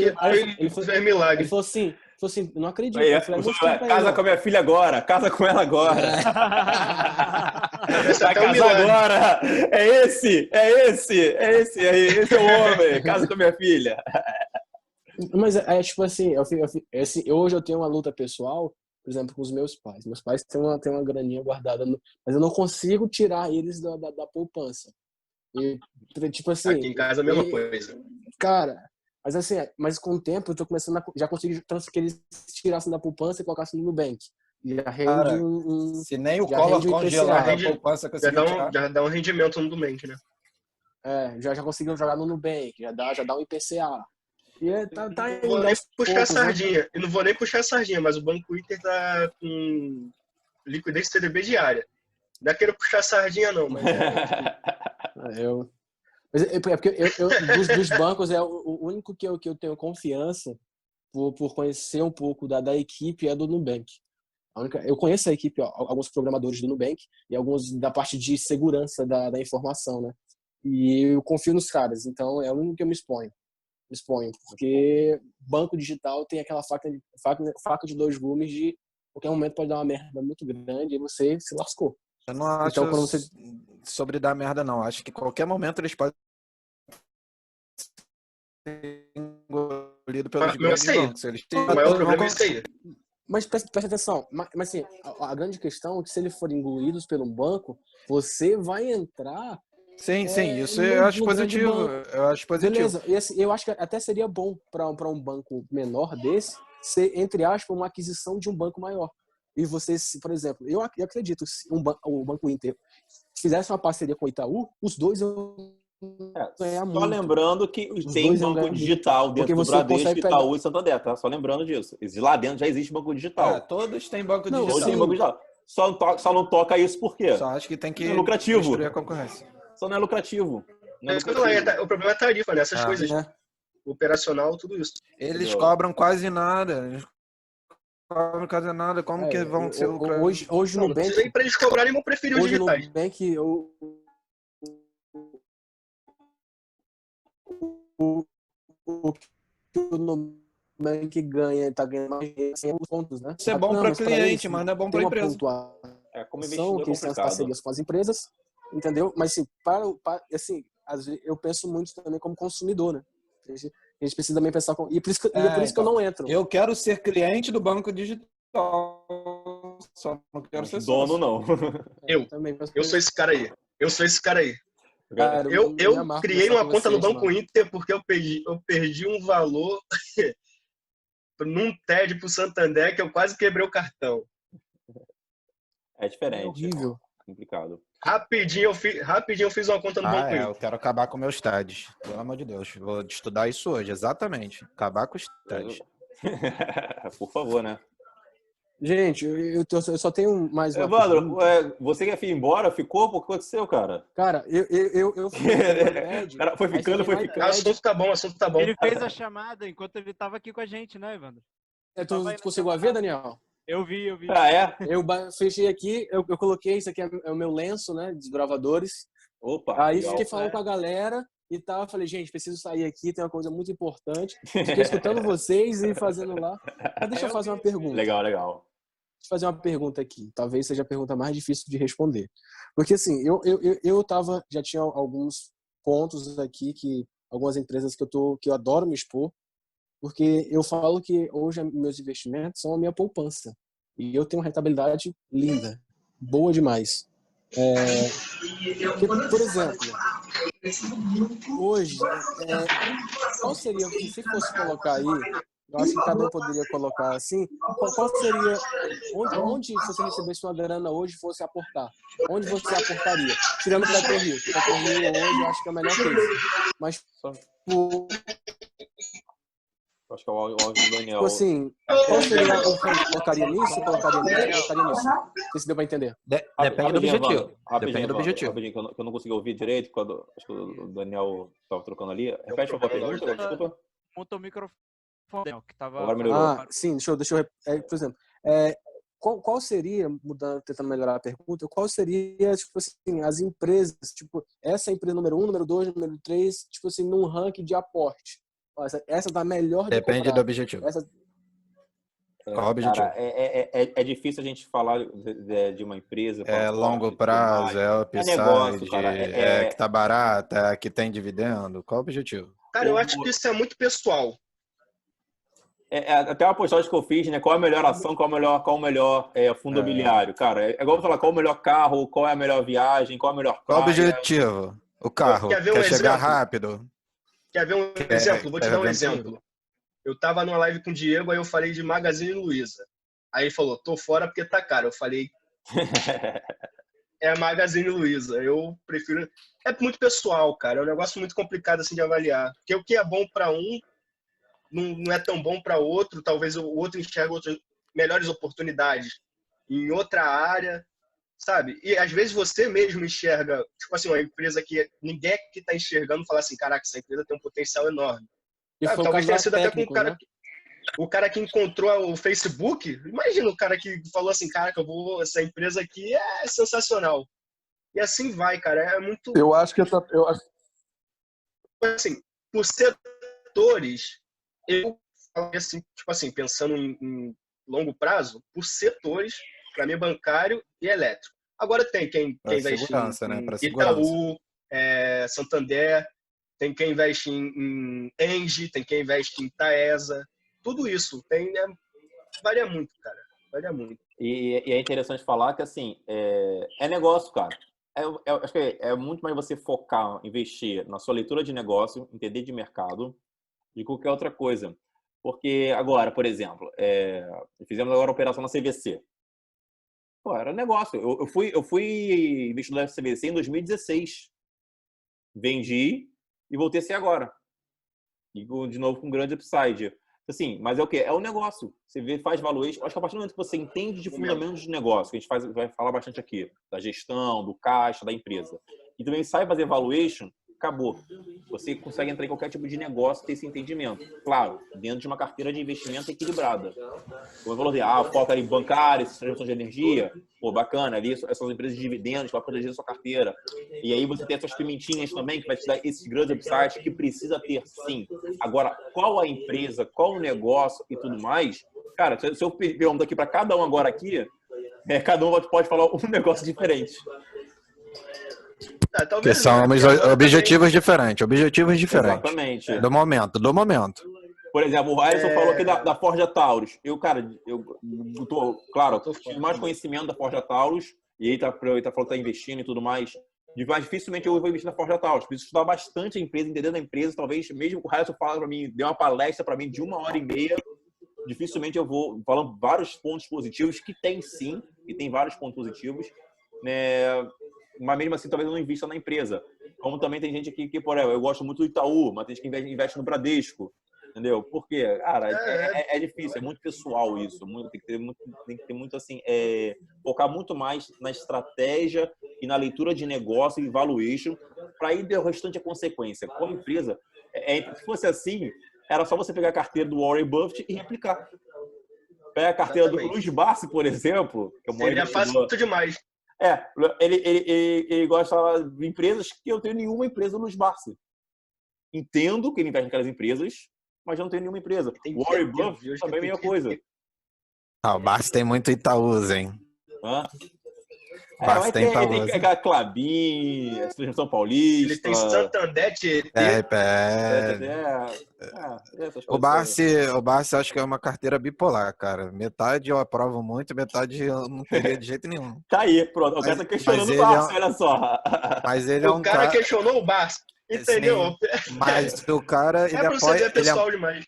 Speaker 4: que foi milagre.
Speaker 7: Ele falou assim, eu não acredito.
Speaker 1: Casa com a minha filha agora, casa com ela agora. Vai casar agora. Esse é o homem. Casa com a minha filha.
Speaker 7: Mas tipo assim, hoje eu tenho uma luta pessoal, por exemplo, com os meus pais. Meus pais têm uma graninha guardada, mas eu não consigo tirar eles da poupança. E, tipo assim,
Speaker 4: aqui em casa é a mesma coisa.
Speaker 7: Cara, mas assim, com o tempo eu tô começando já consegui que eles tirassem da poupança e colocassem no Nubank. Já rende
Speaker 2: se nem o
Speaker 7: já
Speaker 2: Collor
Speaker 7: rende um
Speaker 2: congelar
Speaker 7: IPCA.
Speaker 2: a poupança conseguiu tirar.
Speaker 4: Já dá um rendimento no Nubank, né?
Speaker 7: Já conseguiram jogar no Nubank, já dá um IPCA. E tá
Speaker 4: Não vou
Speaker 7: indo
Speaker 4: nem
Speaker 7: aos
Speaker 4: puxar a
Speaker 7: poucos, né?
Speaker 4: sardinha. Eu não vou nem puxar a sardinha, mas o Banco Inter tá com liquidez CDB diária. Não é quero puxar a sardinha, não, mas
Speaker 7: Mas é porque dos bancos, é o único que eu tenho confiança por conhecer um pouco da equipe é do Nubank. Eu conheço a equipe, alguns programadores do Nubank e alguns da parte de segurança da informação, né? E eu confio nos caras, então é o único que eu me exponho, porque banco digital tem aquela faca de dois gumes de qualquer momento pode dar uma merda muito grande e você se lascou.
Speaker 2: Eu não acho
Speaker 7: Então, quando você...
Speaker 2: sobre dar merda, não. Acho que qualquer momento eles podem ser engolidos pelos grandes bancos.
Speaker 4: O maior problema é isso aí.
Speaker 7: Mas presta atenção, mas assim, a grande questão é que se eles forem engolidos pelo banco, você vai entrar...
Speaker 2: Sim, isso eu acho positivo. Eu acho positivo.
Speaker 7: Beleza, e assim, eu acho que até seria bom para um banco menor desse ser, entre aspas, uma aquisição de um banco maior. E você, por exemplo, eu acredito que se o Banco Inter fizesse uma parceria com o Itaú, os dois iam ganhar muito.
Speaker 1: Só lembrando que
Speaker 7: Os
Speaker 1: tem
Speaker 7: dois iam
Speaker 1: banco
Speaker 7: ganhar
Speaker 1: digital
Speaker 7: muito.
Speaker 1: dentro
Speaker 7: Porque
Speaker 1: do
Speaker 7: você
Speaker 1: Bradesco,
Speaker 7: consegue
Speaker 1: Itaú e Santander, tá? Só lembrando disso. Lá dentro já existe banco digital.
Speaker 2: Todos têm banco
Speaker 7: Não,
Speaker 2: digital.
Speaker 1: Todos têm banco digital. Só não toca isso por quê?
Speaker 2: Só acho que tem que
Speaker 1: Não é lucrativo.
Speaker 2: destruir a concorrência.
Speaker 1: Só não é lucrativo. Não é
Speaker 4: Mas o problema é a tarifa, né? Essas coisas.
Speaker 7: né?
Speaker 4: Operacional, tudo isso.
Speaker 2: Eles cobram quase nada. Como que vão ser lucrativos?
Speaker 7: Hoje no Nubank...
Speaker 4: Não para eles cobrarem, vão preferir os
Speaker 7: Hoje no
Speaker 4: digitais.
Speaker 7: Nubank, o que o Nubank ganha, tá ganhando mais os pontos, né?
Speaker 2: Isso é bom para cliente, mas não é bom para empresa.
Speaker 1: Como investidor
Speaker 7: que eles têm as parcerias com as empresas, entendeu? Mas assim, assim, eu penso muito também como consumidor, né? A gente precisa também pensar e por isso que eu não entro.
Speaker 2: Eu quero ser cliente do banco digital, só não quero ser
Speaker 1: dono, não.
Speaker 4: Eu sou esse cara aí.
Speaker 7: Cara,
Speaker 4: eu criei uma conta no Banco Inter porque eu perdi um valor num TED pro Santander que eu quase quebrei o cartão.
Speaker 1: É diferente.
Speaker 7: É horrível.
Speaker 1: É complicado.
Speaker 4: Rapidinho eu fiz uma conta no Banco Inter.
Speaker 2: Eu quero acabar com meus TEDs. Pelo amor de Deus. Vou estudar isso hoje, exatamente. Acabar com os TEDs.
Speaker 1: Por favor, né?
Speaker 7: Gente, eu só tenho mais uma
Speaker 1: Evandro, você que ia embora, ficou? O que aconteceu, cara?
Speaker 7: Cara, eu
Speaker 1: cara, foi ficando.
Speaker 4: O assunto tá bom.
Speaker 10: Ele fez a chamada enquanto ele tava aqui com a gente, né, Evandro?
Speaker 7: Tu conseguiu ver, Daniel?
Speaker 10: Eu vi.
Speaker 1: Ah, é?
Speaker 7: Eu fechei aqui, eu coloquei, isso aqui é o meu lenço, né, dos gravadores.
Speaker 1: Opa,
Speaker 7: aí
Speaker 1: legal.
Speaker 7: Fiquei falando com a galera e tal, falei, gente, preciso sair aqui, tem uma coisa muito importante. Fiquei escutando vocês e fazendo lá. Mas deixa eu fazer uma pergunta.
Speaker 1: Legal.
Speaker 7: Deixa eu fazer uma pergunta aqui. Talvez seja a pergunta mais difícil de responder. Porque assim, já tinha alguns pontos aqui, algumas empresas que eu adoro me expor, porque eu falo que hoje meus investimentos são a minha poupança. E eu tenho uma rentabilidade linda, boa demais. Por exemplo, hoje, qual seria, se fosse colocar aí, eu acho que cada um poderia colocar assim, qual seria, onde se você recebesse uma grana hoje fosse aportar? Onde você aportaria? Tirando o PetroRio. O PetroRio hoje eu acho que é a melhor coisa. Mas,
Speaker 1: acho que é o áudio do Daniel.
Speaker 7: Tipo assim, qual seria o que colocaria nisso? Colocaria nisso? Não sei se deu para entender.
Speaker 2: Depende do objetivo. Depende do objetivo.
Speaker 1: Rapidinho, que eu não consegui ouvir direito quando acho que o Daniel estava trocando ali. Repete a pergunta, desculpa.
Speaker 10: Monta o microfone que tava...
Speaker 7: Sim, deixa eu por exemplo, qual seria, tentando melhorar a pergunta, qual seria, tipo assim, as empresas, tipo, essa empresa número 1, número 2, número 3, tipo assim, num ranking de aporte. Essa dá melhor de
Speaker 2: Depende
Speaker 7: comprar.
Speaker 2: do objetivo. Qual o objetivo?
Speaker 1: Cara, é difícil a gente falar de uma empresa.
Speaker 2: Longo prazo, upside,
Speaker 1: negócio, cara.
Speaker 2: Que tá barata, que tem dividendo. Qual o objetivo?
Speaker 4: Cara, eu acho que isso é muito pessoal.
Speaker 1: Até uma postagem que eu fiz, né? Qual é a melhor ação, qual o melhor fundo imobiliário? Cara, é igual eu falar qual é o melhor carro, qual é a melhor viagem, qual é a melhor
Speaker 2: Qual o objetivo? O carro quer chegar rápido.
Speaker 4: Quer ver um exemplo? Vou te dar um exemplo. Eu tava numa live com o Diego, aí eu falei de Magazine Luiza. Aí ele falou, tô fora porque tá caro. Eu falei, é a Magazine Luiza. Eu prefiro... É muito pessoal, cara. É um negócio muito complicado assim de avaliar. Porque o que é bom para um não é tão bom para outro. Talvez o outro enxergue outras melhores oportunidades em outra área, sabe? E às vezes você mesmo enxerga, tipo assim, uma empresa que ninguém que tá enxergando fala assim, caraca, essa empresa tem um potencial enorme.
Speaker 7: E foi
Speaker 4: Talvez tenha sido até com
Speaker 7: técnico,
Speaker 4: o
Speaker 7: né?
Speaker 4: cara que encontrou o Facebook. Imagina o cara que falou assim, caraca, essa empresa aqui é sensacional. E assim vai, cara. É muito...
Speaker 9: Eu acho que
Speaker 4: assim, por setores, eu falo assim, tipo assim, pensando em longo prazo, por setores, para mim, bancário e elétrico. Agora tem quem investe
Speaker 2: segurança, né?
Speaker 4: em
Speaker 2: Para segurança.
Speaker 4: Itaú, Santander, tem quem investe em Engie, tem quem investe em Taesa. Tudo isso varia muito, cara. Varia muito.
Speaker 1: E é interessante falar que, assim, é negócio, cara. Acho que é muito mais você focar, investir na sua leitura de negócio, entender de mercado, de qualquer outra coisa. Porque agora, por exemplo, fizemos agora a operação na CVC. Pô, era negócio. Eu fui investidor da CVC em 2016. Vendi e voltei a ser agora. E de novo com grande upside. Assim, mas é o quê? É o negócio. Você faz valuation. Acho que a partir do momento que você entende de fundamentos de negócio, que a gente vai falar bastante aqui, da gestão, do caixa, da empresa, e também sai fazer valuation, acabou. Você consegue entrar em qualquer tipo de negócio e ter esse entendimento. Claro, dentro de uma carteira de investimento equilibrada. Como eu falei, foca em bancários, transmissão de energia, pô, bacana, ali essas empresas de dividendos para proteger a sua carteira. E aí você tem essas pimentinhas também, que vai te dar esses grandes upsides que precisa ter, sim. Agora, qual a empresa, qual o negócio e tudo mais, cara, se eu perguntar aqui para cada um agora aqui, cada um pode falar um negócio diferente.
Speaker 2: Que são objetivos diferentes.
Speaker 1: Exatamente.
Speaker 2: Do momento.
Speaker 1: Por exemplo, o Alisson falou aqui da Forja Taurus. Claro, eu tive mais conhecimento da Forja Taurus, e ele tá falando que tá investindo e tudo mais. Mas dificilmente eu vou investir na Forja Taurus. Preciso estudar bastante a empresa, entender da empresa. Talvez, mesmo que o Alisson fala para mim, deu uma palestra para mim de 1h30, dificilmente eu vou falando vários pontos positivos, que tem sim, e tem vários pontos positivos, né? Mas mesmo assim, talvez eu não invista na empresa. Como também tem gente aqui que, por exemplo, eu gosto muito do Itaú, mas tem gente que investe no Bradesco. Entendeu? Porque, cara, é difícil, é muito pessoal isso. Tem que ter muito assim, focar muito mais na estratégia e na leitura de negócio e valuation, para aí o restante é consequência. Com a empresa, se fosse assim, era só você pegar a carteira do Warren Buffett e replicar. Pega a carteira do Luiz Barsi, por exemplo. Que
Speaker 4: seria fácil demais.
Speaker 1: Ele gosta de empresas que eu não tenho nenhuma empresa no Luiz Barsi. Entendo que ele investe naquelas empresas, mas eu não tenho nenhuma empresa. O Warren Buffett também é a mesma coisa.
Speaker 2: O Barsi tem muito Itaús, hein?
Speaker 1: Barsi tem Itaús. Ele tem a Clabin, a Transmissão Paulista.
Speaker 4: Ele tem Santander,
Speaker 2: O Barsi acho que é uma carteira bipolar, cara. Metade eu aprovo muito, metade eu não teria de jeito nenhum.
Speaker 1: Tá aí, pronto. O cara tá questionando o Barsi, olha só.
Speaker 2: Mas ele é um
Speaker 4: cara questionou o Barsi. Entendeu?
Speaker 2: Sim, mas o cara,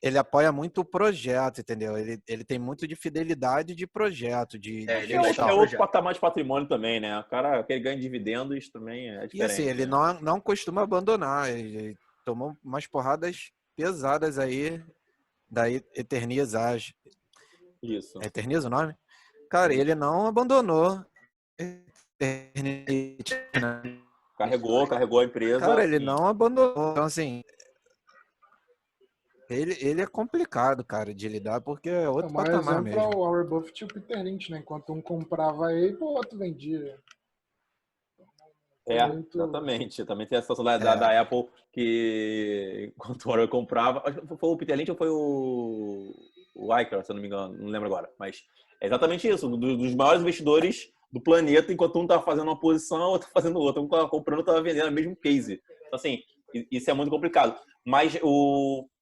Speaker 2: ele apoia muito o projeto, entendeu? Ele tem muito de fidelidade de projeto.
Speaker 1: É outro patamar de patrimônio também, né? O cara que ele ganha dividendos também é diferente.
Speaker 2: E assim, ele não costuma abandonar. Ele tomou umas porradas pesadas aí da Eternizar.
Speaker 1: Isso.
Speaker 2: É Eterniza o nome? Cara, ele não abandonou
Speaker 1: Carregou a empresa.
Speaker 2: Cara, ele não abandonou. Então, assim, ele é complicado, cara, de lidar, porque é outro patamar mesmo.
Speaker 5: O Warren Buffett e o Peter Lynch, né? Enquanto um comprava ele, o outro vendia.
Speaker 1: Exatamente. Também tem a situação da Apple, que enquanto o Warren comprava... Acho que foi o Peter Lynch ou foi o Iker, se eu não me engano, não lembro agora. Mas é exatamente isso, dos maiores investidores do planeta, enquanto um tá fazendo uma posição, o outro fazendo outra. Um tava comprando, o outro tava vendendo o mesmo case. Então, assim, isso é muito complicado. Mas,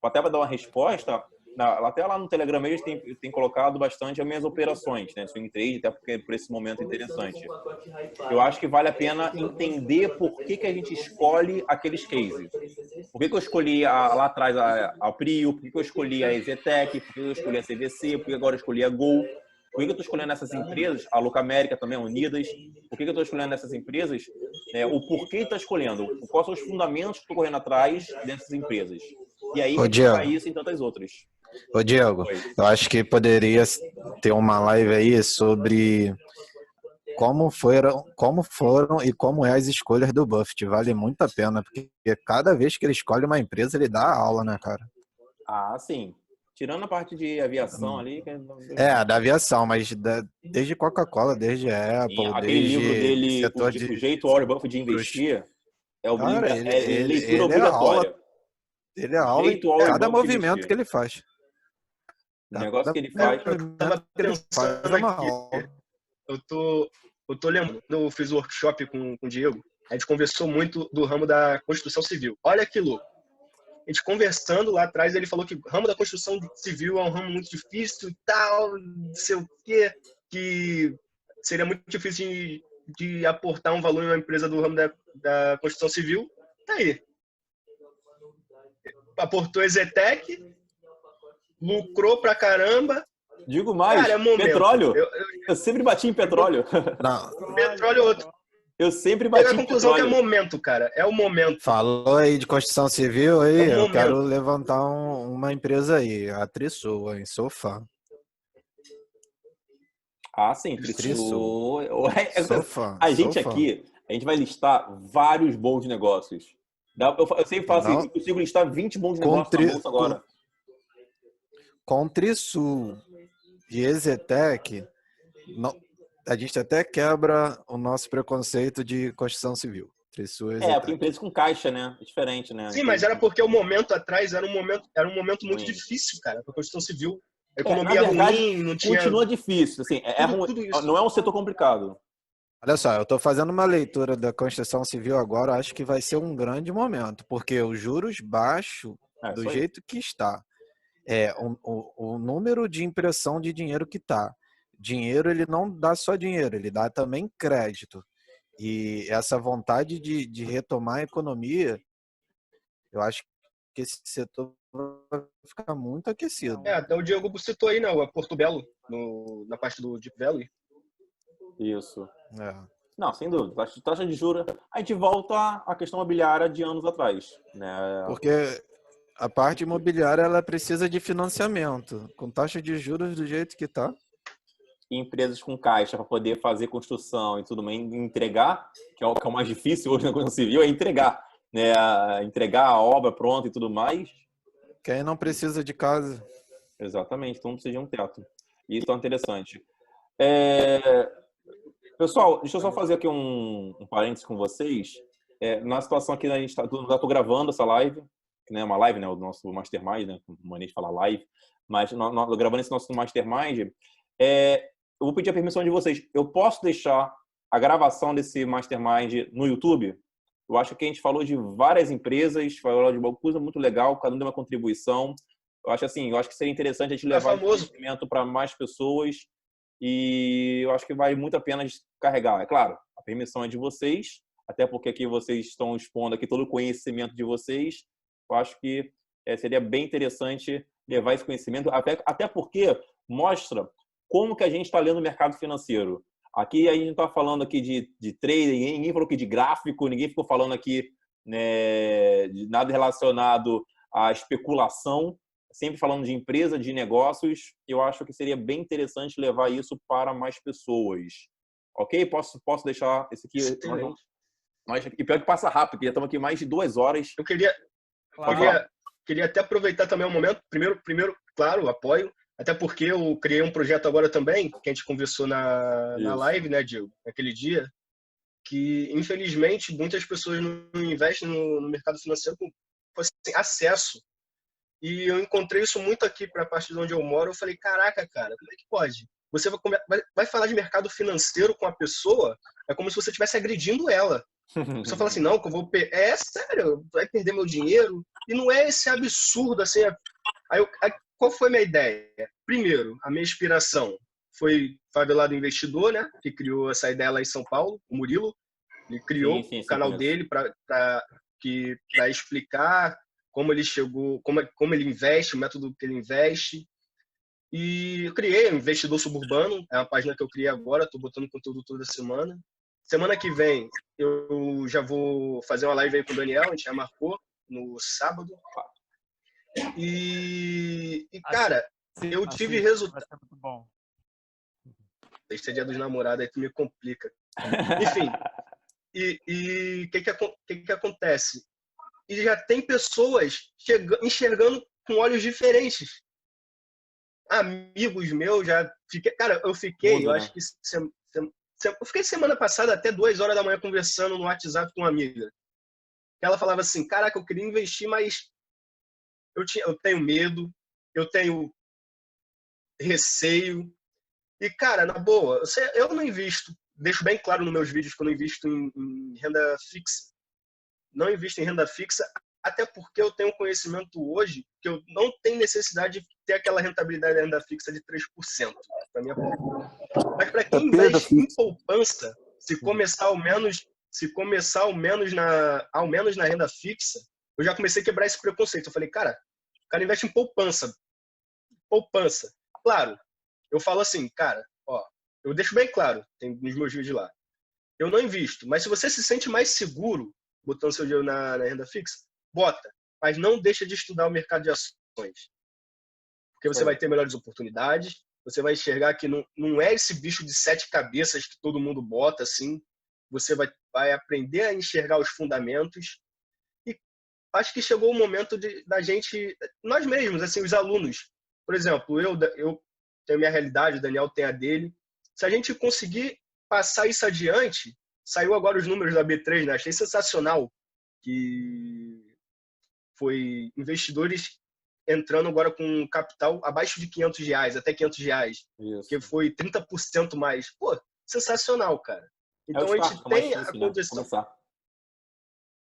Speaker 1: até para dar uma resposta, até lá no Telegram mesmo tem colocado bastante as minhas operações, né? Swing trade, até porque por esse momento é interessante. Eu acho que vale a pena entender por que a gente escolhe aqueles cases. Por que eu escolhi lá atrás a Prio, por que eu escolhi a EZTEC, por que eu escolhi a CVC, por que agora eu escolhi a Gol. Por que eu estou escolhendo essas empresas? A Luca América também, a Unidas. Por que eu estou escolhendo essas empresas? O porquê está escolhendo? Quais são os fundamentos que estou correndo atrás dessas empresas? E aí, replicar isso em tantas outras.
Speaker 2: Ô, Diego, eu acho que poderia ter uma live aí sobre como foram e como é as escolhas do Buffett. Vale muito a pena, porque cada vez que ele escolhe uma empresa, ele dá aula, né, cara?
Speaker 1: Ah, sim. Tirando a parte de aviação ali.
Speaker 2: Da aviação, mas desde Coca-Cola, desde Apple,
Speaker 1: sim, aquele livro dele, o jeito Warren Buffett de investir, é leitura obrigatória.
Speaker 2: Ele é aula em cada movimento que ele faz.
Speaker 1: O negócio que ele faz.
Speaker 4: Eu tava pensando aqui. Eu tô lembrando, eu fiz um workshop com o Diego, a gente conversou muito do ramo da construção civil. Olha que louco. A gente conversando lá atrás, ele falou que o ramo da construção civil é um ramo muito difícil e tal, não sei o quê, que seria muito difícil de aportar um valor em uma empresa do ramo da construção civil. Tá aí. Aportou Exetec, lucrou pra caramba.
Speaker 1: Digo mais, cara, petróleo. Eu sempre bati em petróleo.
Speaker 2: Não.
Speaker 4: Petróleo é outro.
Speaker 1: Eu sempre bati em petróleo.
Speaker 4: A conclusão que é momento, cara. É o momento.
Speaker 2: Falou aí de construção civil aí, eu quero levantar uma empresa aí, a Trisul, em Sofá.
Speaker 1: Ah, sim, Trisul. A gente aqui, a gente vai listar vários bons negócios. Eu sempre falo assim, eu consigo listar 20 bons negócios na bolsa agora.
Speaker 2: Com Trisul e Exetec, a gente até quebra o nosso preconceito de construção civil. Trisul e Exetec.
Speaker 1: Porque empresa com caixa, né? É diferente, né?
Speaker 4: Sim, mas era porque o momento atrás era um momento muito difícil, cara, para construção civil. A economia ruim, não tinha...
Speaker 1: Continua difícil, assim, não é um setor complicado.
Speaker 2: Olha só, eu estou fazendo uma leitura da construção civil agora, acho que vai ser um grande momento, porque os juros baixos, do jeito que está, o número de impressão de dinheiro que está. Dinheiro, ele não dá só dinheiro, ele dá também crédito. E essa vontade de retomar a economia, eu acho que esse setor vai ficar muito aquecido.
Speaker 4: Até o Diego citou aí, né, o Porto Belo, na parte do Deep Valley.
Speaker 1: Isso. Não, sem dúvida. Taxa de juros, a gente volta à questão imobiliária de anos atrás, né?
Speaker 2: Porque a parte imobiliária, ela precisa de financiamento. Com taxa de juros do jeito que está.
Speaker 1: Empresas com caixa para poder fazer construção e tudo mais, entregar, que é o mais difícil hoje na construção civil, é entregar, né? Entregar a obra pronta e tudo mais.
Speaker 2: Quem não precisa de casa.
Speaker 1: Exatamente, então precisa de um teto. Isso é interessante. Pessoal, deixa eu só fazer aqui um parênteses com vocês. Na situação aqui, a gente estou gravando essa live, que não é uma live, né? O nosso Mastermind, né? Maneira de falar live. Mas nós gravando esse nosso Mastermind, eu vou pedir a permissão de vocês. Eu posso deixar a gravação desse Mastermind no YouTube? Eu acho que a gente falou de várias empresas, falou de uma coisa muito legal, cada um deu uma contribuição. Eu acho que seria interessante a gente levar esse conhecimento para mais pessoas e eu acho que vale muito a pena carregar. É claro, a permissão é de vocês, até porque aqui vocês estão expondo aqui todo o conhecimento de vocês. Eu acho que seria bem interessante levar esse conhecimento, até porque mostra como que a gente está lendo o mercado financeiro. Aqui a gente não está falando aqui de trading, ninguém falou aqui de gráfico, ninguém ficou falando aqui, né, de nada relacionado à especulação, sempre falando de empresa, de negócios. Eu acho que seria bem interessante levar isso para mais pessoas. Ok? Posso deixar esse aqui? E pior que passa rápido, porque já estamos aqui mais de 2 horas.
Speaker 4: Eu queria até aproveitar também o momento. Primeiro, claro, apoio. Até porque eu criei um projeto agora também, que a gente conversou na live, né, Diego? Naquele dia, que infelizmente muitas pessoas não investem no mercado financeiro com acesso. E eu encontrei isso muito aqui para a parte de onde eu moro. Eu falei, caraca, cara, como é que pode? Você vai falar de mercado financeiro com a pessoa, é como se você estivesse agredindo ela. Você fala assim, não, que eu vou... sério, vai perder meu dinheiro? E não é esse absurdo, assim... Qual foi a minha ideia? Primeiro, a minha inspiração foi Favelado Investidor, né? Que criou essa ideia lá em São Paulo, o Murilo. Ele criou o canal dele para explicar como ele chegou, como ele investe, o método que ele investe. E eu criei o Investidor Suburbano, é uma página que eu criei agora, estou botando conteúdo toda semana. Semana que vem eu já vou fazer uma live aí com o Daniel, a gente já marcou no sábado. E cara, eu tive resultado.
Speaker 10: Muito bom.
Speaker 4: Este é dia dos namorados, aí tu me complica. Enfim, e o que acontece? E já tem pessoas enxergando com olhos diferentes. Amigos meus já fiquei, cara, eu acho que eu fiquei semana passada até 2 horas da manhã conversando no WhatsApp com uma amiga. Ela falava assim, caraca, eu queria investir, mas eu tenho medo, eu tenho receio. E, cara, na boa, eu não invisto, deixo bem claro nos meus vídeos que eu não invisto em renda fixa. Não invisto em renda fixa, até porque eu tenho conhecimento hoje que eu não tenho necessidade de ter aquela rentabilidade da renda fixa de 3% para minha poupança. Mas para quem investe em poupança, se começar ao menos na renda fixa, eu já comecei a quebrar esse preconceito. Eu falei, cara, o cara investe em poupança. Poupança. Claro, eu falo assim, cara, ó, eu deixo bem claro, tem nos meus vídeos lá. Eu não invisto, mas se você se sente mais seguro botando seu dinheiro na renda fixa, bota, mas não deixa de estudar o mercado de ações. Porque você vai ter melhores oportunidades, você vai enxergar que não é esse bicho de 7 cabeças que todo mundo bota, assim. Você vai aprender a enxergar os fundamentos. E acho que chegou o momento da gente, nós mesmos, assim, os alunos. Por exemplo, eu tenho a minha realidade, o Daniel tem a dele. Se a gente conseguir passar isso adiante, saiu agora os números da B3, né? Achei sensacional que foi investidores entrando agora com capital abaixo de R$500, até R$500, que foi 30% mais. Pô, sensacional, cara. Então a gente tem a condição.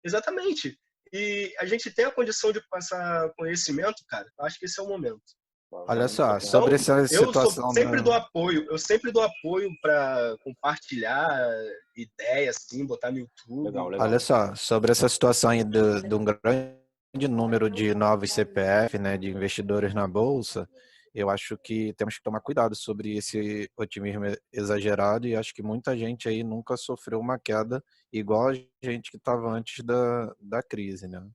Speaker 4: Exatamente. E a gente tem a condição de passar conhecimento, cara. Acho que esse é o momento.
Speaker 2: Olha só, sobre essa situação...
Speaker 4: Eu sempre dou apoio para compartilhar ideia, assim, botar no YouTube.
Speaker 2: Legal. Olha só, sobre essa situação aí de um grande número de novos CPF, né, de investidores na Bolsa, eu acho que temos que tomar cuidado sobre esse otimismo exagerado e acho que muita gente aí nunca sofreu uma queda igual a gente que estava antes da crise, né?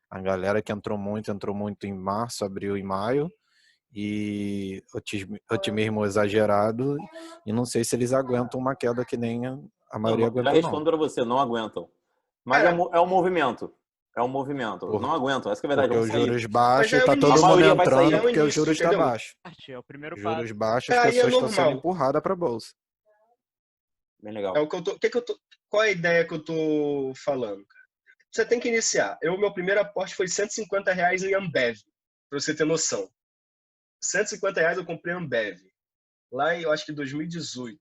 Speaker 2: A galera que entrou muito em março, abril e maio, e otimismo exagerado, e não sei se eles aguentam uma queda que nem a maioria aguenta.
Speaker 1: Já respondo para você, não aguentam. Mas é um movimento. É um movimento. Não aguentam, essa que é a verdade.
Speaker 2: Porque os juros baixos, tá todo mundo entrando porque o juros está baixo.
Speaker 10: É o primeiro passo.
Speaker 2: Juros baixos, as pessoas estão sendo empurradas para a bolsa.
Speaker 1: Bem legal.
Speaker 4: É o que qual é a ideia que eu tô falando? Você tem que iniciar. Meu primeiro aporte foi R$150 em Ambev, para você ter noção. R$150 eu comprei Ambev. Lá em, eu acho que 2018.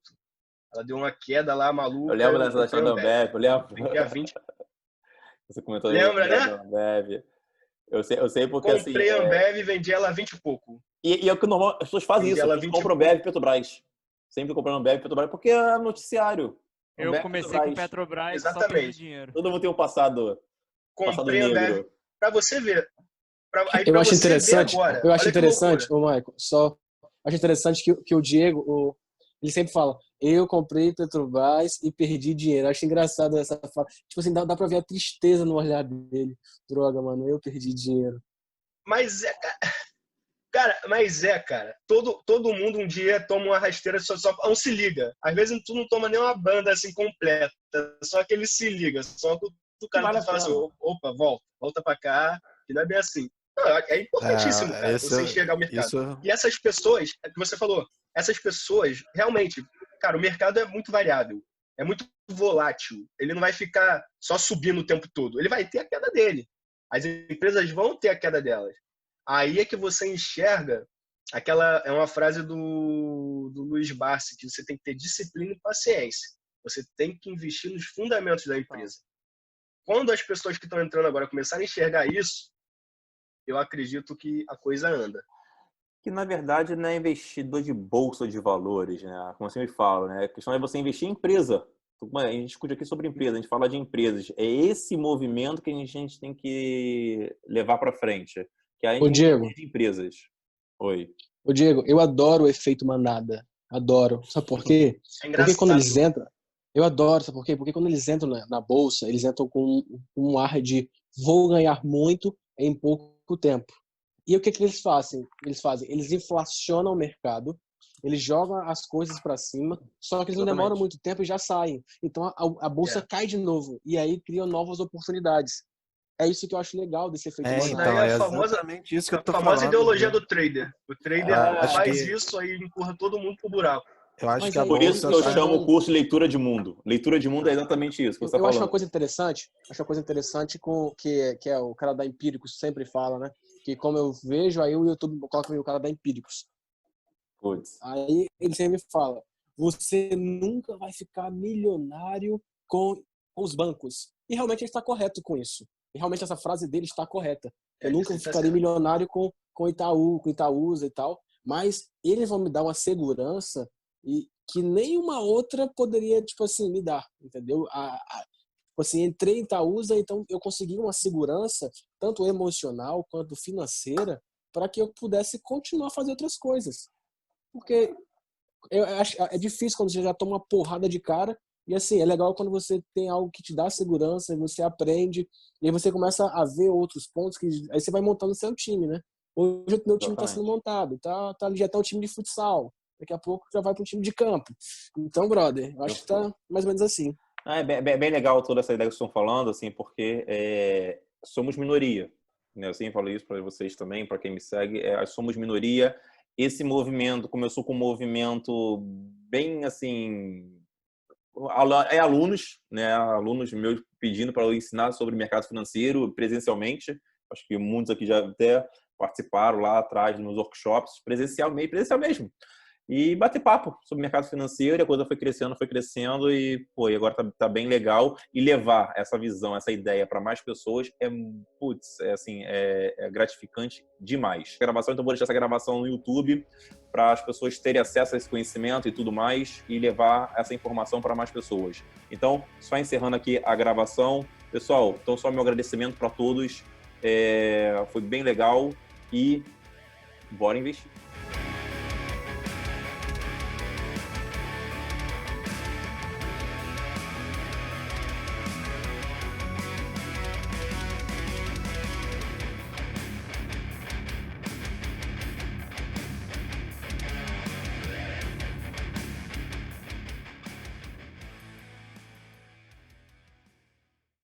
Speaker 4: Ela deu uma queda lá maluca.
Speaker 1: Eu lembro dessa da Ambev. Eu lembro.
Speaker 4: Fiquei a 20.
Speaker 1: Você comentou.
Speaker 4: Lembra, né?
Speaker 1: Ambev. Eu sei porque
Speaker 4: comprei
Speaker 1: assim...
Speaker 4: Ambev e vendi ela a 20 e pouco.
Speaker 1: E é o que normal, as pessoas fazem isso. Elas compram Ambev e Petrobras. Sempre comprando Ambev e Petrobras, porque é noticiário.
Speaker 10: Eu
Speaker 1: Ambev,
Speaker 10: comecei com Petrobras.
Speaker 4: Exatamente.
Speaker 10: Só perdi dinheiro.
Speaker 1: Todo mundo tem um passado.
Speaker 4: Comprei Ambev para você ver.
Speaker 11: Eu acho interessante, ô Michael, acho interessante que o Diego, ele sempre fala, eu comprei Petrobras e perdi dinheiro. Eu acho engraçado essa fala. Tipo assim, dá pra ver a tristeza no olhar dele. Droga, mano, eu perdi dinheiro.
Speaker 4: Mas cara, todo mundo um dia toma uma rasteira só não se liga. Às vezes tu não toma nem uma banda assim completa, só que ele se liga, só que o cara fala assim, opa, volta pra cá, que não é bem assim. Não, é importantíssimo, cara, você enxergar o mercado. E essas pessoas, é que você falou, essas pessoas, realmente, cara, o mercado é muito variável, é muito volátil. Ele não vai ficar só subindo o tempo todo. Ele vai ter a queda dele. As empresas vão ter a queda delas. Aí é que você enxerga é uma frase do Luiz Barsi, que você tem que ter disciplina e paciência. Você tem que investir nos fundamentos da empresa. Quando as pessoas que estão entrando agora começarem a enxergar isso, eu acredito que a coisa anda.
Speaker 1: Que, na verdade, não é investidor de bolsa de valores, né? Como eu sempre falo, né? A questão é você investir em empresa. A gente discute aqui sobre empresa, a gente fala de empresas. É esse movimento que a gente tem que levar para frente. Que é a
Speaker 11: Ô, Diego,
Speaker 1: de empresas. Oi.
Speaker 11: Ô, Diego, eu adoro o efeito manada. Adoro. Sabe por quê? Porque quando eles entram... Eu adoro, sabe por quê? Porque quando eles entram na bolsa, eles entram com um ar de vou ganhar muito em pouco tempo. E o que eles fazem? Eles inflacionam o mercado, eles jogam as coisas para cima, só que eles não demoram muito tempo e já saem. Então a bolsa cai de novo e aí criam novas oportunidades. É isso que eu acho legal desse efeito manada.
Speaker 2: Então,
Speaker 4: é exatamente isso que eu tô falando. A famosa ideologia do trader. O trader faz isso, aí empurra todo mundo pro buraco.
Speaker 2: Eu acho que
Speaker 1: por isso que eu chamo o curso de leitura de mundo. Leitura de mundo é exatamente isso que você está falando.
Speaker 11: Eu acho uma coisa interessante que é o cara da Empíricos sempre fala, né? Que como eu vejo, aí o YouTube coloca o cara da Empíricos.
Speaker 1: Puts.
Speaker 11: Aí ele sempre fala, você nunca vai ficar milionário com os bancos. E realmente ele está correto com isso. E realmente essa frase dele está correta. Eu nunca ficaria milionário com Itaú, com Itaúsa e tal. Mas eles vão me dar uma segurança e que nenhuma outra poderia, tipo assim, me dar, entendeu? Tipo assim, entrei em Itaúsa, então eu consegui uma segurança, tanto emocional quanto financeira, para que eu pudesse continuar a fazer outras coisas. Porque eu acho, é difícil quando você já toma uma porrada de cara, e assim, é legal quando você tem algo que te dá segurança, você aprende, e aí você começa a ver outros pontos, que aí você vai montando o seu time, né? Hoje o meu time está sendo montado, já tá um time de futsal. Daqui a pouco já vai para um time de campo. Então, brother, eu acho que tá mais ou menos assim.
Speaker 1: É bem legal toda essa ideia que vocês estão falando, assim, porque somos minoria. Né? Eu sempre falo isso para vocês também, para quem me segue. Somos minoria. Esse movimento começou com um movimento bem, assim... alunos, né? Alunos meus pedindo para eu ensinar sobre mercado financeiro presencialmente. Acho que muitos aqui já até participaram lá atrás nos workshops, presencial mesmo. E bater papo sobre mercado financeiro, a coisa foi crescendo e agora tá bem legal. E levar essa visão, essa ideia para mais pessoas é gratificante demais. Então vou deixar essa gravação no YouTube para as pessoas terem acesso a esse conhecimento e tudo mais e levar essa informação para mais pessoas. Então, só encerrando aqui a gravação. Pessoal, então só meu agradecimento para todos. Foi bem legal e bora investir.